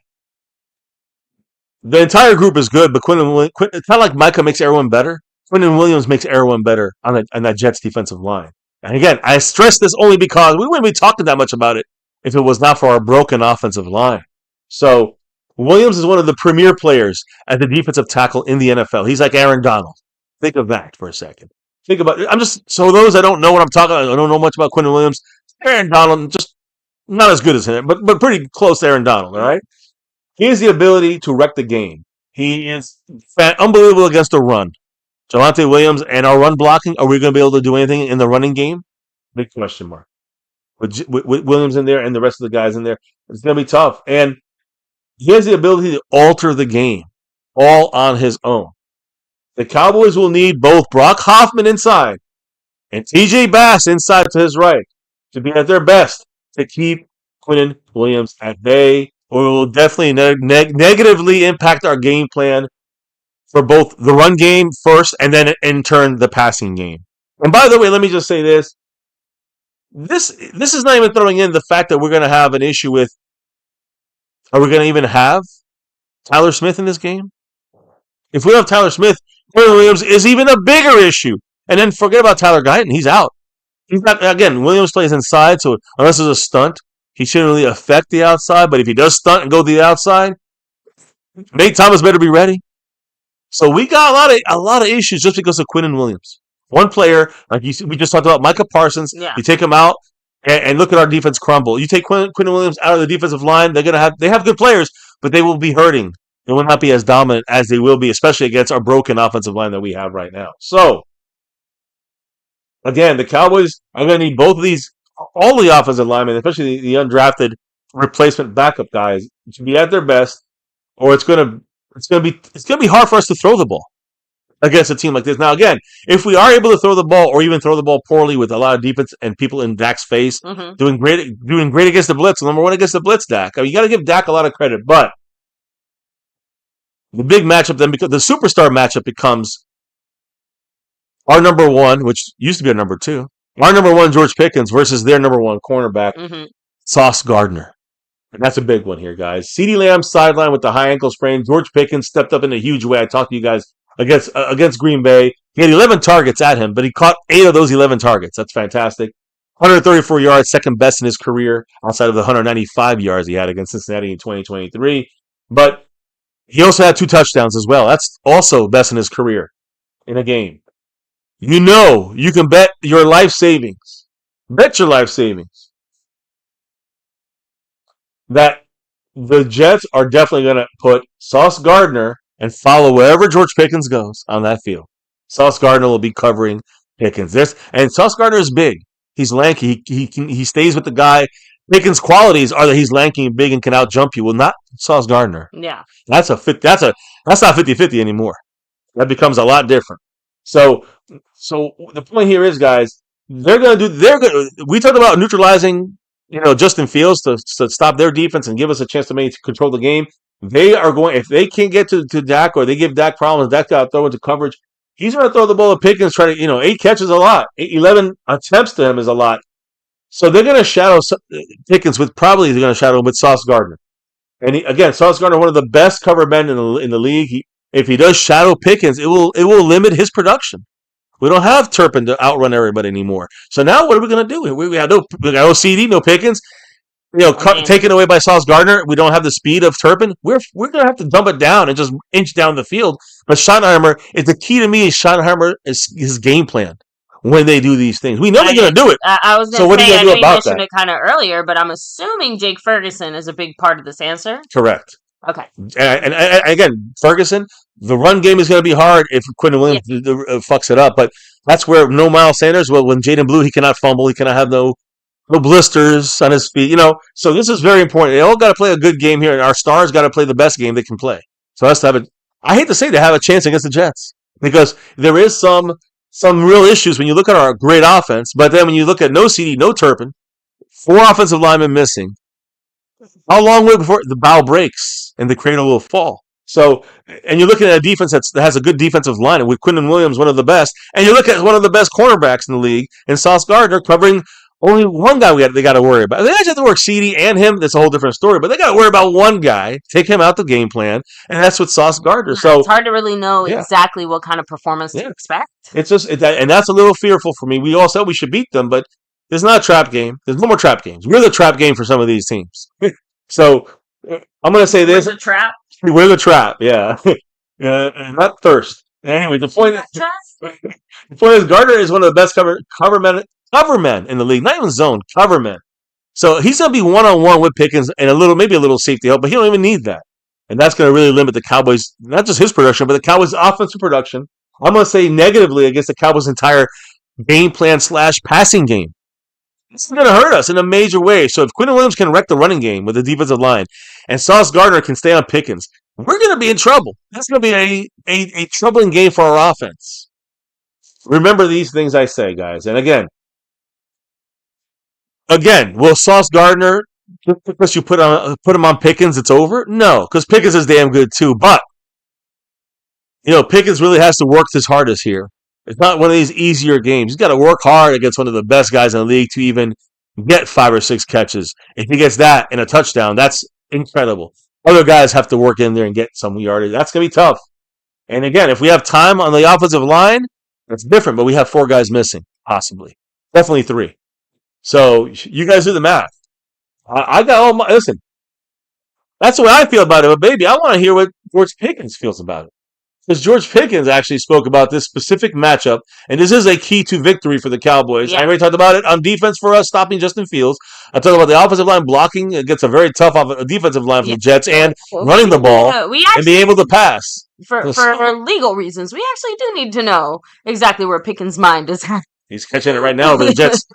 the entire group is good, but it's kind of like Micah makes everyone better. Quinnen Williams makes everyone better on that Jets defensive line. And again, I stress this only because we wouldn't be talking that much about it if it was not for our broken offensive line. So Williams is one of the premier players at the defensive tackle in the NFL. He's like Aaron Donald. Think of that for a second. Think about it. So those that don't know what I'm talking about, I don't know much about Quinnen Williams. Aaron Donald, just not as good as him, but pretty close to Aaron Donald, all right? He has the ability to wreck the game. He is unbelievable against the run. Jelante Williams and our run blocking, are we going to be able to do anything in the running game? Big question mark. With Williams in there and the rest of the guys in there, it's going to be tough. And he has the ability to alter the game all on his own. The Cowboys will need both Brock Hoffman inside and TJ Bass inside to his right to be at their best to keep Quinnen Williams at bay, or it will definitely negatively impact our game plan for both the run game first and then in turn the passing game. And by the way, let me just say this. This is not even throwing in the fact that we're going to have an issue with, are we going to even have Tyler Smith in this game? If we don't have Tyler Smith, Quinnen Williams is even a bigger issue. And then forget about Tyler Guyton. He's out. He's not, again, Williams plays inside, so unless it's a stunt, he shouldn't really affect the outside. But if he does stunt and go to the outside, Nate Thomas better be ready. So we got a lot of issues just because of Quinnen Williams. One player, like we just talked about, Micah Parsons. Yeah. You take him out, and look at our defense crumble. You take Quinn Williams out of the defensive line, they have good players, but they will be hurting. They will not be as dominant as they will be, especially against our broken offensive line that we have right now. So, again, the Cowboys are going to need both of these, all the offensive linemen, especially the undrafted replacement backup guys, to be at their best, or it's going to be hard for us to throw the ball against a team like this. Now, again, if we are able to throw the ball, or even throw the ball poorly with a lot of defense and people in Dak's face, doing great against the blitz, number one against the blitz, Dak. I mean, you got to give Dak a lot of credit, but the big matchup then, because the superstar matchup becomes our number one, which used to be our number two, our number one George Pickens versus their number one cornerback, Sauce Gardner. And that's a big one here, guys. CeeDee Lamb sidelined with the high ankle sprain. George Pickens stepped up in a huge way. I talked to you guys against Green Bay. He had 11 targets at him, but he caught 8 of those 11 targets. That's fantastic. 134 yards, second best in his career, outside of the 195 yards he had against Cincinnati in 2023. But he also had 2 touchdowns as well. That's also best in his career in a game. You know, you can bet your life savings. Bet your life savings that the Jets are definitely going to put Sauce Gardner and follow wherever George Pickens goes on that field. Sauce Gardner will be covering Pickens. And Sauce Gardner is big. He's lanky. He stays with the guy. Pickens' qualities are that he's lanky and big and can out-jump you. Well, not Sauce Gardner. Yeah. That's not 50-50 anymore. That becomes a lot different. So the point here is, guys, we talked about neutralizing, Justin Fields to stop their defense and give us a chance to control the game. They are going, if they can't get to Dak, or they give Dak problems, Dak got to throw into coverage. He's going to throw the ball at Pickens, 8 catches is a lot. 11 attempts to him is a lot. So they're going to shadow Pickens they're going to shadow him with Sauce Gardner. And again, Sauce Gardner, one of the best cover men in the league. If he does shadow Pickens, it will limit his production. We don't have Turpin to outrun everybody anymore. So now what are we going to do? We got no CeeDee, no Pickens. Taken away by Sauce Gardner. We don't have the speed of Turpin. We're going to have to dump it down and just inch down the field. But Schottenheimer, the key to me is Schottenheimer is his game plan when they do these things. We know they're going to do it. I was going to say, I know you mentioned it kind of earlier, but I'm assuming Jake Ferguson is a big part of this answer. Correct. Okay. And again, Ferguson, the run game is going to be hard if Quentin Williams fucks it up. But that's where no Miles Sanders. Well, when Jaden Blue, he cannot fumble. He cannot have no blisters on his feet. So this is very important. They all got to play a good game here, and our stars got to play the best game they can play. So that's to have it. I hate to say they have a chance against the Jets, because there is some real issues when you look at our great offense. But then when you look at no CeeDee, no Turpin, 4 offensive linemen missing, how long will it before the bow breaks and the cradle will fall? So, and you're looking at a defense that has a good defensive line with Quinton Williams, one of the best, and you look at one of the best cornerbacks in the league, and Sauce Gardner covering only one guy they got to worry about. They actually have to work CeeDee and him. That's a whole different story. But they got to worry about one guy, take him out the game plan, and that's with Sauce Gardner. So it's hard to really know exactly what kind of performance to expect. It's just, and that's a little fearful for me. We all said we should beat them, but it's not a trap game. There's no more trap games. We're the trap game for some of these teams. So I'm going to say this: we're the trap. We're the trap. Yeah, not thirst. Anyway, the point is, Gardner is one of the best cover men in the league. Not even zone cover men. So he's going to be one-on-one with Pickens and maybe a little safety help, but he don't even need that. And that's going to really limit the Cowboys, not just his production, but the Cowboys' offensive production. I'm going to say negatively against the Cowboys' entire game plan / passing game. This is going to hurt us in a major way. So if Quinton Williams can wreck the running game with the defensive line and Sauce Gardner can stay on Pickens, we're going to be in trouble. That's going to be a troubling game for our offense. Remember these things I say, guys. And again, will Sauce Gardner, just because you put him on Pickens, it's over? No, because Pickens is damn good too. But Pickens really has to work his hardest here. It's not one of these easier games. He's got to work hard against one of the best guys in the league to even get 5 or 6 catches. If he gets that and a touchdown, that's incredible. Other guys have to work in there and get some yardage. That's going to be tough. And again, if we have time on the offensive line, that's different. But we have 4 guys missing, possibly. Definitely 3. So you guys do the math. I got all my... Listen, that's the way I feel about it. But, baby, I want to hear what George Pickens feels about it. Because George Pickens actually spoke about this specific matchup, and this is a key to victory for the Cowboys. Yeah. I already talked about it on defense for us, stopping Justin Fields. I talked about the offensive line blocking against a very tough defensive line from the Jets, and running the ball and being able to pass. For legal reasons, we actually do need to know exactly where Pickens' mind is at. He's catching it right now over the Jets'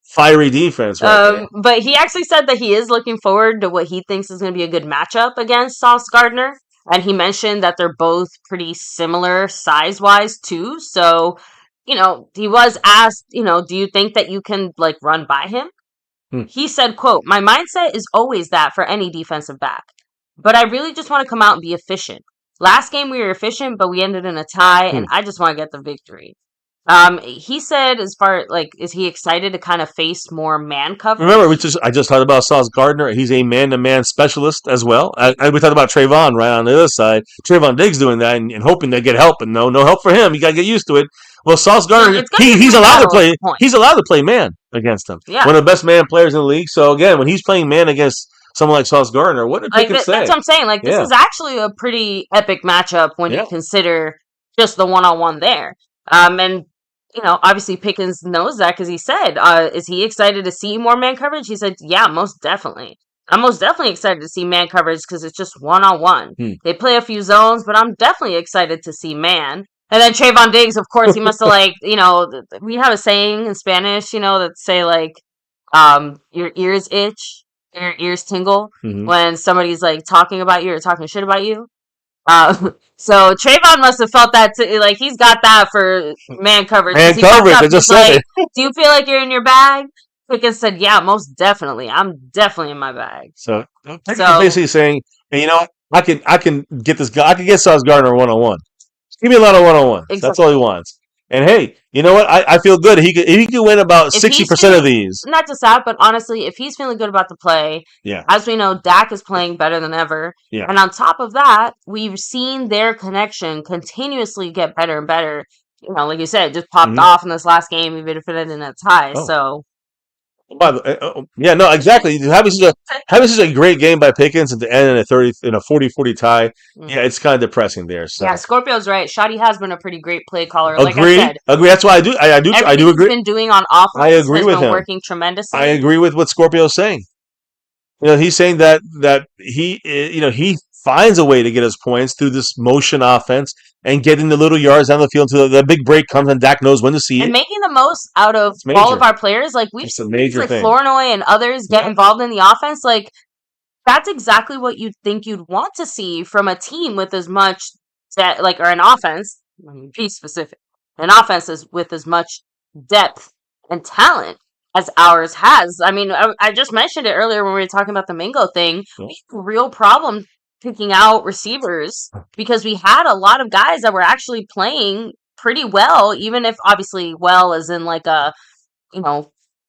fiery defense. Right but he actually said that he is looking forward to what he thinks is going to be a good matchup against Sauce Gardner. And he mentioned that they're both pretty similar size-wise, too. So, he was asked, do you think that you can, run by him? He said, quote, "My mindset is always that for any defensive back. But I really just want to come out and be efficient. Last game we were efficient, but we ended in a tie, and I just want to get the victory." He said, as far is he excited to kind of face more man coverage? Remember, I just talked about Sauce Gardner. He's a man-to-man specialist as well. We talked about Trayvon right on the other side. Trayvon Diggs doing that and hoping to get help, and no help for him. You got to get used to it. Well, Sauce Gardner, he's allowed to play. He's allowed to play man against him. Yeah. One of the best man players in the league. So again, when he's playing man against someone like Sauce Gardner, what did Pickens say? That's what I'm saying. This is actually a pretty epic matchup when you consider just the one-on-one there. And obviously Pickens knows that because he said, is he excited to see more man coverage? He said, yeah, most definitely. I'm most definitely excited to see man coverage because it's just one-on-one. They play a few zones, but I'm definitely excited to see man. And then Trayvon Diggs, of course, he must have we have a saying in Spanish, that say your ears itch, your ears tingle when somebody's talking about you or talking shit about you. So Trayvon must have felt that too. He's got that for man coverage. Man coverage. I just said it. Do you feel like you're in your bag? Pickens said, "Yeah, most definitely. I'm definitely in my bag." So Pickens basically saying, "Hey, you know what? I can get this guy. I can get Sauce Gardner 1-on-1. Give me a lot of 1-on-1. Exactly. That's all he wants." And hey, you know what? I feel good. He could win about 60% of these. Not just that, but honestly, if he's feeling good about the play, as we know, Dak is playing better than ever. Yeah. And on top of that, we've seen their connection continuously get better and better. Like you said, just popped off in this last game, even if it ended in a tie. Oh. So. By the no, exactly. Having such a great game by Pickens at the end in a 40-40 tie, it's kind of depressing there. So. Yeah, Scorpio's right. Shotty has been a pretty great play caller. Agree. Like I said, agree. That's why I do agree. He's been doing on offense. I agree with him. Working tremendously. I agree with what Scorpio's saying. He's saying that he finds a way to get his points through this motion offense and getting the little yards down the field until the big break comes and Dak knows when to see it. And making the most out of all of our players. We've seen Flournoy and others get involved in the offense. That's exactly what you'd think you'd want to see from a team with as much or an offense. Let me be specific. An offense with as much depth and talent as ours has. I mean, I just mentioned it earlier when we were talking about the Mingo thing. We have a real problem picking out receivers because we had a lot of guys that were actually playing pretty well, even if obviously well is in a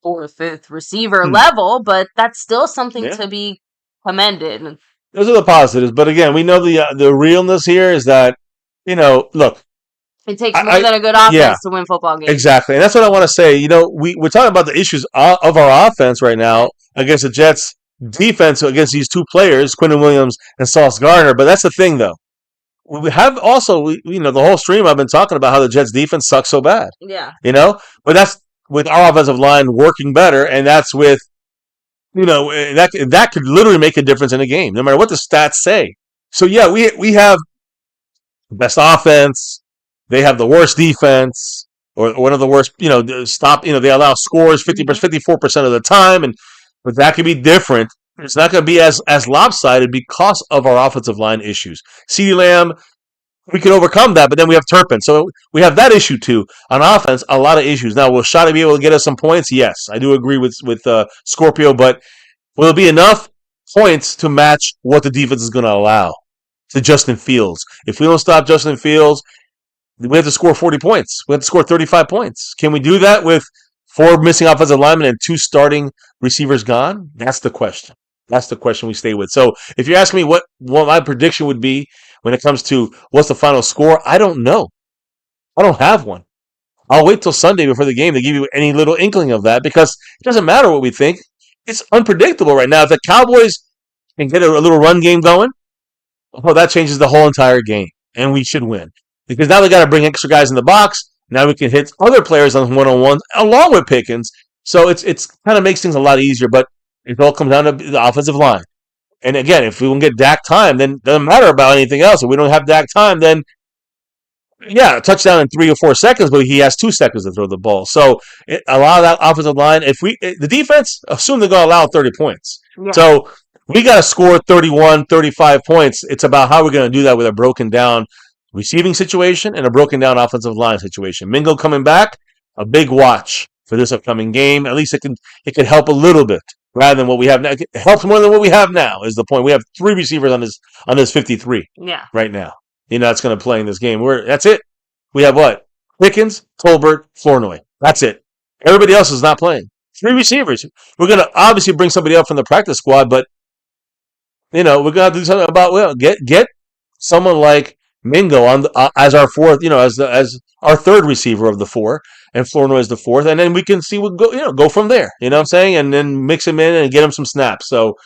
fourth, fifth receiver level, but that's still something to be commended. Those are the positives, but again, we know the realness here is that look, it takes more than a good offense to win football games. Exactly, and that's what I want to say. We're talking about the issues of our offense right now against the Jets defense against these two players, Quentin Williams and Sauce Gardner. But that's the thing, though. We have also, the whole stream I've been talking about how the Jets defense sucks so bad. Yeah. But that's with our offensive line working better, and that's with, that could literally make a difference in a game, no matter what the stats say. So yeah, we have the best offense. They have the worst defense, or one of the worst. They allow scores 54% of the time, but that could be different. It's not going to be as lopsided because of our offensive line issues. CeeDee Lamb, we can overcome that, but then we have Turpin. So we have that issue too. On offense, a lot of issues. Now, will Shotty be able to get us some points? Yes, I do agree with Scorpio, but will it be enough points to match what the defense is going to allow to Justin Fields? If we don't stop Justin Fields, we have to score 40 points. We have to score 35 points. Can we do that with 4 missing offensive linemen and 2 starting receivers gone? That's the question. That's the question we stay with. So if you're asking me what my prediction would be when it comes to what's the final score, I don't know. I don't have one. I'll wait till Sunday before the game to give you any little inkling of that because it doesn't matter what we think. It's unpredictable right now. If the Cowboys can get a little run game going, that changes the whole entire game, and we should win. because now they got to bring extra guys in the box. Now we can hit other players on one-on-ones along with Pickens. So it's kind of makes things a lot easier. But it all comes down to the offensive line. And again, if we can get Dak time, then it doesn't matter about anything else. If we don't have Dak time, then yeah, a touchdown in 3 or 4 seconds, but he has 2 seconds to throw the ball. So a lot of that offensive line, the defense, assume they're going to allow 30 points. Yeah. So we got to score 31, 35 points. It's about how we're going to do that with a broken down receiving situation and a broken down offensive line situation. Mingo coming back, a big watch for this upcoming game. At least it can help a little bit rather than what we have now. It helps more than what we have now is the point. We have 3 receivers on this 53 right now. That's going to play in this game. That's it. We have what? Pickens, Tolbert, Flournoy. That's it. Everybody else is not playing. 3 receivers. We're going to obviously bring somebody up from the practice squad, but we're going to have to do something about get someone like Mingo on as our fourth, as our third receiver of the 4, and Flournoy is the 4th, and then we can see go from there. You know what I'm saying? And then mix him in and get him some snaps. So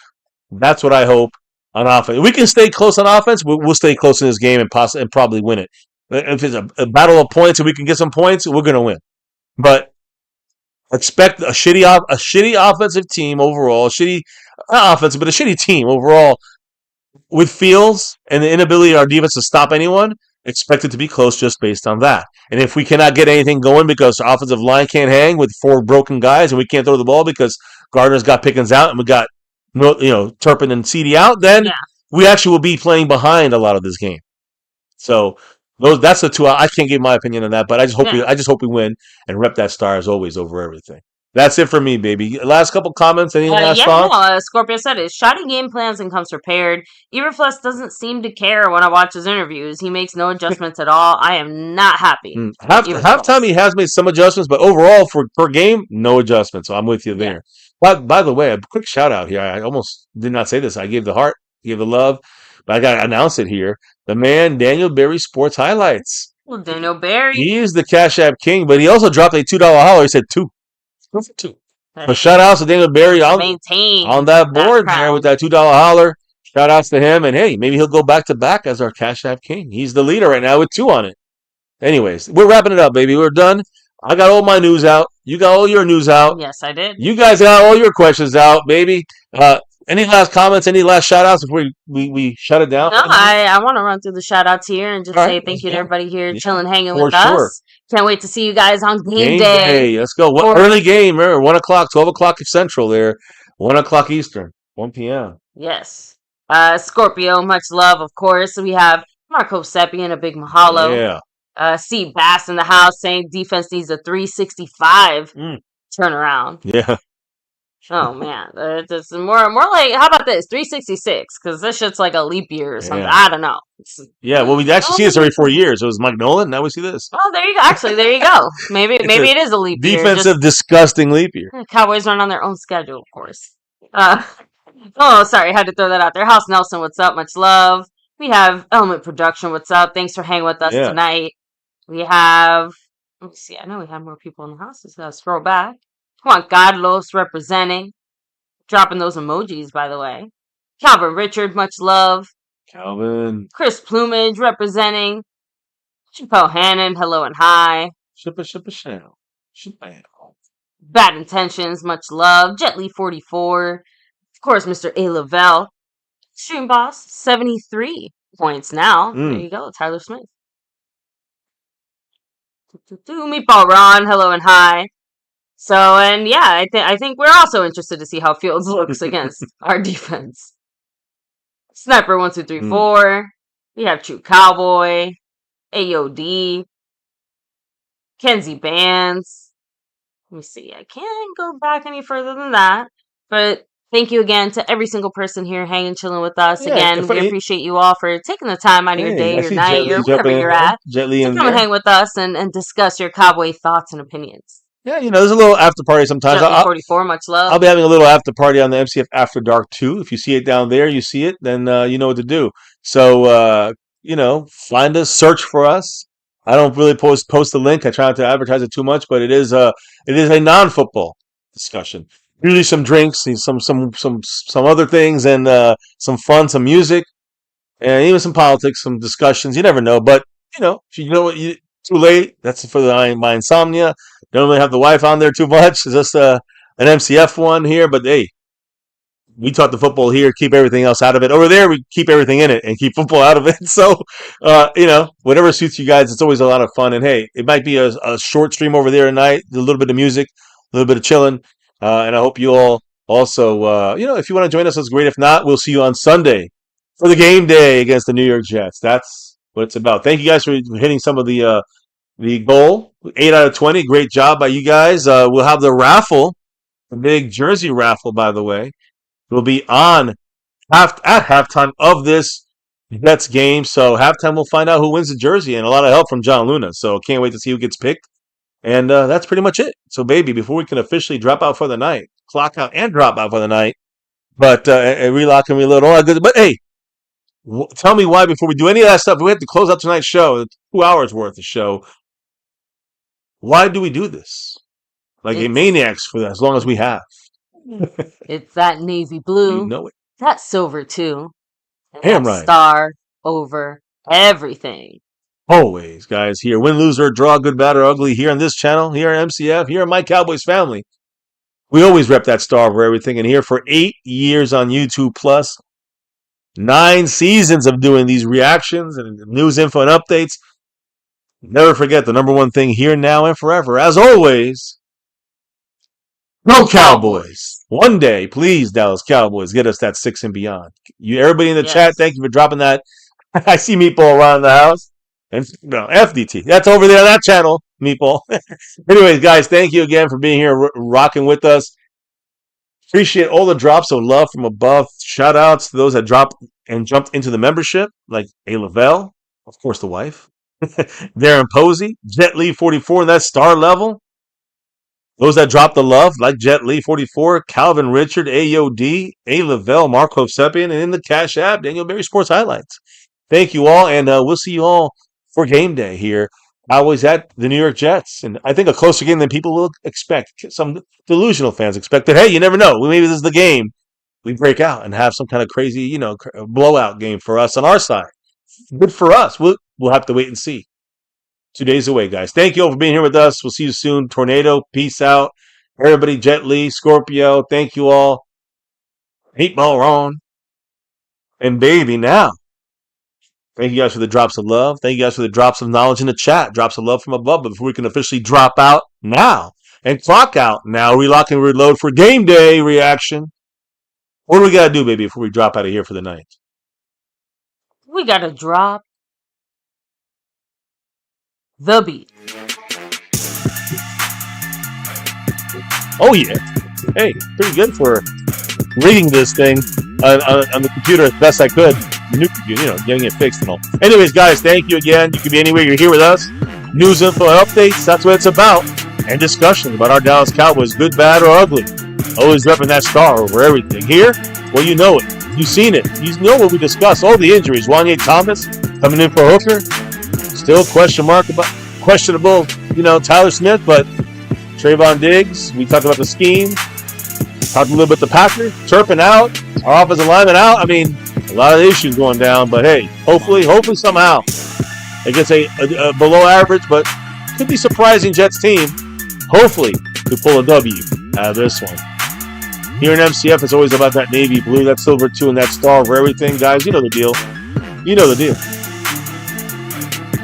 that's what I hope. On offense, we can stay close on offense. We'll stay close in this game and probably win it. If it's a battle of points and we can get some points, we're going to win. But expect a shitty offensive team overall, not offensive, but a shitty team overall with Fields and the inability of our defense to stop anyone. Expect it to be close just based on that. And if we cannot get anything going because our offensive line can't hang with 4 broken guys and we can't throw the ball because Gardner's got Pickens out and we got Turpin and CD out, then we actually will be playing behind a lot of this game. So that's the 2. I can't give my opinion on that, but I just hope we win and rep that star as always over everything. That's it for me, baby. Last couple comments. Any last thoughts? Scorpio said it. Shoddy game plans and comes prepared. Eberflus doesn't seem to care when I watch his interviews. He makes no adjustments at all. I am not happy. Halftime he has made some adjustments, but overall per game, no adjustments. So I'm with you there. But by the way, a quick shout out here. I almost did not say this. I gave the heart, gave the love, but I got to announce it here. The man, Daniel Berry Sports Highlights. Well, Daniel Berry. He is the Cash App King, but he also dropped a $2 holler. He said 2. Go for 2. But shout outs to Daniel Berry on that board there with that $2 holler. Shout outs to him. And hey, maybe he'll go back to back as our Cash App King. He's the leader right now with 2 on it. Anyways, we're wrapping it up, baby. We're done. I got all my news out. You got all your news out. Yes, I did. You guys got all your questions out, baby. Any last comments? Any last shout outs before we shut it down? No, I want to run through the shout outs here and just say thank you to everybody here chilling, hanging with us. Can't wait to see you guys on game day. Let's go. Early game, 1 o'clock, 12 o'clock Central there, 1 o'clock Eastern, 1 p.m. Yes. Scorpio, much love, of course. We have Marco Seppi and a big mahalo. Yeah. Steve Bass in the house saying defense needs a 365 turnaround. Yeah. Oh man, it's more like, how about this 366? Because this shit's like a leap year or something. I don't know. Well, we actually see this every 4 years. It was Mike Nolan. Now we see this. Oh, there you go. Actually, there you go. Maybe it is a leap year. Defensive, disgusting leap year. Cowboys run on their own schedule, of course. Oh, sorry, had to throw that out there. House Nelson, what's up? Much love. We have Element Production. What's up? Thanks for hanging with us tonight. We have. Let me see. I know we have more people in the house. Let's scroll back. Juan Carlos representing. Dropping those emojis, by the way. Calvin Richard, much love. Calvin. Chris Plumage representing. Chappelle Hannon, hello and hi. Chappelle. Bad Intentions, much love. Jetly 44. Of course, Mr. A. Lavelle. Stream Boss, 73 points now. There you go, Tyler Smith. Meatball Ron, hello and hi. So, and yeah, I think we're also interested to see how Fields looks against our defense. Sniper 1, 2, 3, 4. We have True Cowboy, AOD, Kenzie Bands. Let me see. I can't go back any further than that. But thank you again to every single person here hanging, chilling with us. Again, we appreciate you all for taking the time out of your day, your night, or wherever you're at. To come and hang with us and discuss your Cowboy thoughts and opinions. Yeah, there's a little after party sometimes. 44, much love. I'll be having a little after party on the MCF After Dark too. If you see it down there, you see it, then you know what to do. So, find us, search for us. I don't really post the link. I try not to advertise it too much, but it is a non-football discussion. Usually some drinks, some other things, and some fun, some music, and even some politics, some discussions. You never know, but if you know what you too late. That's for my insomnia. Don't really have the wife on there too much. It's just an MCF one here, but hey, we talk the football here, keep everything else out of it. Over there, we keep everything in it and keep football out of it. So, whatever suits you guys, it's always a lot of fun. And hey, it might be a short stream over there tonight, a little bit of music, a little bit of chilling. And I hope you all also, if you want to join us, that's great. If not, we'll see you on Sunday for the game day against the New York Jets. That's what it's about. Thank you guys for hitting some of the goal. 8 out of 20. Great job by you guys. We'll have the raffle, the big jersey raffle, by the way. Will be on at halftime of this Jets game. So halftime, we'll find out who wins the jersey, and a lot of help from John Luna. So can't wait to see who gets picked. And that's pretty much it. So, baby, before we can officially drop out for the night, clock out and drop out for the night, but relock and reload, all that good. But hey, tell me why before we do any of that stuff. We have to close out tonight's show, 2 hours worth of show. Why do we do this? Like a maniacs for as long as we have. It's that navy blue. You know it. That silver, too. And Damn that right. star over everything. Always, guys, here. Win, lose, or draw, good, bad, or ugly, here on this channel, here at MCF, here at My Cowboys Family. We always rep that star over everything. And here for 8 years on YouTube Plus, 9 seasons of doing these reactions and news, info, and updates. Never forget the number one thing here, now, and forever. As always, go Cowboys! One day, please, Dallas Cowboys, get us that 6 and beyond. Everybody in the chat, thank you for dropping that. I see Meatball around the house. And no, FDT. That's over there on that channel, Meatball. Anyways, guys, thank you again for being here, rocking with us. Appreciate all the drops of love from above. Shout outs to those that dropped and jumped into the membership, like A. Lavelle, of course, the wife. Darren Posey, Jet Lee 44 in that star level. Those that dropped the love, like Jet Lee 44, Calvin Richard, AOD, A. Lavelle, Mark Hovsepian, and in the Cash App, Daniel Berry Sports Highlights. Thank you all, and we'll see you all for game day here. Cowboys at the New York Jets. And I think a closer game than people will expect. Some delusional fans expect that, hey, you never know. Maybe this is the game. We break out and have some kind of crazy, blowout game for us on our side. Good for us. We'll have to wait and see. 2 days away, guys. Thank you all for being here with us. We'll see you soon. Tornado, peace out. Everybody, Jet Li, Scorpio, thank you all. Meatball Ron. And baby, now. Thank you guys for the drops of love. Thank you guys for the drops of knowledge in the chat. Drops of love from above. But before we can officially drop out now and clock out now, relock and reload for game day reaction. What do we got to do, baby, before we drop out of here for the night? We got to drop the beat. Oh, yeah. Hey, pretty good for reading this thing on the computer as best I could. New computer, getting it fixed and all. Anyways, guys, thank you again. You can be anywhere. You're here with us. News, info, and updates. That's what it's about. And discussion about our Dallas Cowboys, good, bad, or ugly. Always repping that star over everything. Here, well, you know it. You've seen it. You know what we discussed. All the injuries. Wanye Thomas coming in for Hooker. Still questionable, Tyler Smith, but Trayvon Diggs. We talked about the scheme. Talked a little bit the Packers. Turpin out. Our offensive lineman out. I mean, a lot of issues going down, but hey, hopefully somehow against a below average, but could be surprising Jets team. Hopefully to pull a W out of this one. Here in MCF, it's always about that navy blue, that silver too, and that star over everything, guys. You know the deal. You know the deal.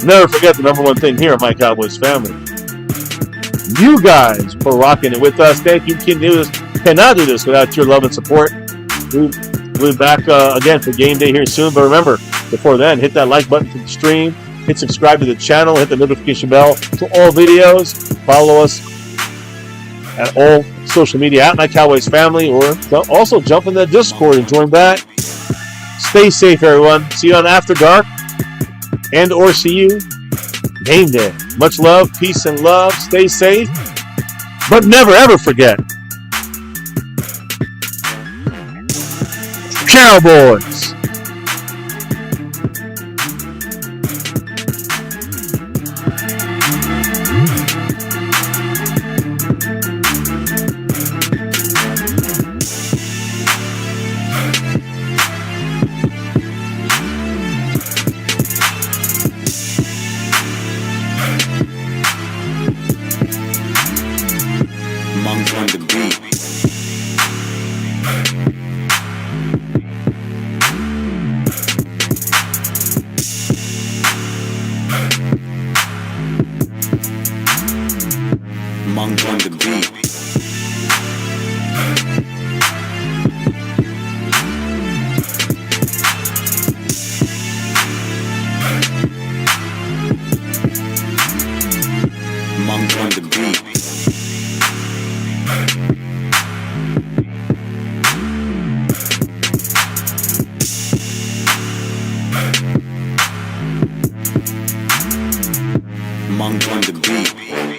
Never forget the number one thing here at My Cowboys Family. You guys for rocking it with us. Thank you. Cannot do this without your love and support. We'll be back again for game day here soon. But remember, before then, hit that like button to the stream. Hit subscribe to the channel. Hit the notification bell to all videos. Follow us at all social media at My Cowboys Family. Or also jump in the Discord and join that. Stay safe, everyone. See you on After Dark. And or see you game day. Much love, peace, and love. Stay safe. But never, ever forget. Cowboys. Monk on the beat. Monk on the beat. Monk on the beat.